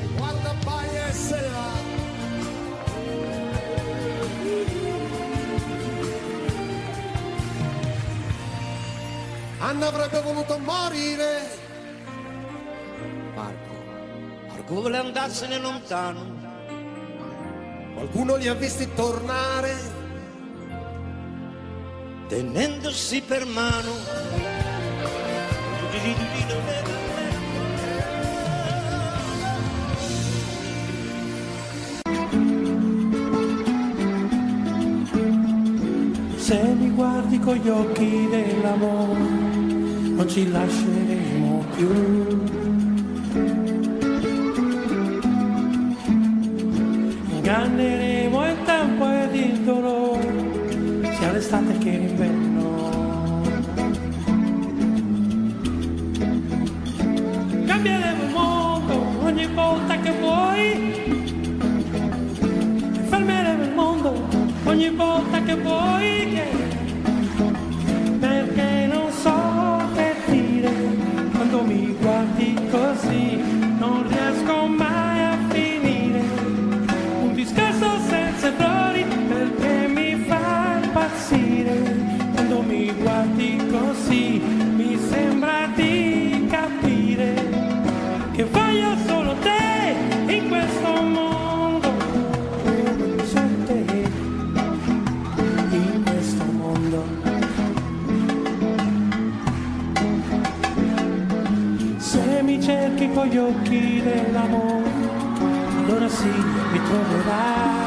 e guarda paia e se ne va. Anna avrebbe voluto morire. Marco vuole andarsene lontano. Qualcuno li ha visti tornare, tenendosi per mano. Se mi guardi con gli occhi dell'amore, non ci lasceremo più. Inganneremo il tempo ed il dolore, sia l'estate che l'inverno. Cambieremo il mondo ogni volta che vuoi, fermeremo il mondo ogni volta che vuoi, perché non so che dire, quando mi guardi così non riesco mai a finire, un discorso senza errori perché mi fa impazzire, quando mi guardi così mi sembra di capire che voglio solo te in questo mondo, solo te in questo mondo. Se mi cerchi con gli occhi dell'amore, allora sì, mi troverai.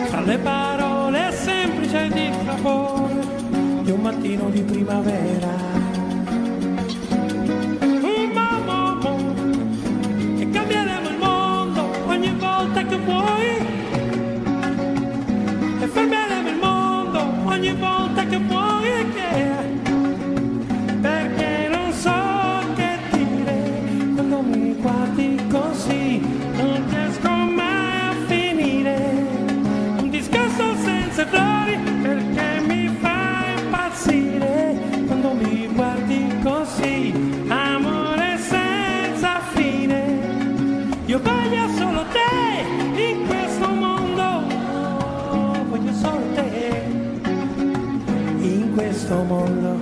Fra le parole semplici di sapore di un mattino di primavera. E cambieremo il mondo ogni volta che vuoi, e fermeremo il mondo ogni volta che vuoi, perché non so che dire, quando mi guardi così non riesco mai a finire, un discorso senza errori perché mi fa impazzire, quando mi guardi così, amore senza fine, io voglio solo te in questo mondo, voglio solo te in questo mondo.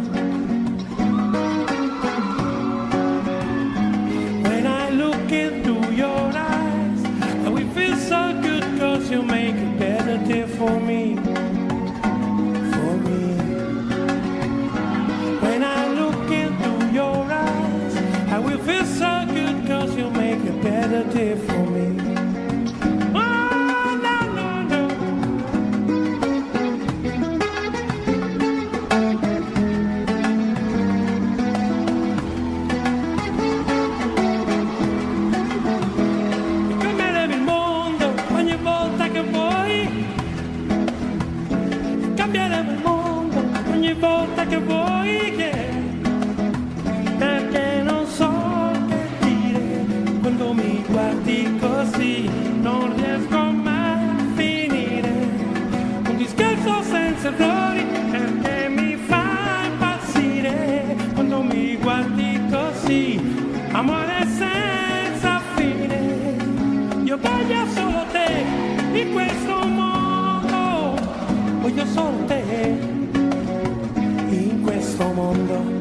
When I look into your eyes, I will feel so good, 'cause you make a better day for me, for me. When I look into your eyes, I will feel so good, 'cause you make a better day for me. Oh, no, no, no. Cambieremo il mondo ogni volta che vuoi, cambieremo il mondo ogni volta che vuoi, perché non so che dire, quando mi guardi così non riesco mai a finire, un discorso senza errori perché mi fa impazzire, quando mi guardi così, amore senza fine, io voglio solo te in questo mondo, voglio solo te in questo mondo.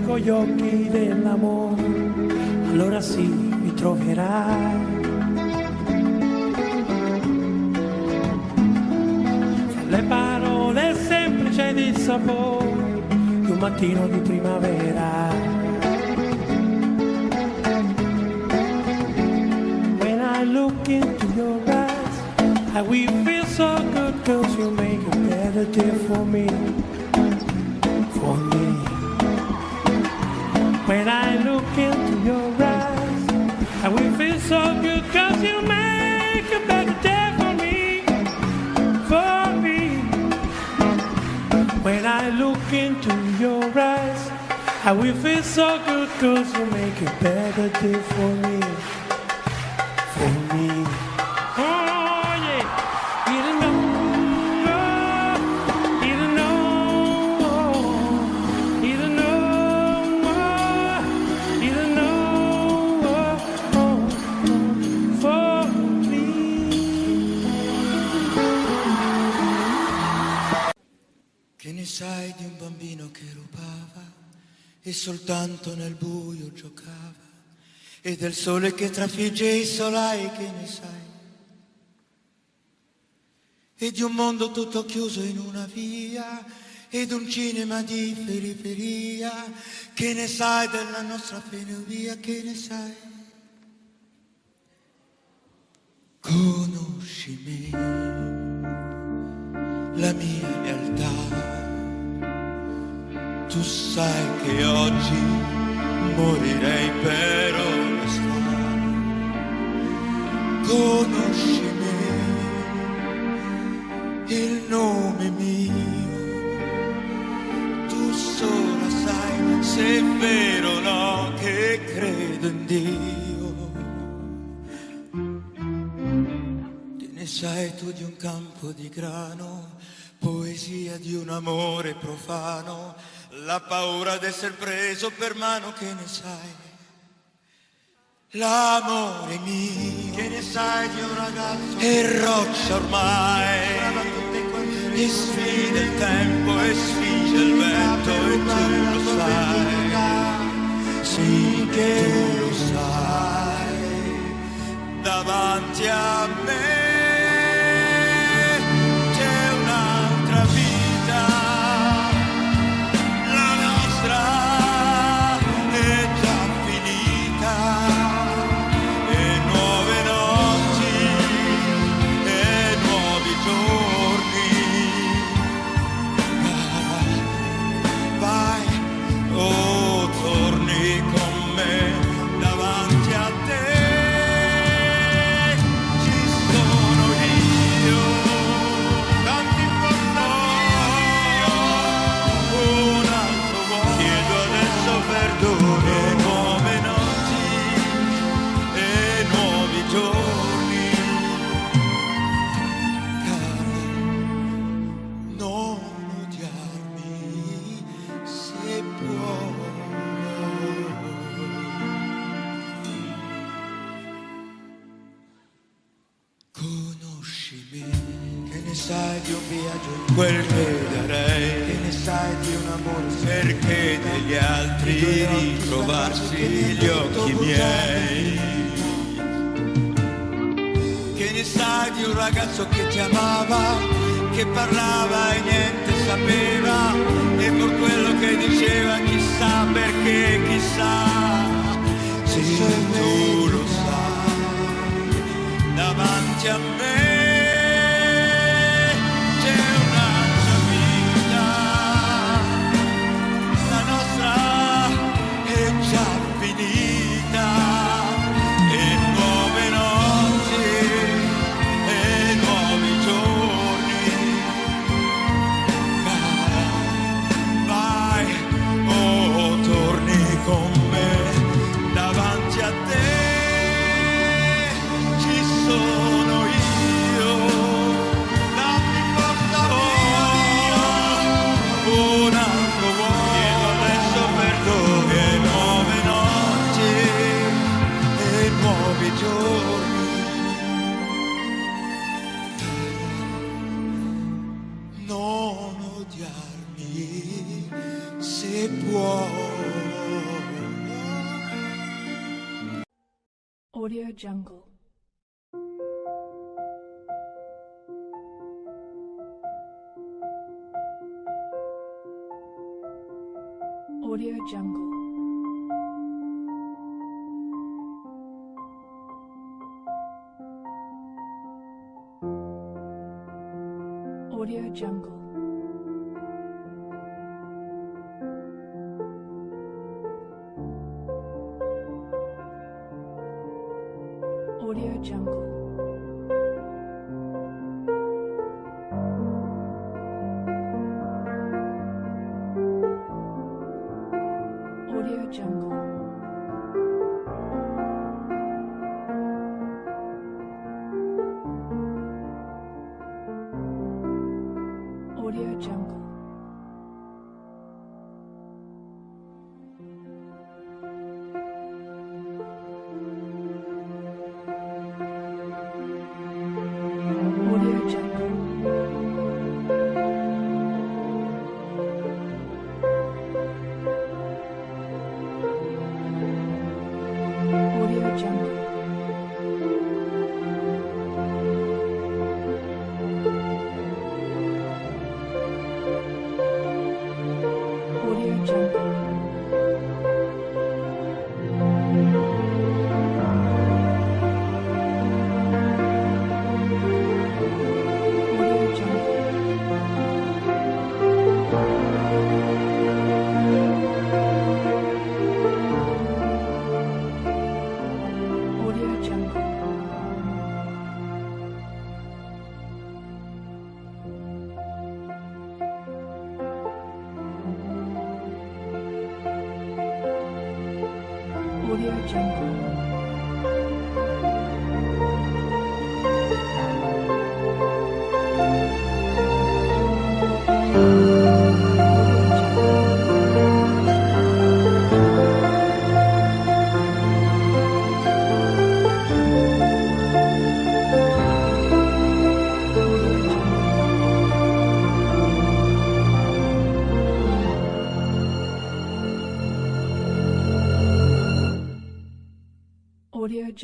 Con gli occhi dell'amore, allora sì, mi troverai. Fra le parole semplici di sapore di un mattino di primavera. When I look into your eyes, I will feel so good, 'cause you make a better day for me, for me. When I look into your eyes, I will feel so good, 'cause you make a better day for me, for me. When I look into your eyes, I will feel so good, 'cause you make a better day for me, for me. Oh yeah, you don't know, you don't know, you don't know, you don't know, for me. Che ne sai di un bambino che rubava e soltanto nel buio giocava, e del sole che trafigge i solai, che ne sai? E di un mondo tutto chiuso in una via, ed un cinema di periferia, che ne sai della nostra penuria, che ne sai? Conosci me, la mia realtà. Tu sai che oggi morirei per onestà. Conosci me, il nome mio. Tu sola sai se è vero o no che credo in Dio. Te ne sai tu di un campo di grano, poesia di un amore profano, la paura d'essere preso per mano, che ne sai? L'amore mio, che ne sai di un ragazzo e roccia ormai, e sfida il tempo e sfida il vento, e tu lo sai, sì che tu lo sai, davanti a me c'è un'altra vita. Sai di un viaggio, quel che darei, che ne sai di un amore, perché degli altri ritrovarsi gli occhi miei, che ne sai di un ragazzo che ti amava, che parlava e niente sapeva, e per quello che diceva chissà perché, chissà se tu lo sai, davanti a me Audio Jungle. Audio Jungle. Audio Jungle. Audio Jungle. Audio Jungle. Audio Jungle. Audio Jungle. Audio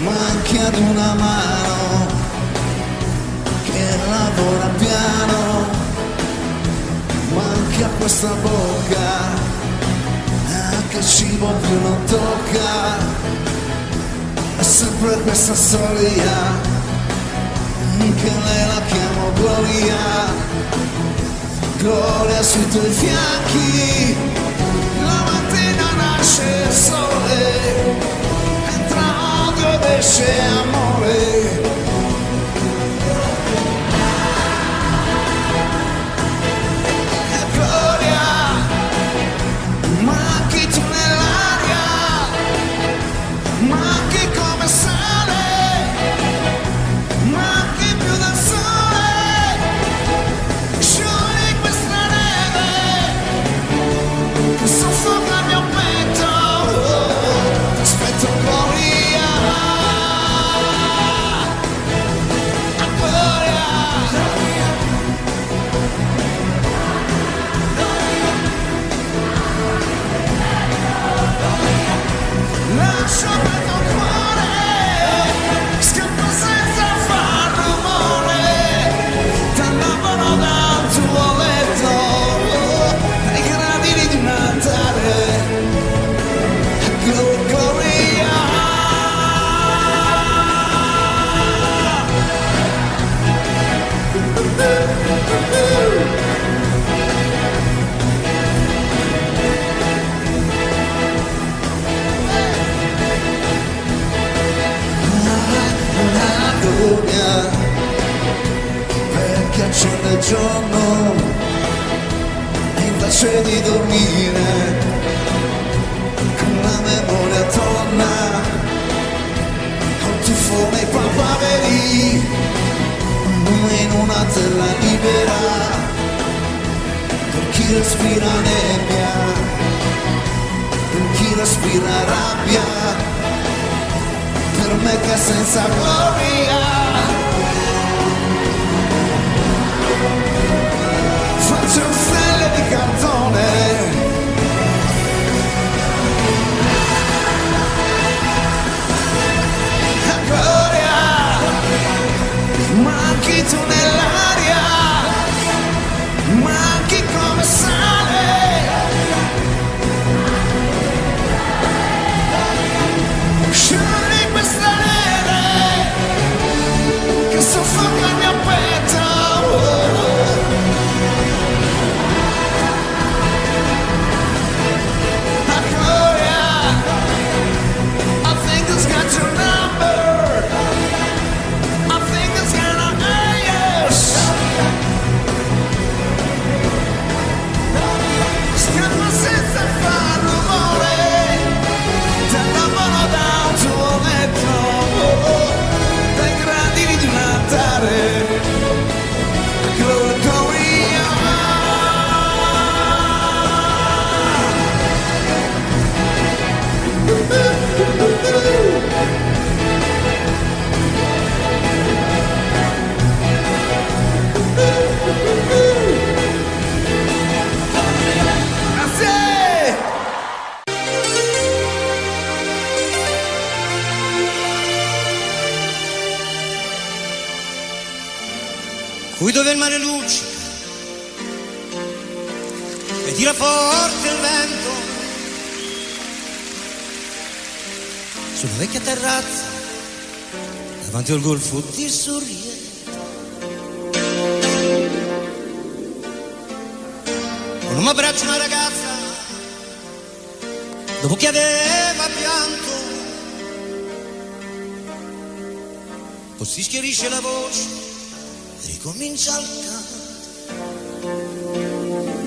manchi ad una mano che lavora piano, manchi a questa bocca che cibo più non tocca, è sempre questa storia che lei la chiamo Gloria, Gloria sui tuoi fianchi, la mattina nasce il sole, entra odio ed esce amore. Manchi come sale, manchi più del sole, sciogli questa neve che soffoca il mio petto, aspetto Gloria, lascio il tuo cuore, scappa senza far rumore, t'annavano dal tuo letto, ai gradini di un altare, Gloria. Perché accende il giorno e invece di dormire con la memoria torna col tuffo nei papaveri, noi in una terra libera per chi respira nebbia, per chi respira rabbia, per me che senza gloria faccio stelle di cartone, gloria, manchi tu nell'aria, manchi come sale, sciogli questa neve che soffoca il mio petto. Qui dove il mare luccica e tira forte il vento, su una vecchia terrazza davanti al golfo di Sorrento, con un abbraccio una ragazza dopo che aveva pianto, poi si schiarisce la voce, ricomincia il canto.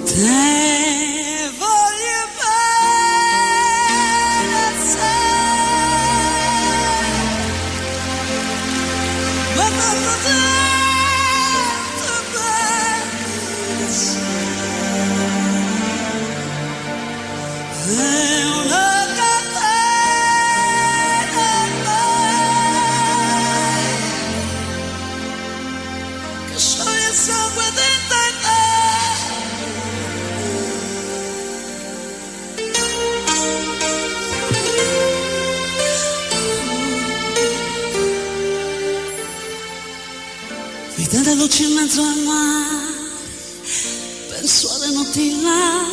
Te voglio bene assai, ma tanto bene assai. È una catena ormai che scioglie il sangue dentro te. te da luce in mezzo al mare, penso alle notti là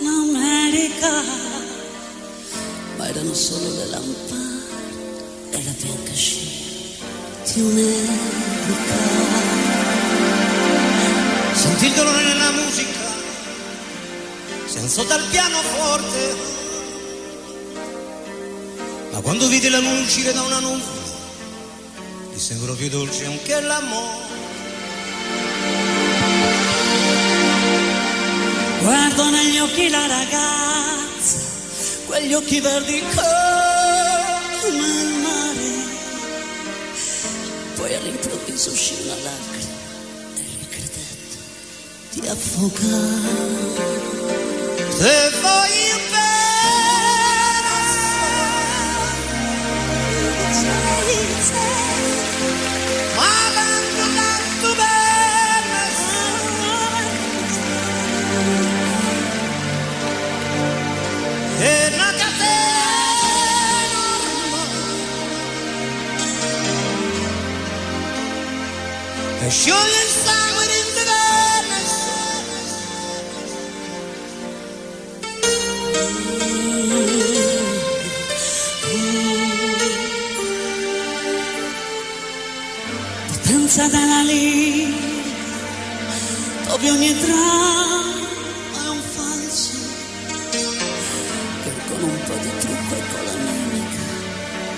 in America, ma erano solo le lampade e la bianca scia di un'epoca. Sentì il dolore nella musica, si alzò dal pianoforte, ma quando vide la luna uscire da una nuvola, gli sembrò più dolce anche l'amore. Guardo negli occhi la ragazza, quegli occhi verdi come il mare, poi all'improvviso uscì una lacrima e lui credette di affogare. Se voglio è una catena che scioglie il sangue di potenza della lì, dove ogni dramma è un falso, che con un po' di trucco e con la mimica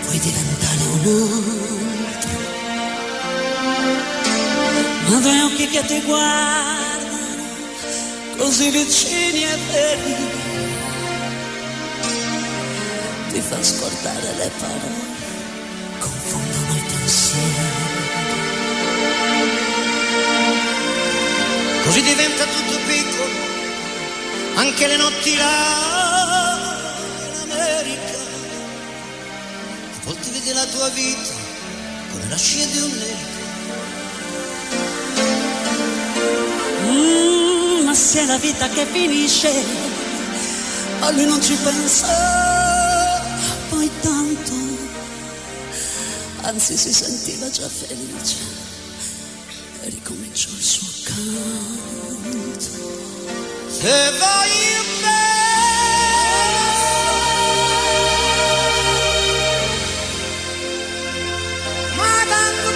puoi diventare un altro. Ma due occhi che ti guardano così vicini e veri ti fa scordare le parole, confondono i pensieri. Così diventa tutto piccolo, anche le notti là in America. A volte vedi la tua vita come la scia di un nero. Ma se è la vita che finisce, a lui non ci pensa poi tanto, anzi si sentiva già felice e ricominciò il suo canto. Se voglio ma tanto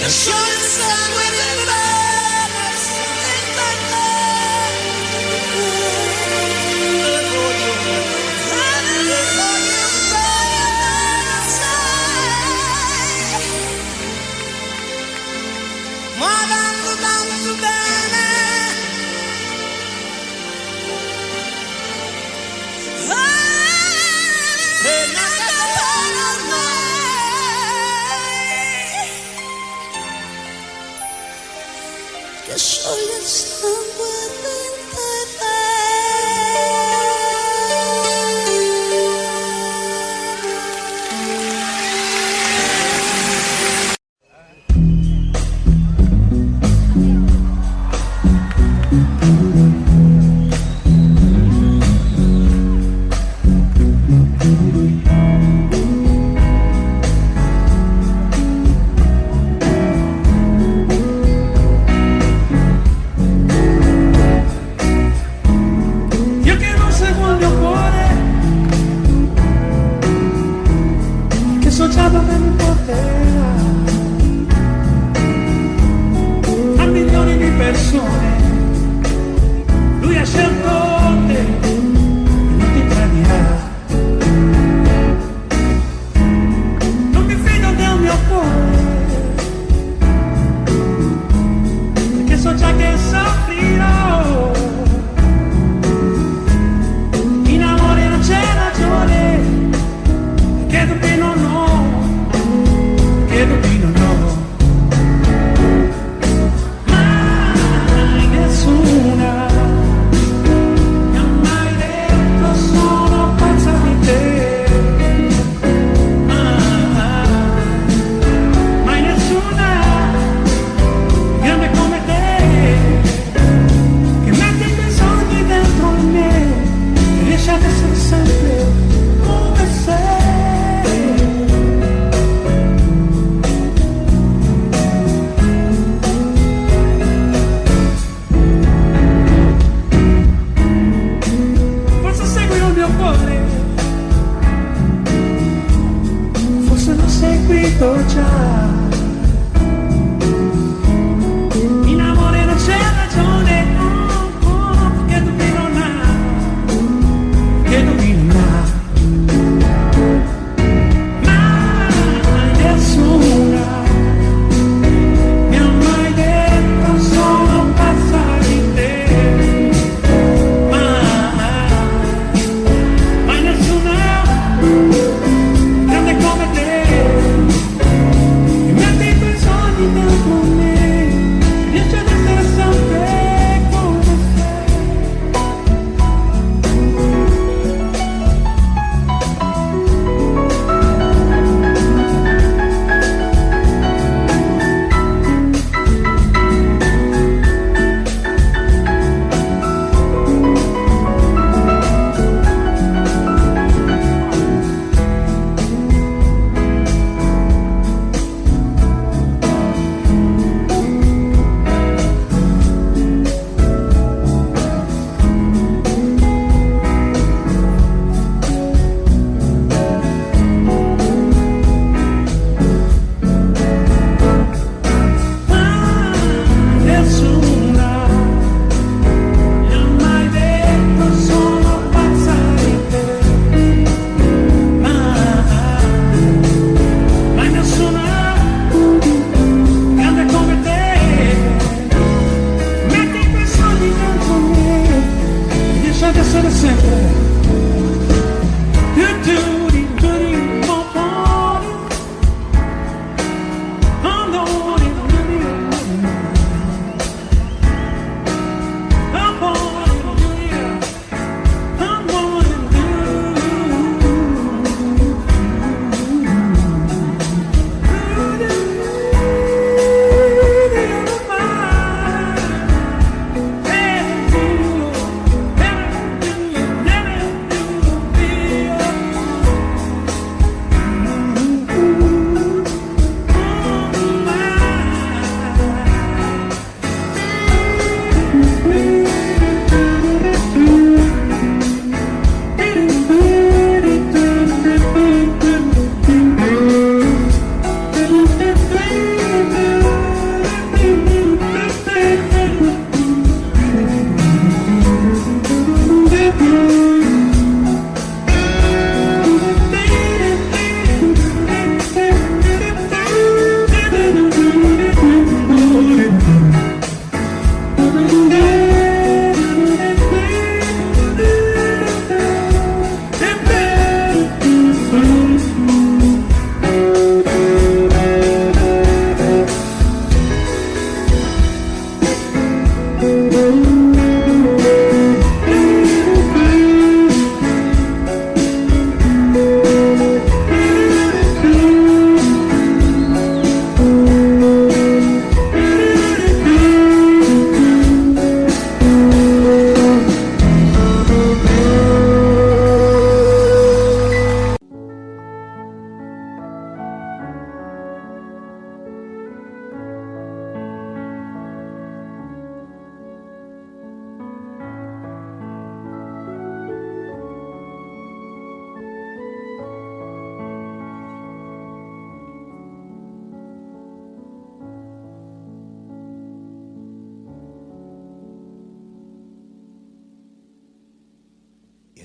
che scioglie il sangue del che scioglie il sangue visto già. In amore non c'è ragione, che dubbi non ha, che dubbi non ha. Mai nessuna mi ha mai detto sono pazza di te. Mai nessuna grande come te. E metti i tuoi sogni dentro me, riesci ad essere sempre come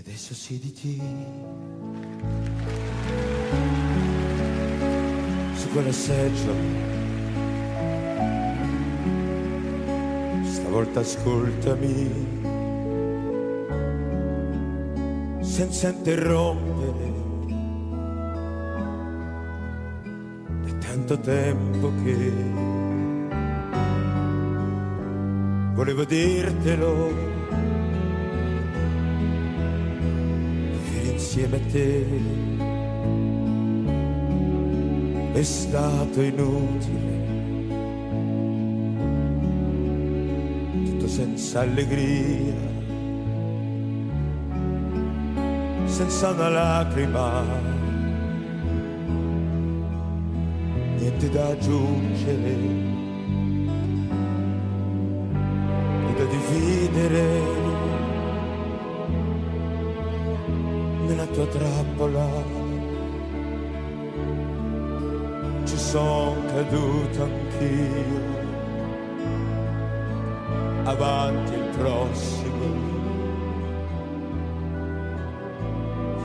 Adesso siediti su quella seggiola, stavolta ascoltami senza interrompere. È tanto tempo che volevo dirtelo, insieme a te è stato inutile, tutto senza allegria, senza una lacrima, niente da aggiungere, né da dividere. Nella tua trappola son caduto anch'io, avanti il prossimo,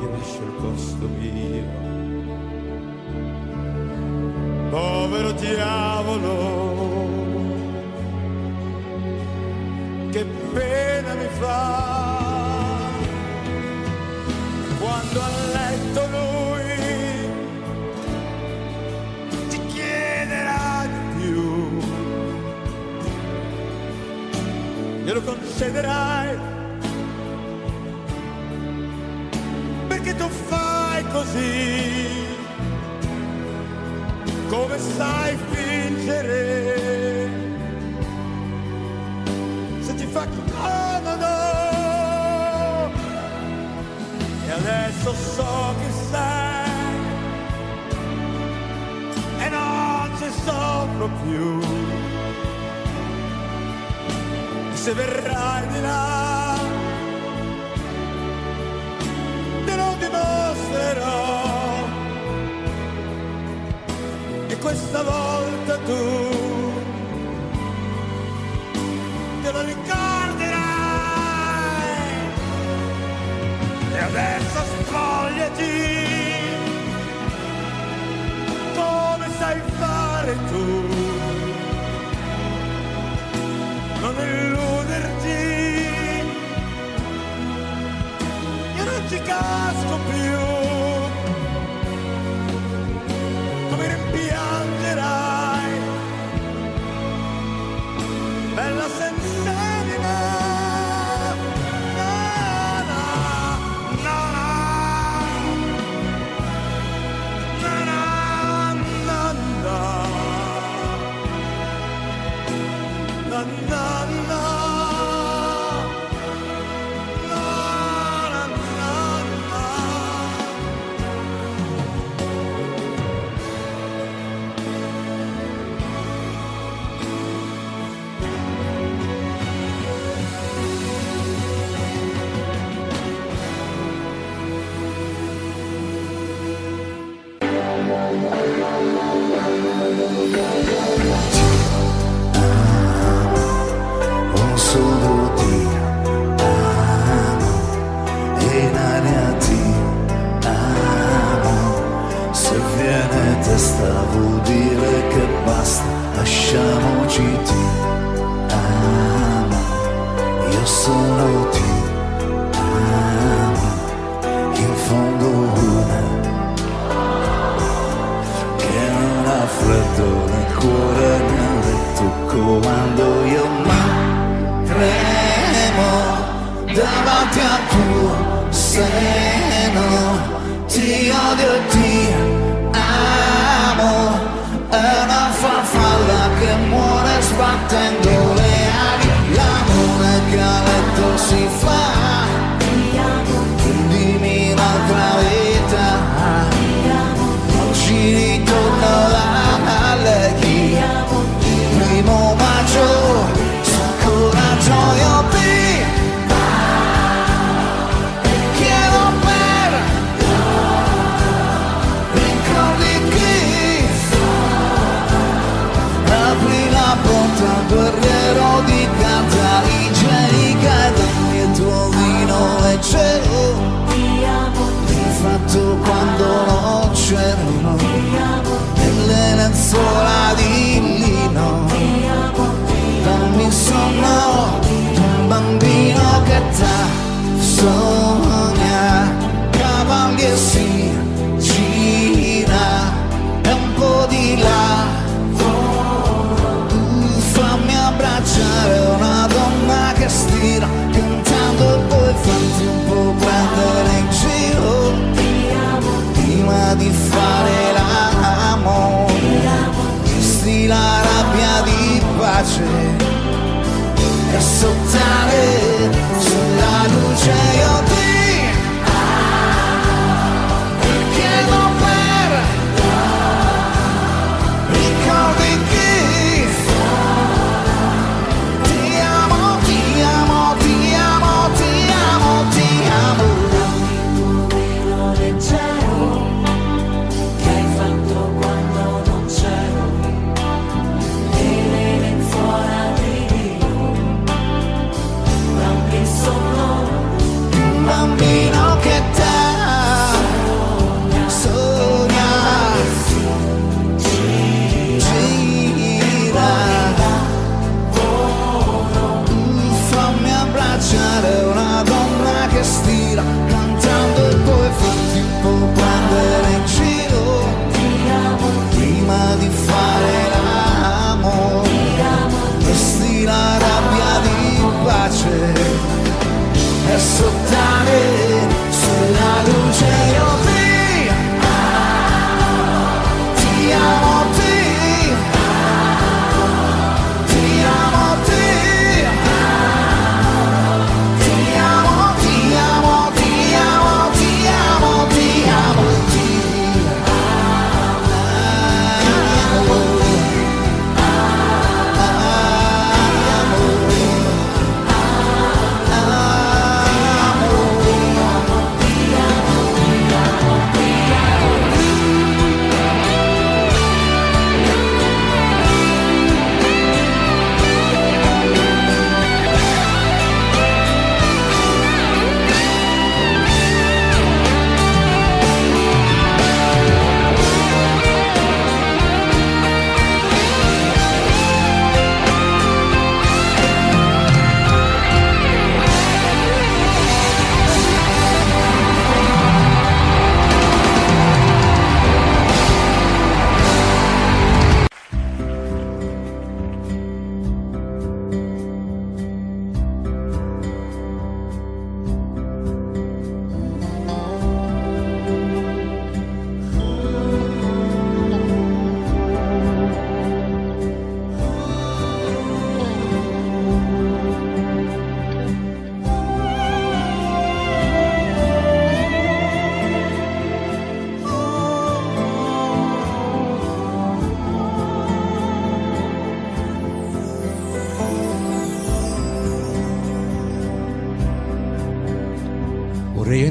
io lascio il posto mio. Povero diavolo, che pena mi fa quando a letto lui ti chiederà di più, glielo concederai perché tu fai così, come sai fingere, se ti fa comodo. E adesso so che sei e non ci soffro più. E se verrai di là te lo dimostrerò. E questa volta tu te lo ricorderai. E adesso spogliati come sai fare tu, non illuderti, io non ci casco più. Come rimpiangerai, bella senza di me. Solo ti amo e in aria ti amo. Se viene testa vuol dire che basta, lasciamoci, ti amo. Io solo ti amo, in fondo una che non ha freddo nel cuore nel letto quando io tremo davanti al tuo seno, ti odio e ti amo, è una farfalla che muore sbattendo le ali, l'amore che a letto si fa, dimmi un'altra vita, oggi ritorno a lei, primo maggio. Coraggio ti chiedo per ricordi chi apri la porta, guerriero di carta igienica e dammi il tuo vino leggero, rifatto quando non c'erano nelle lenzuola di lino. Dammi sonno un bambino che t'ha sogna, cavalli e si gira e un po' di là. Fammi abbracciare una donna che stira cantando e poi farti un po' prendere in giro prima di fare l'amore, misti la rabbia di pace e sottare sulla luce. Io ti chiedo per ricordi chi ti amo, ti amo, ti amo, ti amo, ti amo. Leggero che hai fatto quando non c'è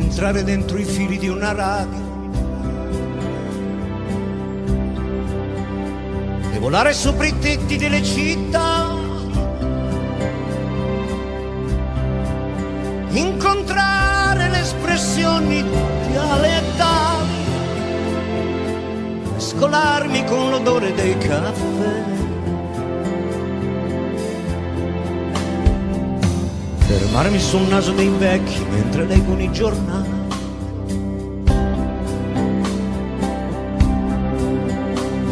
entrare dentro i fili di una radio e volare sopra i tetti delle città, incontrare le espressioni dialettali, mescolarmi con l'odore dei caffè, fermarmi sul naso dei vecchi mentre leggono i giornali,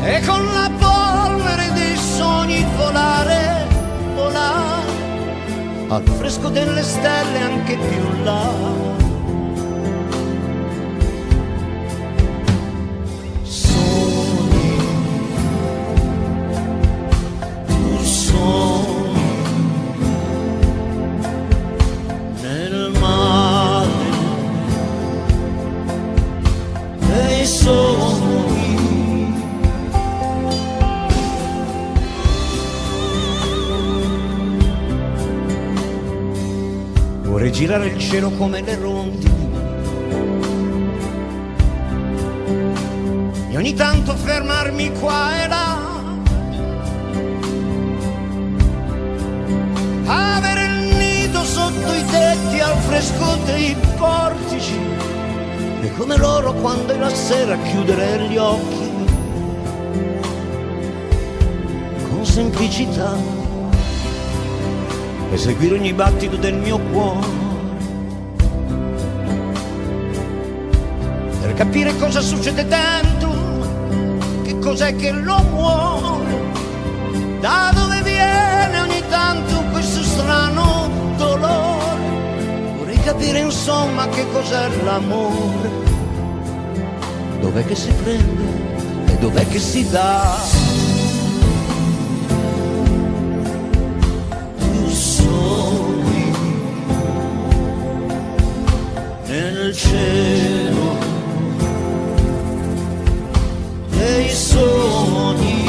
e con la polvere dei sogni volare, volare al fresco delle stelle anche più là. Sogni, tu sogni nel mare dei sogni. Vorrei girare il cielo come le rondini e ogni tanto fermarmi qua e là, avere il nido sotto i tetti al fresco dei portici e come loro quando è la sera chiudere gli occhi con semplicità e seguire ogni battito del mio cuore per capire cosa succede dentro, che cos'è che lo muove, da dove viene ogni tanto questo strano dolore. Vorrei capire insomma che cos'è l'amore, dov'è che si prende e dov'è che si dà. Nel cielo dei sogni,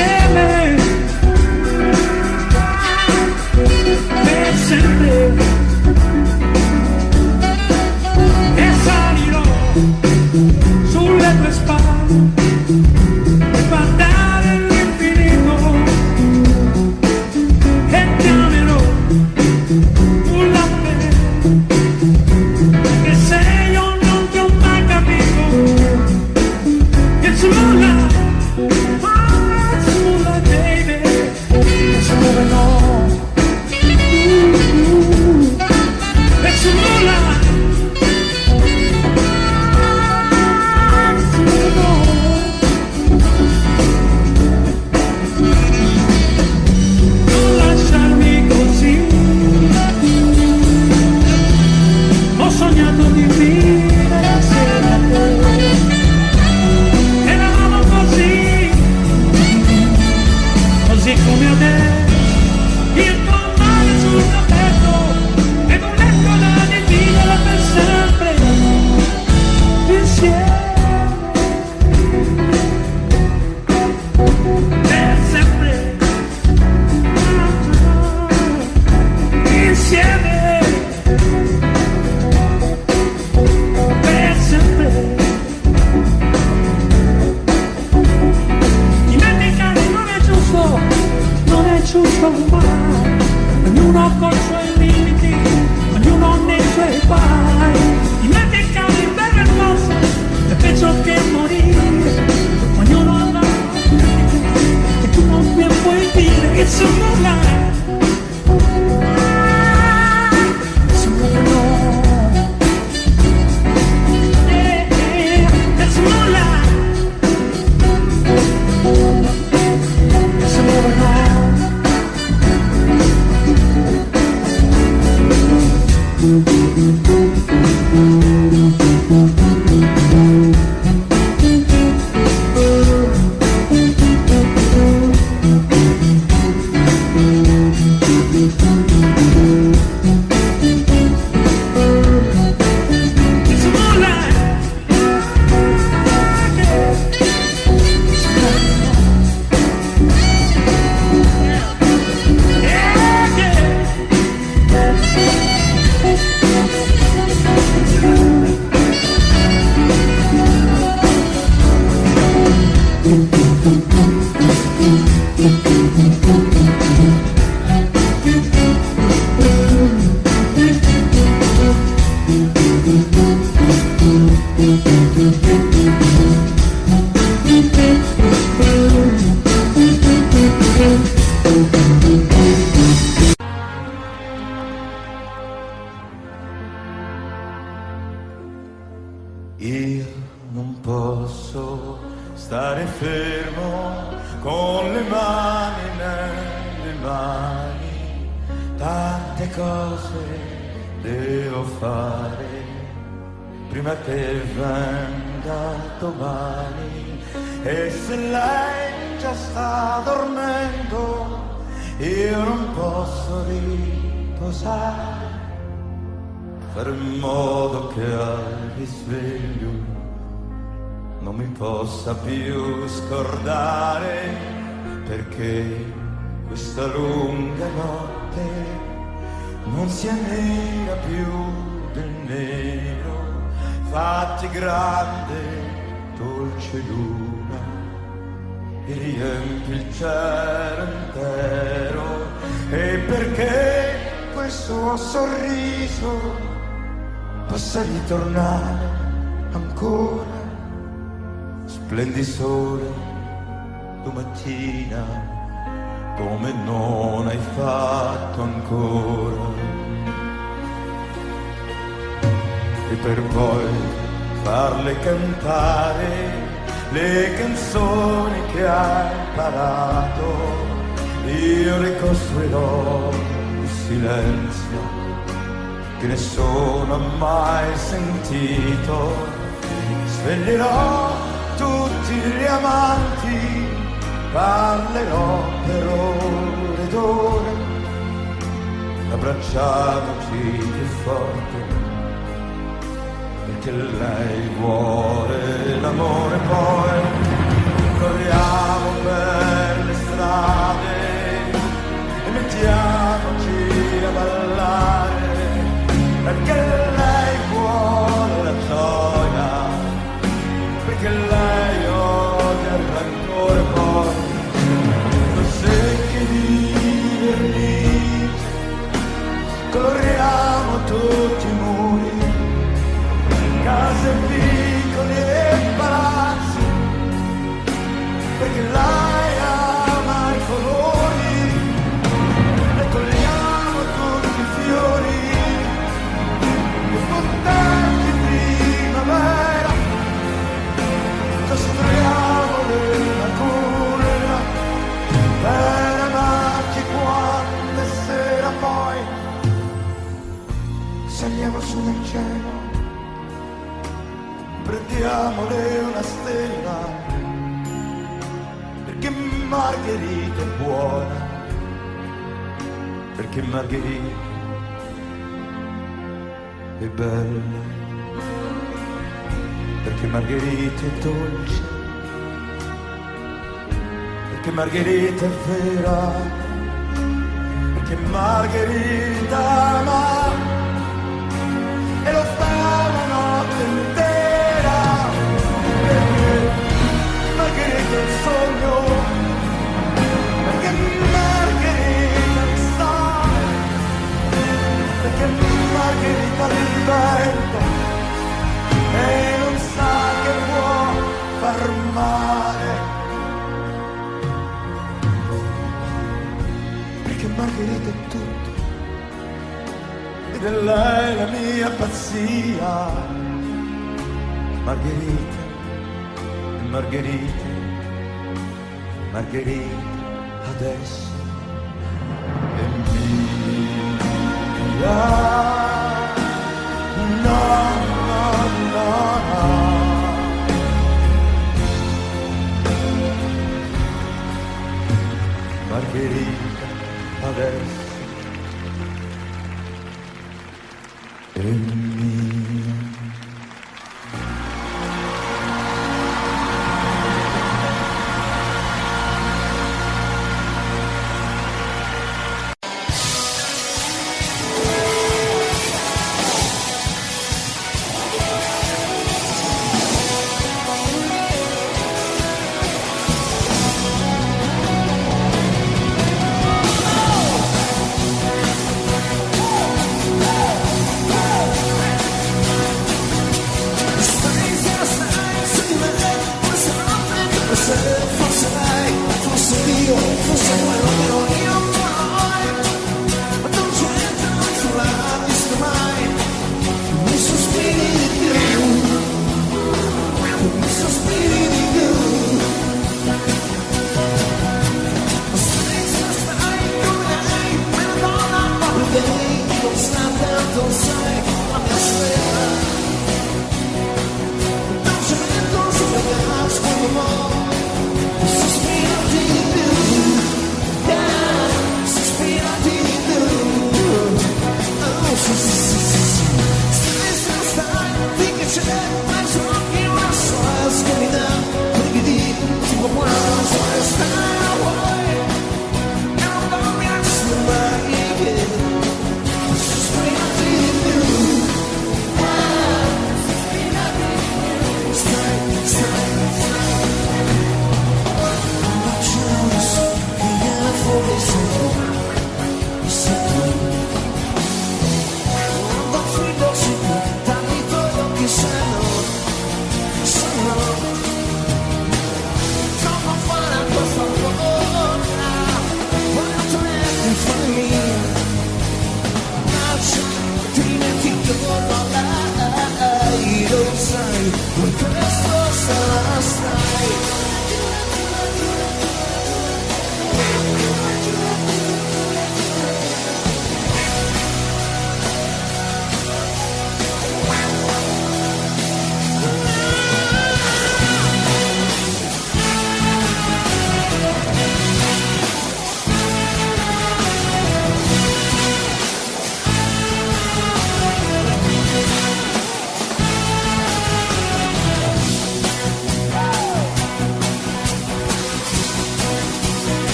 insieme per sempre, e salirò sulle tue spalle e guardare l'infinito e ti amerò nulla per, perché se io non ti ho mai capito, it's moonlight, it's moonlight baby, it's moving on, it's moonlight. Non lasciarmi così, ho sognato di vivere assieme a te, eravamo così, così come adesso, il tuo mare sul tappeto ed un letto da dividere per sempre, insieme. Per sempre, insieme, per sempre. Dimenticare non è giusto, non è giusto mai. Ognuno con i suoi limiti, ognuno nei suoi guai. Dimenticare il bello e il mosso è peggio che morire. Ognuno ha la e tu non mi puoi dire che sono moonlight. It's moving on. It's moonlight. It's moving on. It's moonlight. Io non posso stare fermo con le mani nelle mani, tante cose devo fare prima che venga domani, e se lei già sta dormendo io non posso riposare, fare in modo che al risveglio non mi possa più scordare, perché questa lunga notte non sia nera più del nero, fatti grande, dolce luna, e riempi il cielo intero, e perché quel suo sorriso possa ritornare ancora, splendi sole domattina come non hai fatto ancora, e per poi farle cantare le canzoni che hai imparato, io le costruirò il silenzio che nessuno ha mai sentito, sveglierò tutti gli amanti, parlerò per ore ed ore, abbracciamoci più forte, perché lei vuole l'amore, poi corriamo per le saliamo su nel cielo, prendiamole una stella, perché Margherita è buona, perché Margherita è bella, perché Margherita è dolce, perché Margherita è vera, perché Margherita ama e lo sta la notte intera, perché Margherita è il sogno, perché Margherita mi sta, perché Margherita il vento e non sa che può far male, perché Margherita è tutto ed è lei la mia pazzia. Margherita, Margherita, Margherita adesso è mia. No, no, no, no. Margherita adesso è mia.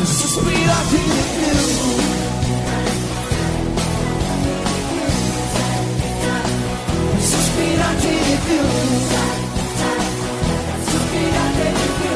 sospirati di più. Sospirati di più. Sospirati di più.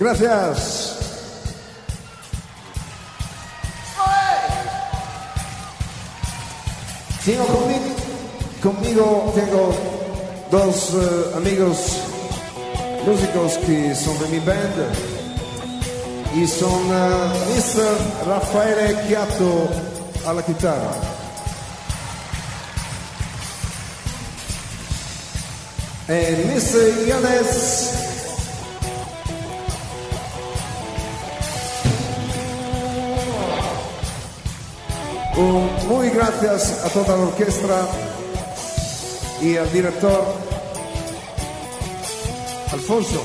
Gracias. Conmigo tengo dos amigos músicos que son de mi band y son Mr. Raffaele Chiatto alla chitarra e Mr. Yanes muy gracias a toda la orquesta y al director Alfonso.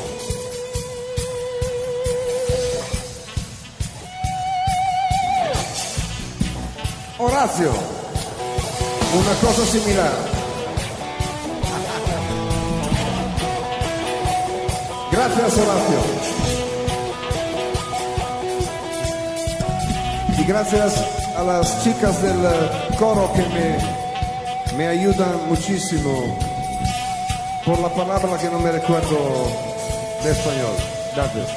Orazio, una cosa similar. Gracias, Orazio. Y gracias a las chicas del coro que me ayudan muchísimo por la palabra que no me recuerdo de español. Gracias.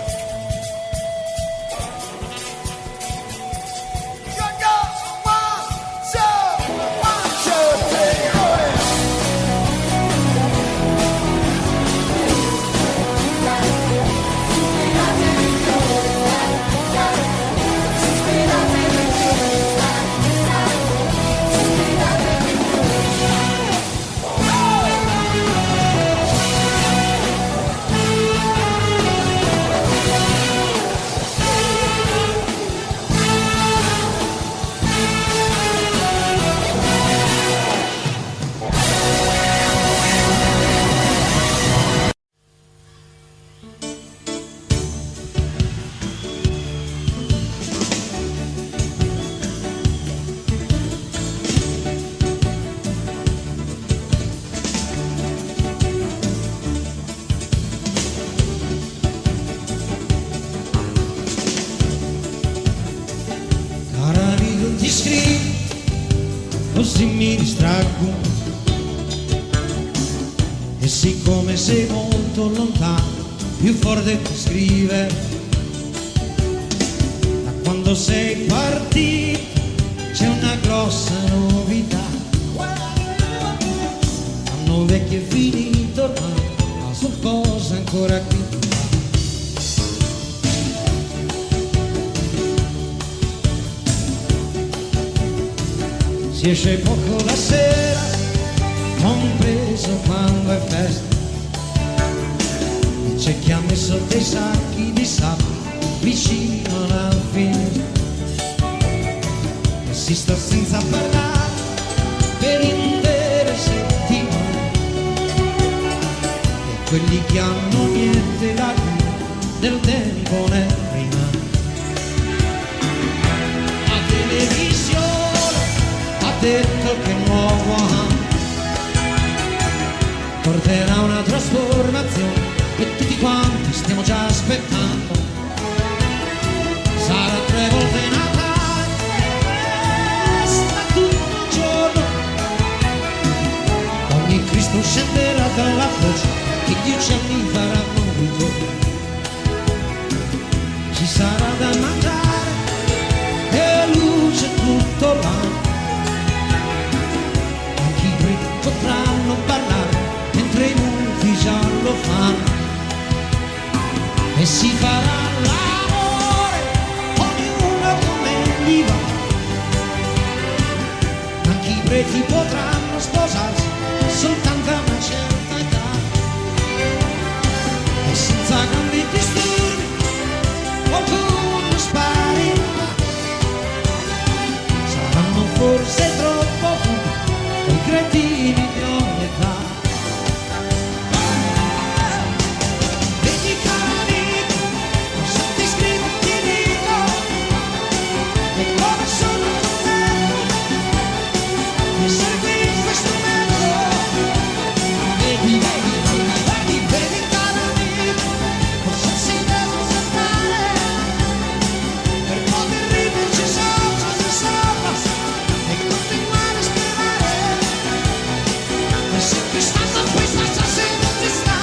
Ti scrivo, così mi distraggo e siccome sei molto lontano, più forte ti scrive. Da quando sei partito c'è una grossa novità, l'anno vecchio è finito ormai, ma sono cose ancora qui. Si esce poco la sera, compreso quando è festa, e c'è chi ha messo dei sacchi di sabbia vicino alla finestra e si sta senza parlare per intere settimane, e quelli che hanno niente da dire del tempo ne rimane. La televisione ha detto che il nuovo anno porterà una trasformazione e tutti quanti stiamo già aspettando. Sarà 3 volte Natale, festa tutto il giorno, ogni Cristo scenderà dalla croce e 10 anni faranno ritorno. Ci sarà da mangiare e luce tutto l'anno, potranno parlare mentre i muti già lo fanno, e si farà l'amore ogni d'oliva, anche i preti potranno sposarsi soltanto a una certa età, e senza grandi disturbi qualcuno sparirà. Saranno forse troppo furbi i cretini di ogni età. Vedi cara amico, cosa ti scrivo ti dico, e come sono contento di essere qui in questo momento. Vedi, vedi, vedi, vedi, vedi cara amico, cosa si deve saltare per poter riderci sopra, e continuare a sperare. È sempre stato questa stasera ci sta.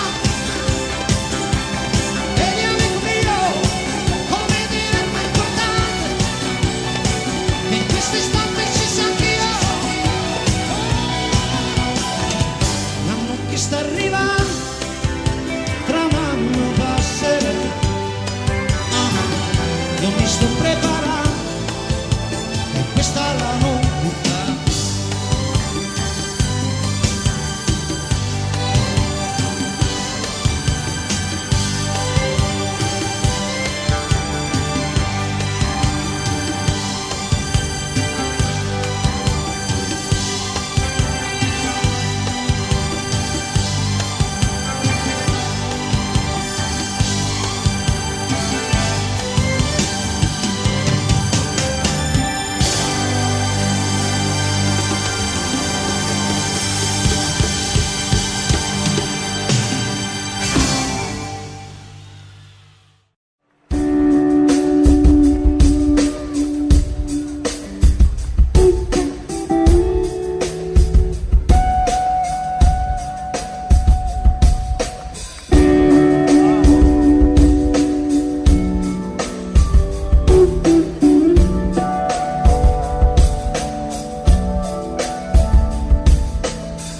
Vedi amico mio, come diventa importante che in questo istante ci sia anch'io. L'anno che sta arrivando, tra un anno passerà. Io mi sto preparando e questa è la novità.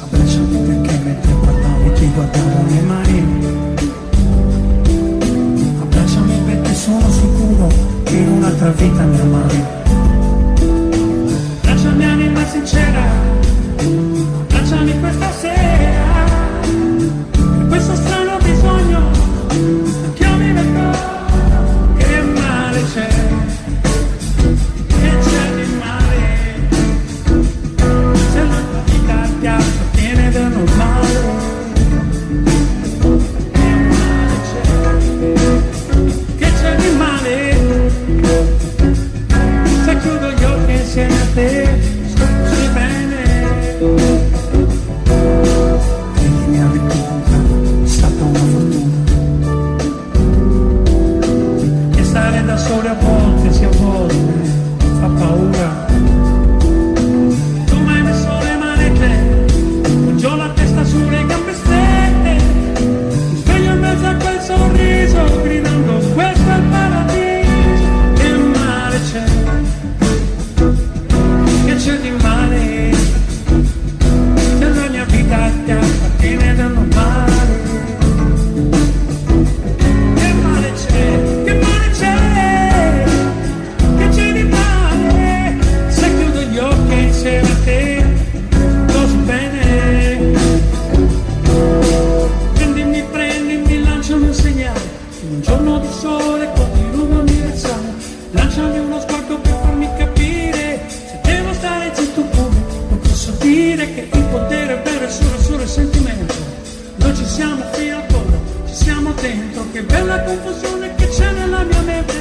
Abbracciami perché mentre parlavi ti guardavo le mani. Abbracciami perché sono sicuro che in un'altra vita mi amavi. Abbracciami anima sincera, abbracciami questa sera, per questo strano bisogno che io mi metto. Che male c'è, che c'è di male, se la tua vita ti appartiene da normale. Che male c'è, che c'è di male, se chiudo gli occhi insieme a te, stai bene. Credimi, averti incontrato è stata una fortuna, e stare da sole a volte, sì a volte, fa paura. Tu mi hai messo le manette, poggiò la testa sulle gambe strette, mi sveglio in mezzo a quel sorriso, gridando questo è il paradiso. Che male c'è, che c'è di male, se la mia vita ti appartiene da normale. Che male c'è, che male c'è, che c'è di male, se chiudo gli occhi insieme a te, lo so bene. Prendimi, lanciami un segnale, in un giorno di sole continuo a mirare. Lanciami uno sguardo per farmi capire se devo stare zitto come non posso dire che il potere è vero e solo il sentimento. Noi ci siamo fino al fondo, ci siamo dentro. Che bella confusione che c'è nella mia mente,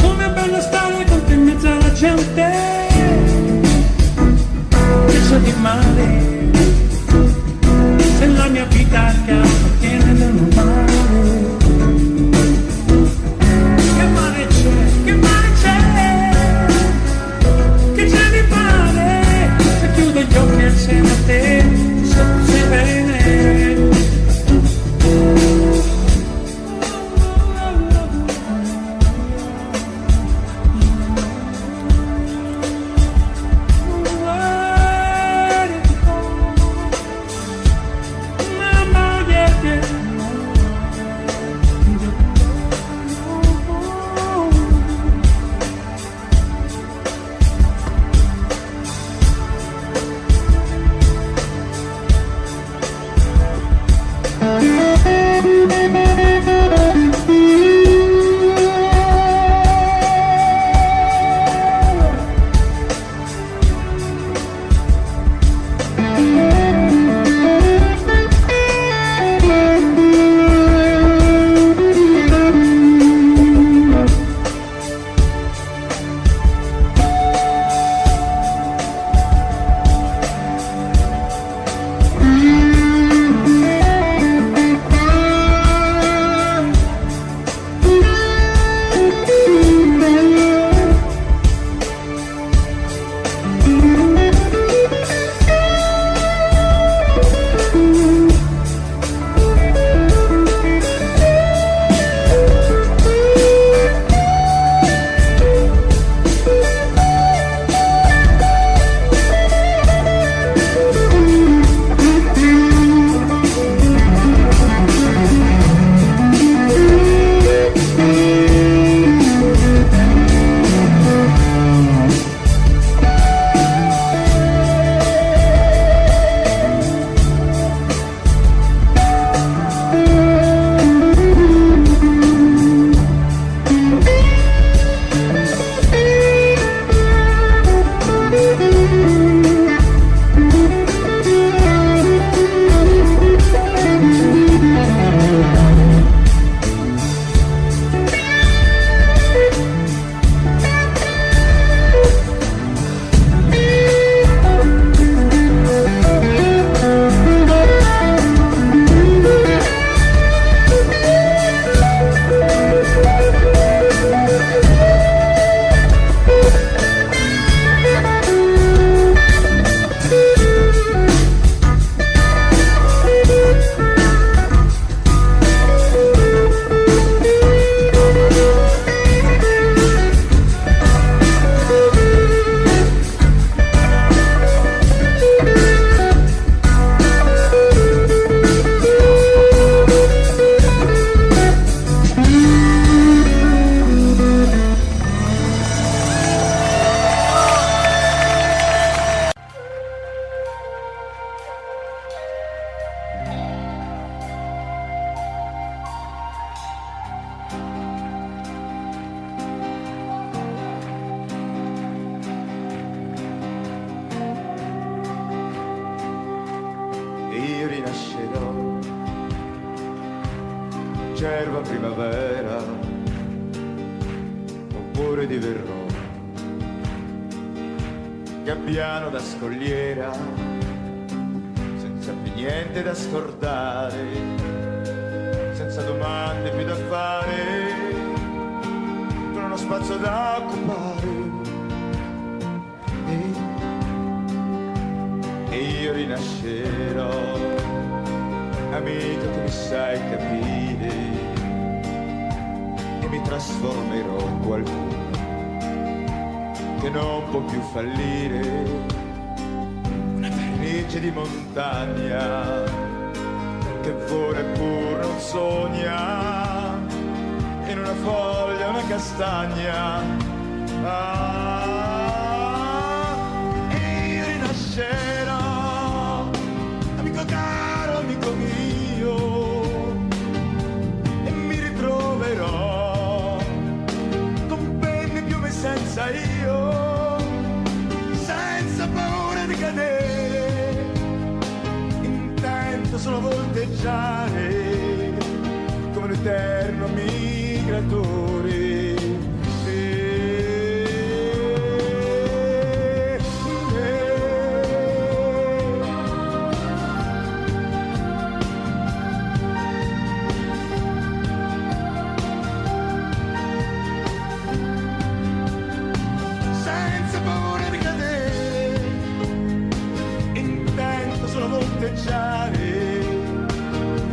com'è bello stare con te in mezzo alla gente. Che c'è di male, se la mia vita ti appartiene da normale. Che male c'è, che male c'è, che c'è di male, se chiudo gli occhi insieme a te, so che sei bene. cerva primavera, oppure diverrò gabbiano da scogliera, senza più niente da scordare, senza domande più da fare, con uno spazio da occupare. E io rinascerò, amico che mi sai capire, e mi trasformerò in qualcuno che non può più fallire, una vernice di montagna che vola e pur non sogna, in una foglia una castagna. E io rinascerò, amico caro, amico mio, e mi ritroverò con penne, piume senza io, senza paura di cadere, intento solo a volteggiare come un eterno migratore.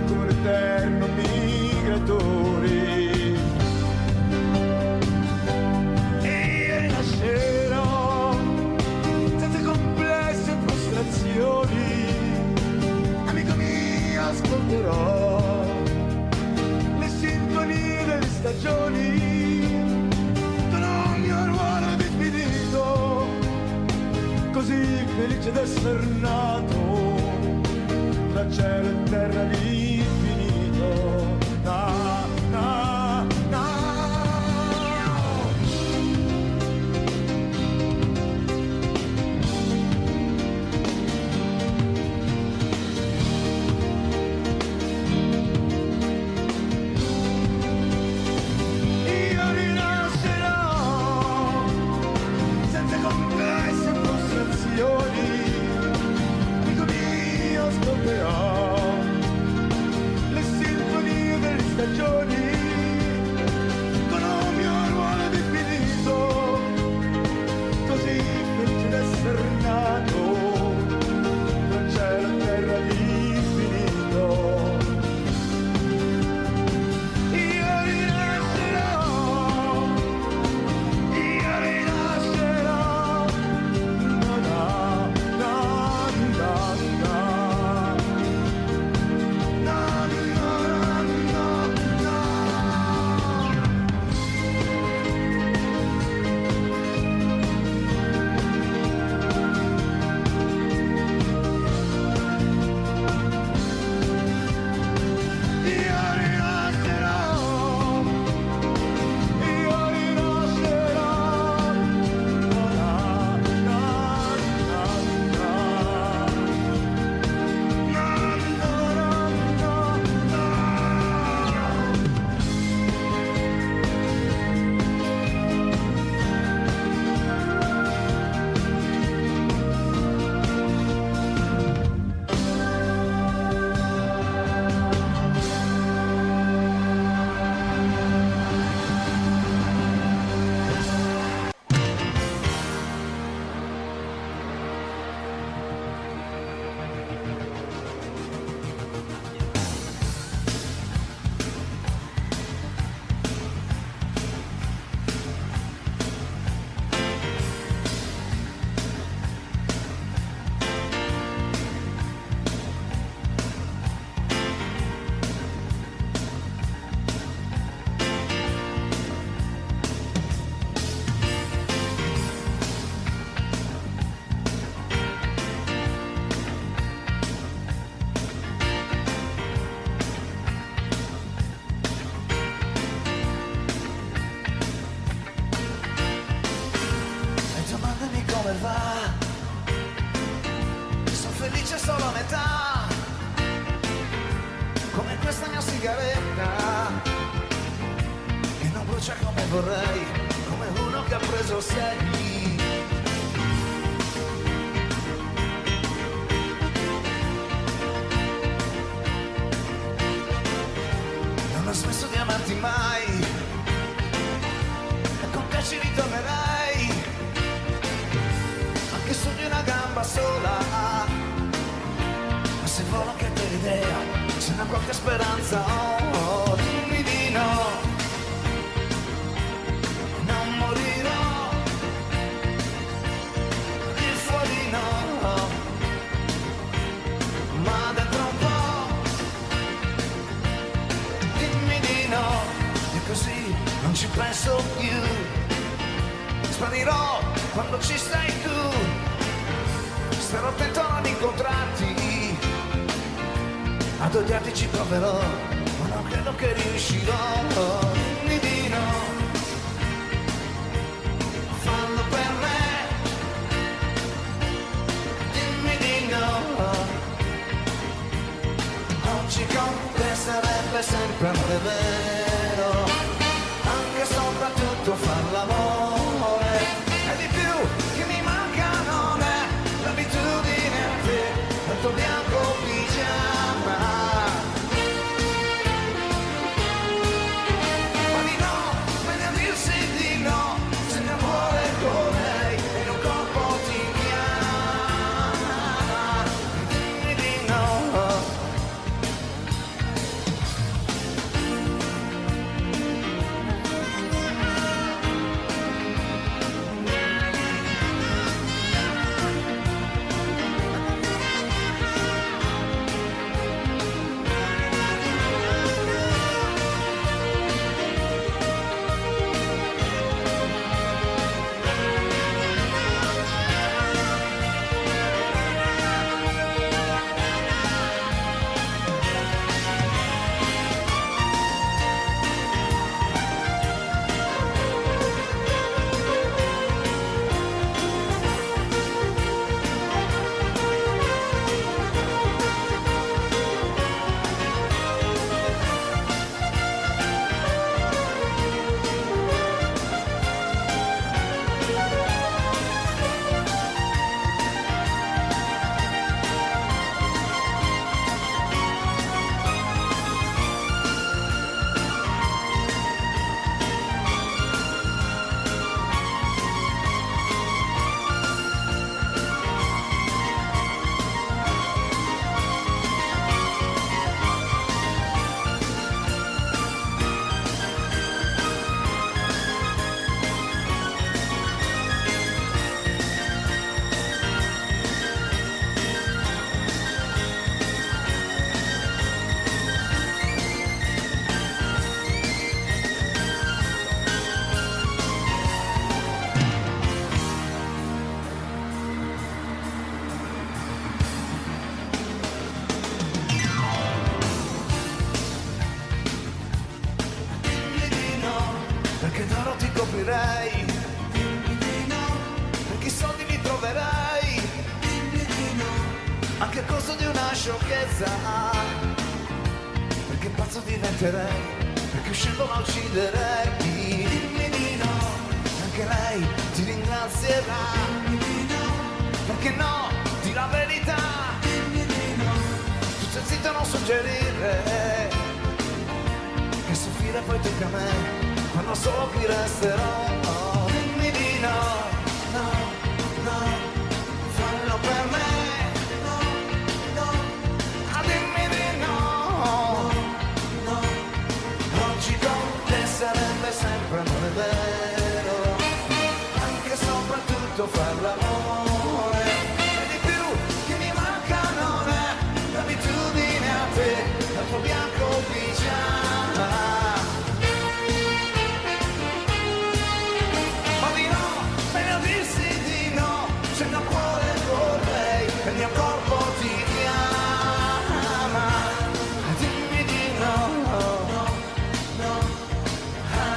Come un eterno migratore. E io rinascerò senza complessi e frustrazioni, amico mio, ascolterò le sintonie delle stagioni con ogni ruolo definito, così felice d'essere nato tra cielo e terra l'infinito. Na, na, na. Io rinascerò senza complessi e frustrazioni, ascolterò le sinfonie delle stagioni con un mio ruolo definito, così felice d'essere nato tra cielo e terra l'infinito. Io rinascerò, io rinascerò, na na na na na. come va? Sono felice solo a metà, come questa mia sigaretta. brucia come vorrei, come uno che ha preso sei. Non ho smesso di amarti mai, e con te ci ritornerei, anche su di una gamba sola. Ma se volo che per idea, c'è una qualche speranza, oh, dimmi di no. Non morirò, di fuori no, ma dentro un po', dimmi di no, e così non ci penso più. Sparirò quando ci stai tu, starò attento a non incontrarti, ad odiarti ci proverò, ma non credo che riuscirò. Dimmi di no, fallo per me, dimmi di no. Oggi con te sarebbe sempre amore vero, anche soprattutto far l'amore, e di più che mi manca non è l'abitudine a te, il tuo bianco pigiama. Ma di no, meglio a dirsi di no, se ne vuole con lei e un corpo ti chiama. Dimmi di no. Perché d'oro ti coprirei, dimmi di no, perché i soldi li troverai, dimmi di no, anche a costo di una sciocchezza, perché pazzo diventerei, perché uscendo la ucciderei, dimmi di no, anche lei ti ringrazierà, dimmi di no, perché no, di la verità, dimmi di no, tu stai zitto non suggerire, che soffrire poi tocca a me. Quando solo qui resterò, oh, dimmi di no, no, no, fallo per me, no, no, ah, dimmi di no, no, oggi con te sarebbe sempre amore vero, anche soprattutto far l'amore, e di più che mi manca non è l'abitudine a te, al tuo bianco pigiama. Se il mio cuore vorrei, il mio corpo ti chiama, dimmi di no, no, no,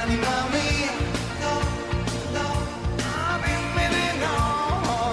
anima mia, no, no, dimmi di no.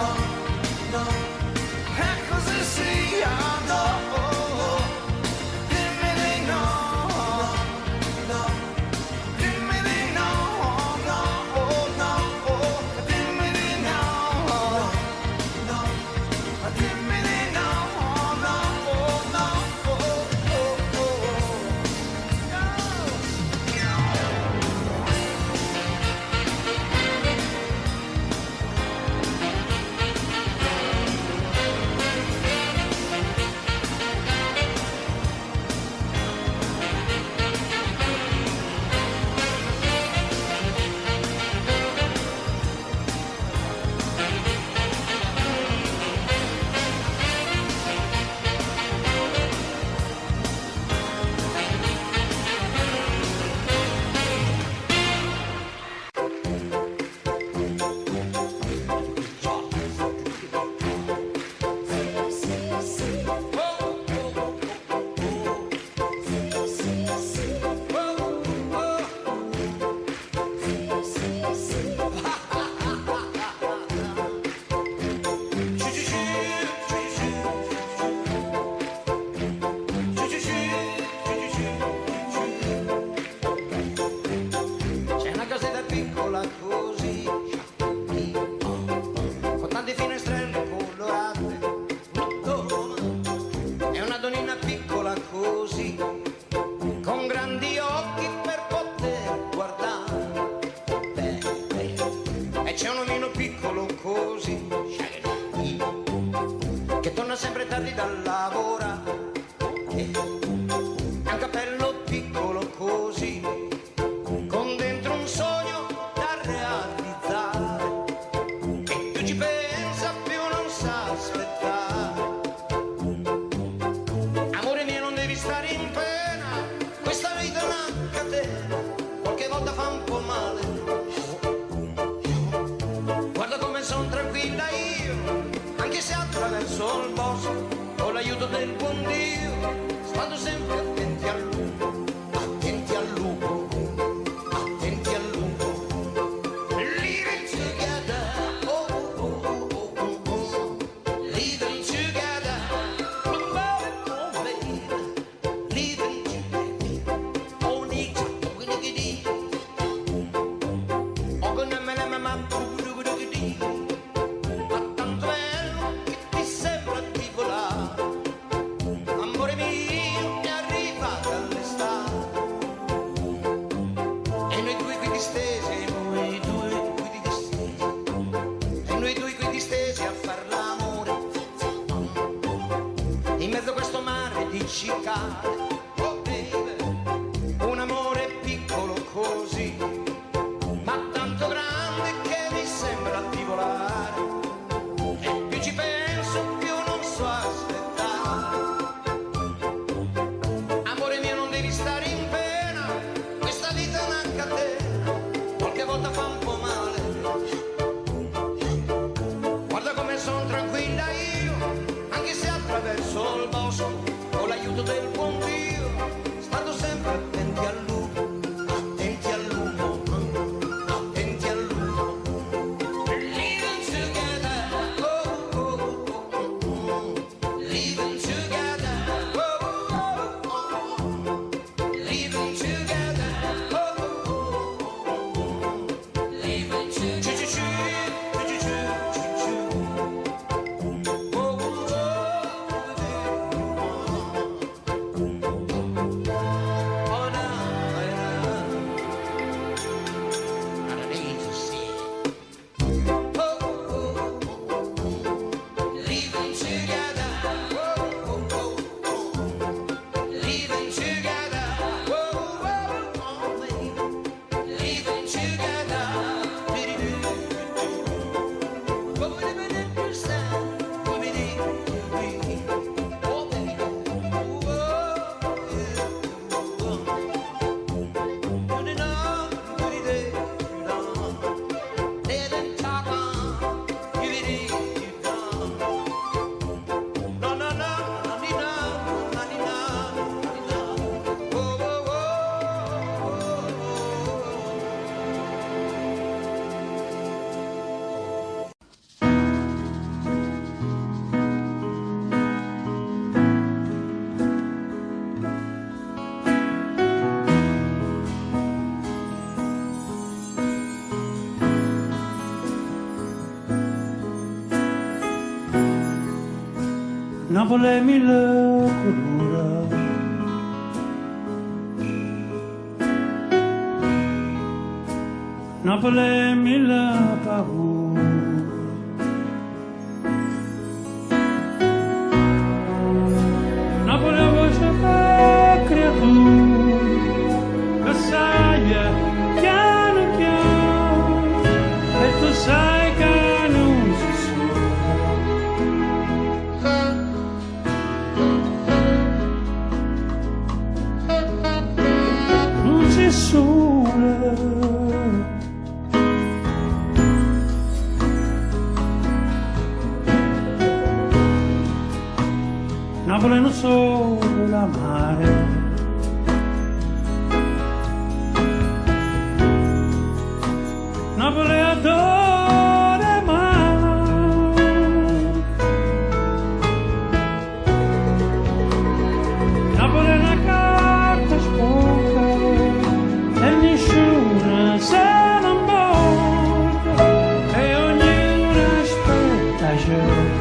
così, che torna sempre tardi dal lavoro, un cappello piccolo così, con dentro un sogno da realizzare, e più ci pensa più non sa aspettare. Amore mio, non devi stare in pena, questa vita è una catena, qualche volta fa un po' male. Guarda come son tranquilla io, anche se attraverso il bosco, con l'aiuto del buon Dio, stando sempre attenti al lupo, attenti al lupo, attenti al lupo. Living together, oh oh oh oh oh, living together, oh baby, living together, oh nigga, wiggity, oh gonna ma wiggity, ma tanto bello che ti sembra di volare. Amore mio, è arrivata l'estate, e noi due qui distesi, noi due qui distesi, e noi due qui distesi a far l'amore, in mezzo a questo mare di cicale, oh baby, un amore piccolo così, ma tanto grande che mi sembra di volare, e più ci penso più non so aspettare. Amore mio, non devi stare in pena, questa vita è una catena, qualche volta fa un po' male. Guarda come son tranquilla io, anche se attraverso il bosco, con l'aiuto del buon Dio, stando sempre attenti al lupo, attenti al lupo, attenti al lupo. Living together, oh oh oh oh, living together, oh oh oh, living together, oh oh oh, living together, oh oh, oh no. Napoli mille colore, Napoli mille paure, Napoli a voce fa creatura, che sai piano piano, e tu sai che non si sole, Napoli non solo la mare, Napoli adora mare, Napoli è una carta sporca e nessuno se non porta e ognuno aspetta già.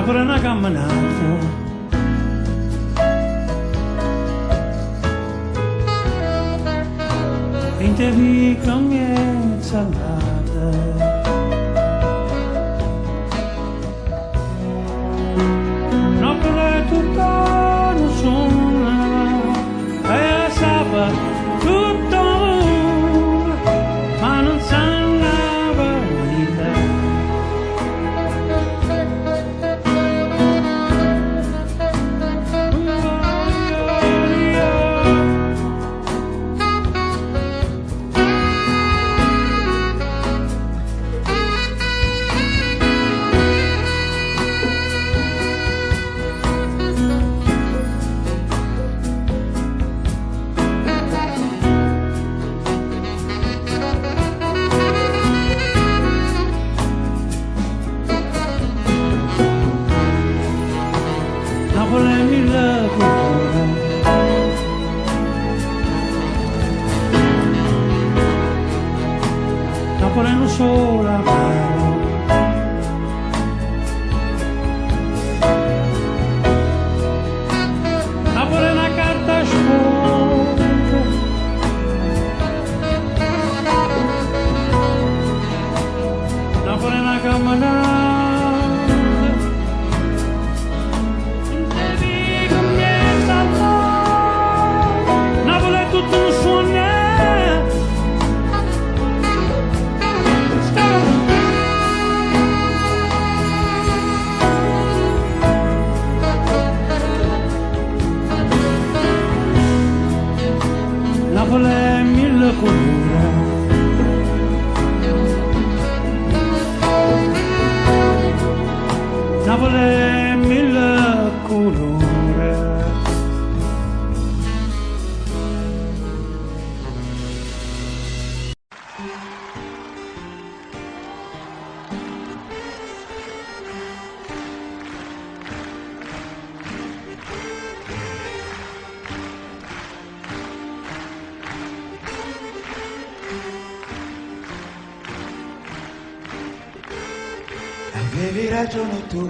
per una camminata. In te vi comienza nada. No per tutto non suona e sa tutto ma non sanava l'idea. Sola apre una carta smonta apre una camminata devi comienza Napoli è tutto un sogno. Napoli è mille colori, Napoli è mille colori. Avevi ragione tu,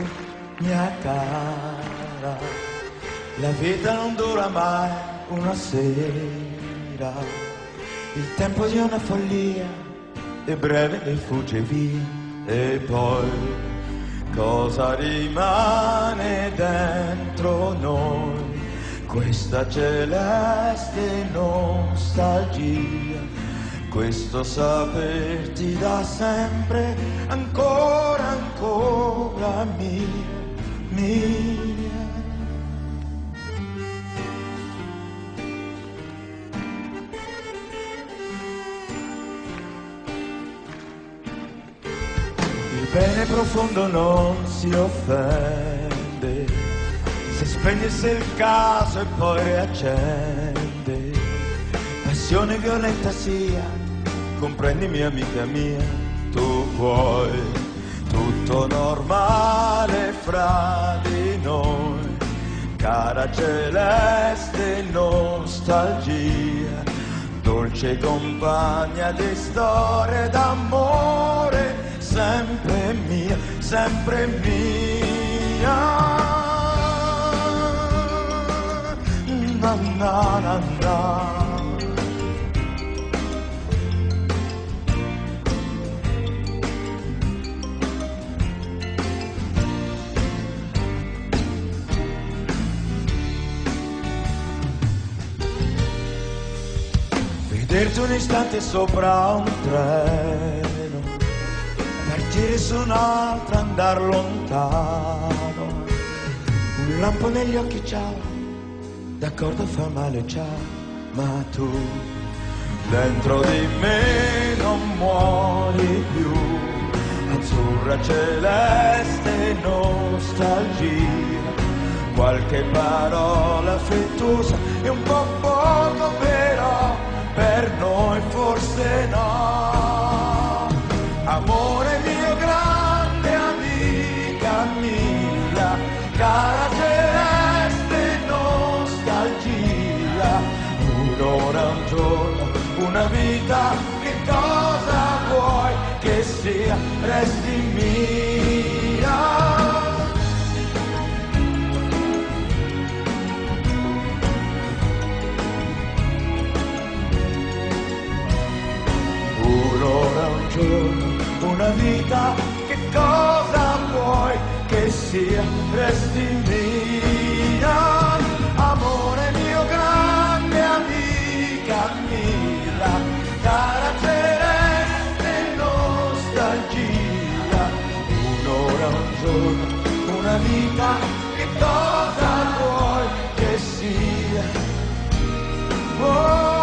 mia cara, la vita non dura mai una sera, il tempo di una follia è breve e fugge via, e poi cosa rimane dentro noi? Questa celeste nostalgia, questo saperti da sempre, ancora, ancora mia, mia. Il bene profondo non si offende, se spegnesse il caso e poi riaccende, passione violenta sia, comprendimi amica mia, tu puoi, tutto normale fra di noi, cara celeste nostalgia, dolce compagna di storie d'amore, sempre mia, sempre mia. Na na na na. Vederti un istante sopra un treno, partire su un altro, andar lontano, un lampo negli occhi, ciao, d'accordo fa male, ciao, ma tu dentro di me non muori più, azzurra celeste nostalgia, qualche parola affettuosa e un po' poco però, per noi forse no. Amore mio, grande amica mia, cara celeste nostalgia, un'ora, un giorno, una vita, che cosa vuoi che sia, resti mia. una vita, che cosa vuoi che sia, resti mia. Amore mio, grande amica mia, cara celeste nostalgia, un'ora, un giorno, una vita, che cosa vuoi che sia. Oh.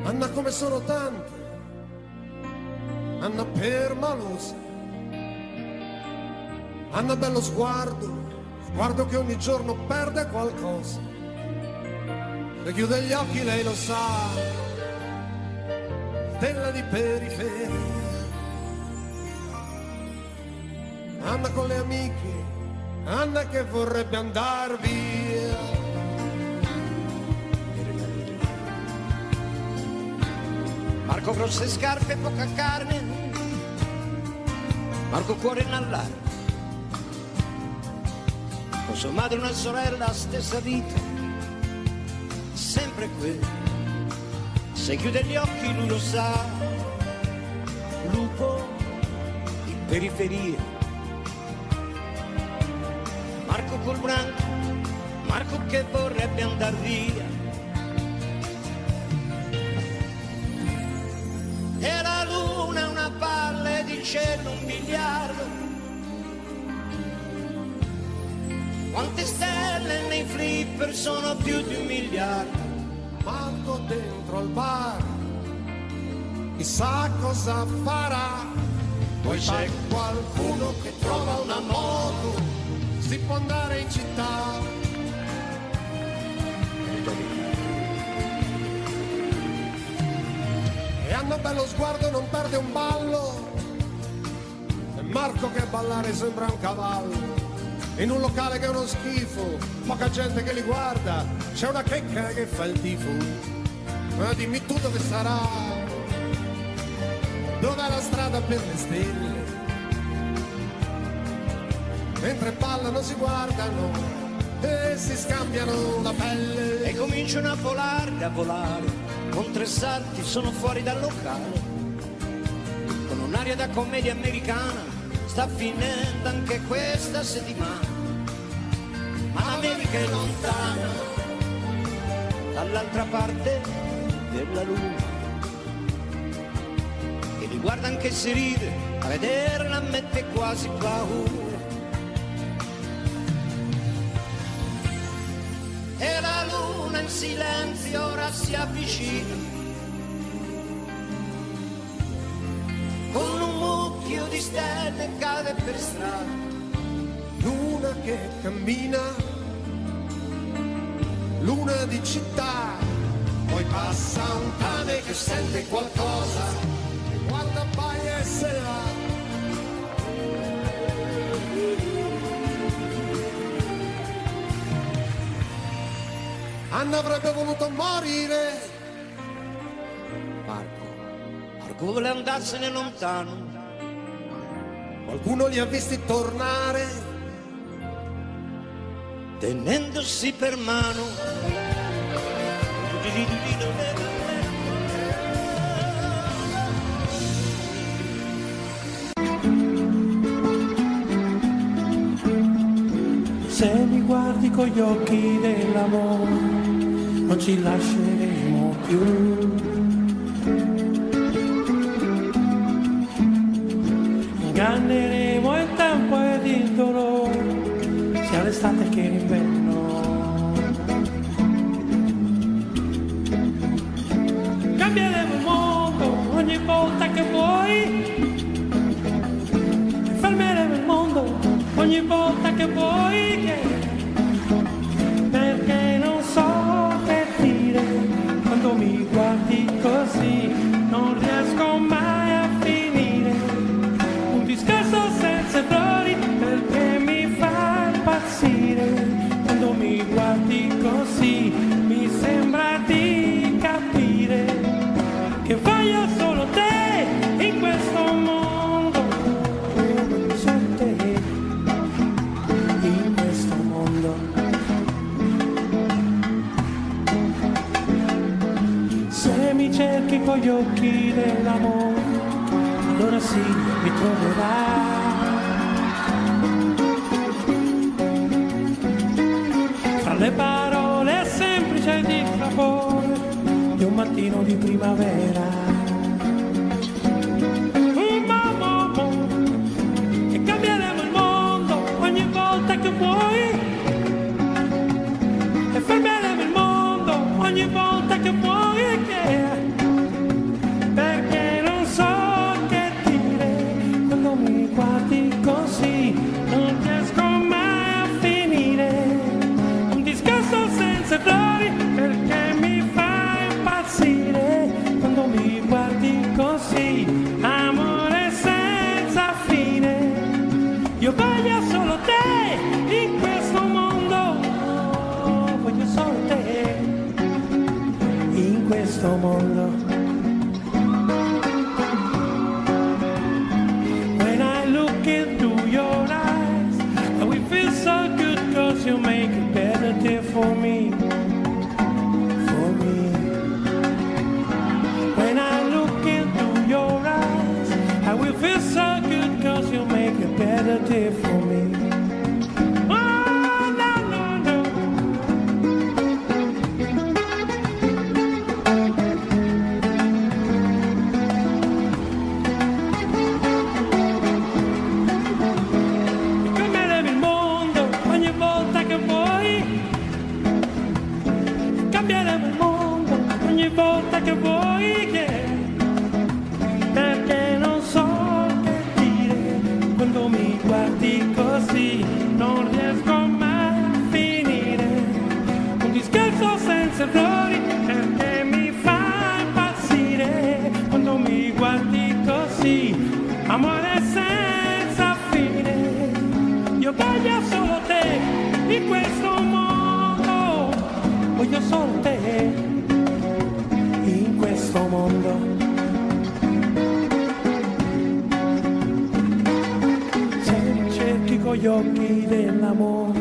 Anna come sono tante, Anna permalosa, Anna bello sguardo che ogni giorno perde qualcosa. Se chiude gli occhi lei lo sa, stella di periferia. Anna con le amiche, Anna che vorrebbe andar via. Marco grosse scarpe e poca carne, Marco cuore in allarme, con sua madre una sorella, stessa vita, sempre quella. Se chiude gli occhi lui lo sa, lupo in periferia. Marco col branco, Marco che vorrebbe andar via. E la luna è una palla di cielo, un miliardo. Quante stelle nei flipper sono più di 1 miliardo. Marco dentro al bar, chissà cosa farà. Poi c'è qualcuno che trova una moto, si può andare in città. E Anna bello sguardo non perde un ballo, e Marco che a ballare sembra un cavallo. In un locale che è uno schifo, poca gente che li guarda, c'è una checca che fa il tifo. Ma dimmi tu dove sarà, dov'è la strada per le stelle? Mentre ballano si guardano e si scambiano la pelle. E cominciano a volare, con 3 salti sono fuori dal locale. Con un'aria da commedia americana, sta finendo anche questa settimana. Ma l'America è lontana, dall'altra parte della luna. E li guarda anche se ride, a vederla mette quasi paura. E la luna in silenzio ora si avvicina, con un mucchio di stelle cade per strada. Luna che cammina, luna di città, poi passa un cane che sente qualcosa, guarda paia e se ne va. Anna avrebbe voluto morire. Marco vuole andarsene lontano. Qualcuno li ha visti tornare, tenendosi per mano. Se mi guardi con gli occhi dell'amore, non ci lasceremo più. Inganneremo il tempo ed il dolore, sia l'estate che l'inverno. Cambieremo il mondo ogni volta che vuoi, fermeremo il mondo ogni volta che vuoi, perché non so che dire, quando mi guardi così non riesco mai a finire, un discorso senza errori perché mi fa impazzire, quando mi guardi così mi sembra di capire che voglio solo te in questo mondo, solo te in questo mondo. Se mi cerchi con gli occhi dell'amore, allora sì, mi troverai. Fra le parole semplici di sapore di un mattino di primavera. E cambieremo il mondo ogni volta che vuoi, e fermeremo il mondo ogni volta che vuoi, perché non so che dire, quando mi guardi così non riesco mai a finire, un discorso senza errori perché mi fa impazzire, quando mi guardi così, amore senza fine, io voglio solo te in questo mondo, voglio solo te in questo mondo. When I look into your eyes, I will feel so good, cause you make a better day for me, for me. When I look into your eyes, I will feel so good, cause you make a better day for me. Oh, no, no, no. Cambieremo il mondo ogni volta che vuoi, cambieremo il mondo ogni volta che vuoi, perché non so che dire, quando mi guardi così non riesco mai a finire, un discorso senza errori perché mi fa impazzire, quando mi guardi così, amore senza fine, io voglio solo te in questo mondo, voglio solo te in questo mondo. Se mi cerchi con gli occhi dell'amore,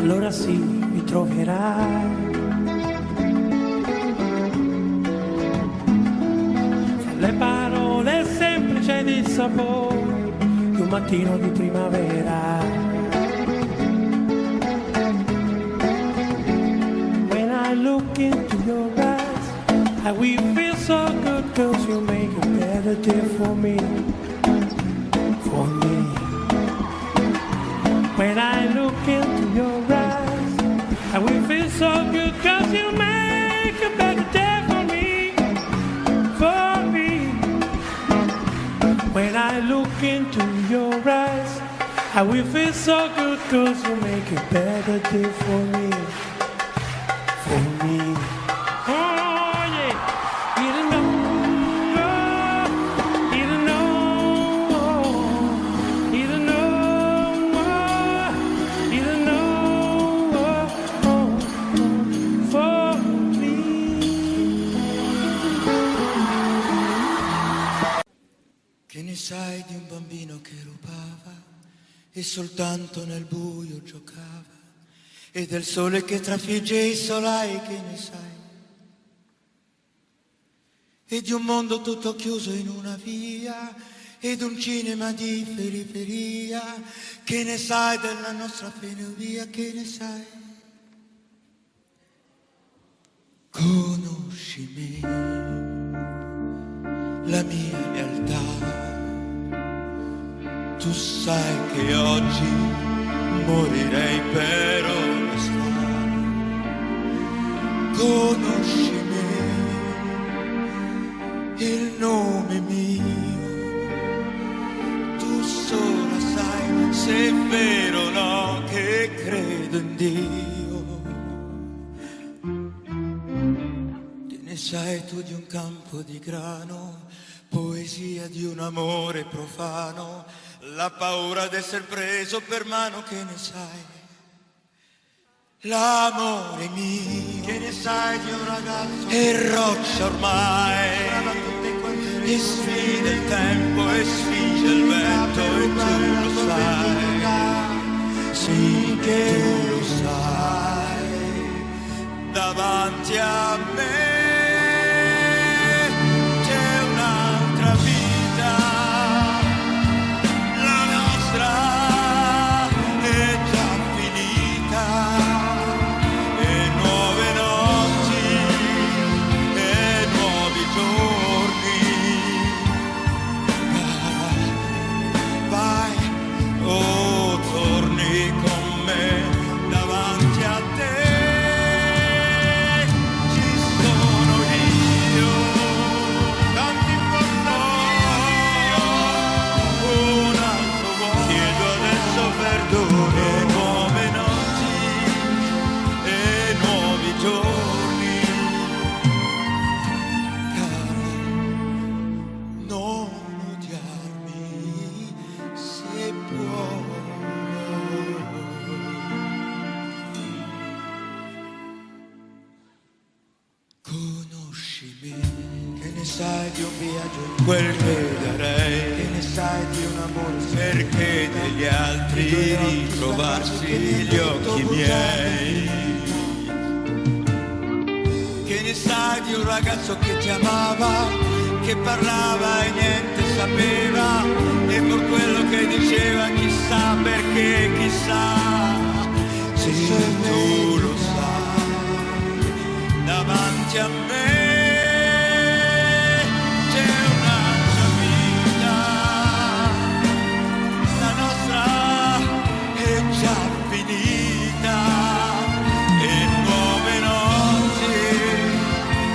allora sì, mi troverai. Fra le parole semplici di sapore di un mattino di primavera. When I look into your eyes, I will feel so good, cause you make a better day for me, for me. When I look into your eyes, I will feel so good, cause you make a better day for me, for me. When I look into your eyes, I will feel so good, 'cause you make a better day for me. For me. Oh yeah, you don't know, you don't know, you don't know, you don't know, for me. Che ne sai di un bambino che rubava e soltanto nel buio giocava? E del sole che trafigge i solai, che ne sai? E di un mondo tutto chiuso in una via, ed un cinema di periferia, che ne sai della nostra penuria, che ne sai? Conosci me, la mia realtà, tu sai che oggi morirei per onestà. Conosci me, il nome mio, tu sola sai se è vero o no che credo in Dio. Che ne sai tu di un campo di grano, poesia di un amore profano, la paura d'essere preso per mano, che ne sai? L'amore mio, che ne sai di un ragazzo e roccia ormai, e sfida il tempo e sfida il vento, e tu lo sai, sì che tu lo sai, davanti a me c'è un'altra vita, la nostra è già finita, e nuove notti e nuovi giorni, vai o torni con me davanti a te, ci sono io, tanti un altro uomo, chiedo adesso perdono, e nuove notti e nuovi giorni, cara, non odiarmi se puoi. Conosci me, che ne sai di un viaggio, quel che darei, che ne sai di un amore, perché degli altri ritrovarsi gli occhi miei, che ne sai di un ragazzo che ti amava, che parlava e niente sapeva, e per quello che diceva chissà perché, chissà se tu lo sai, davanti a me c'è un'altra vita, la nostra è già finita, e nuove notti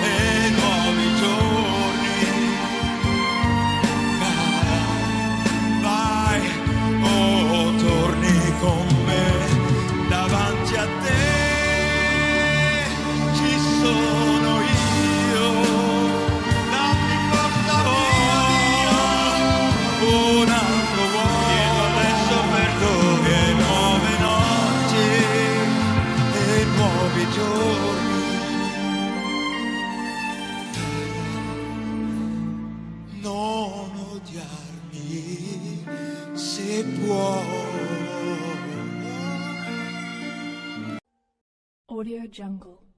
e nuovi giorni, cara, vai o torni con me davanti a te, ci sono io, dammi forza, un altro uomo, chiedo adesso perdono, e nuove notti e nuovi giorni, non odiarmi se puoi. Audio Jungle.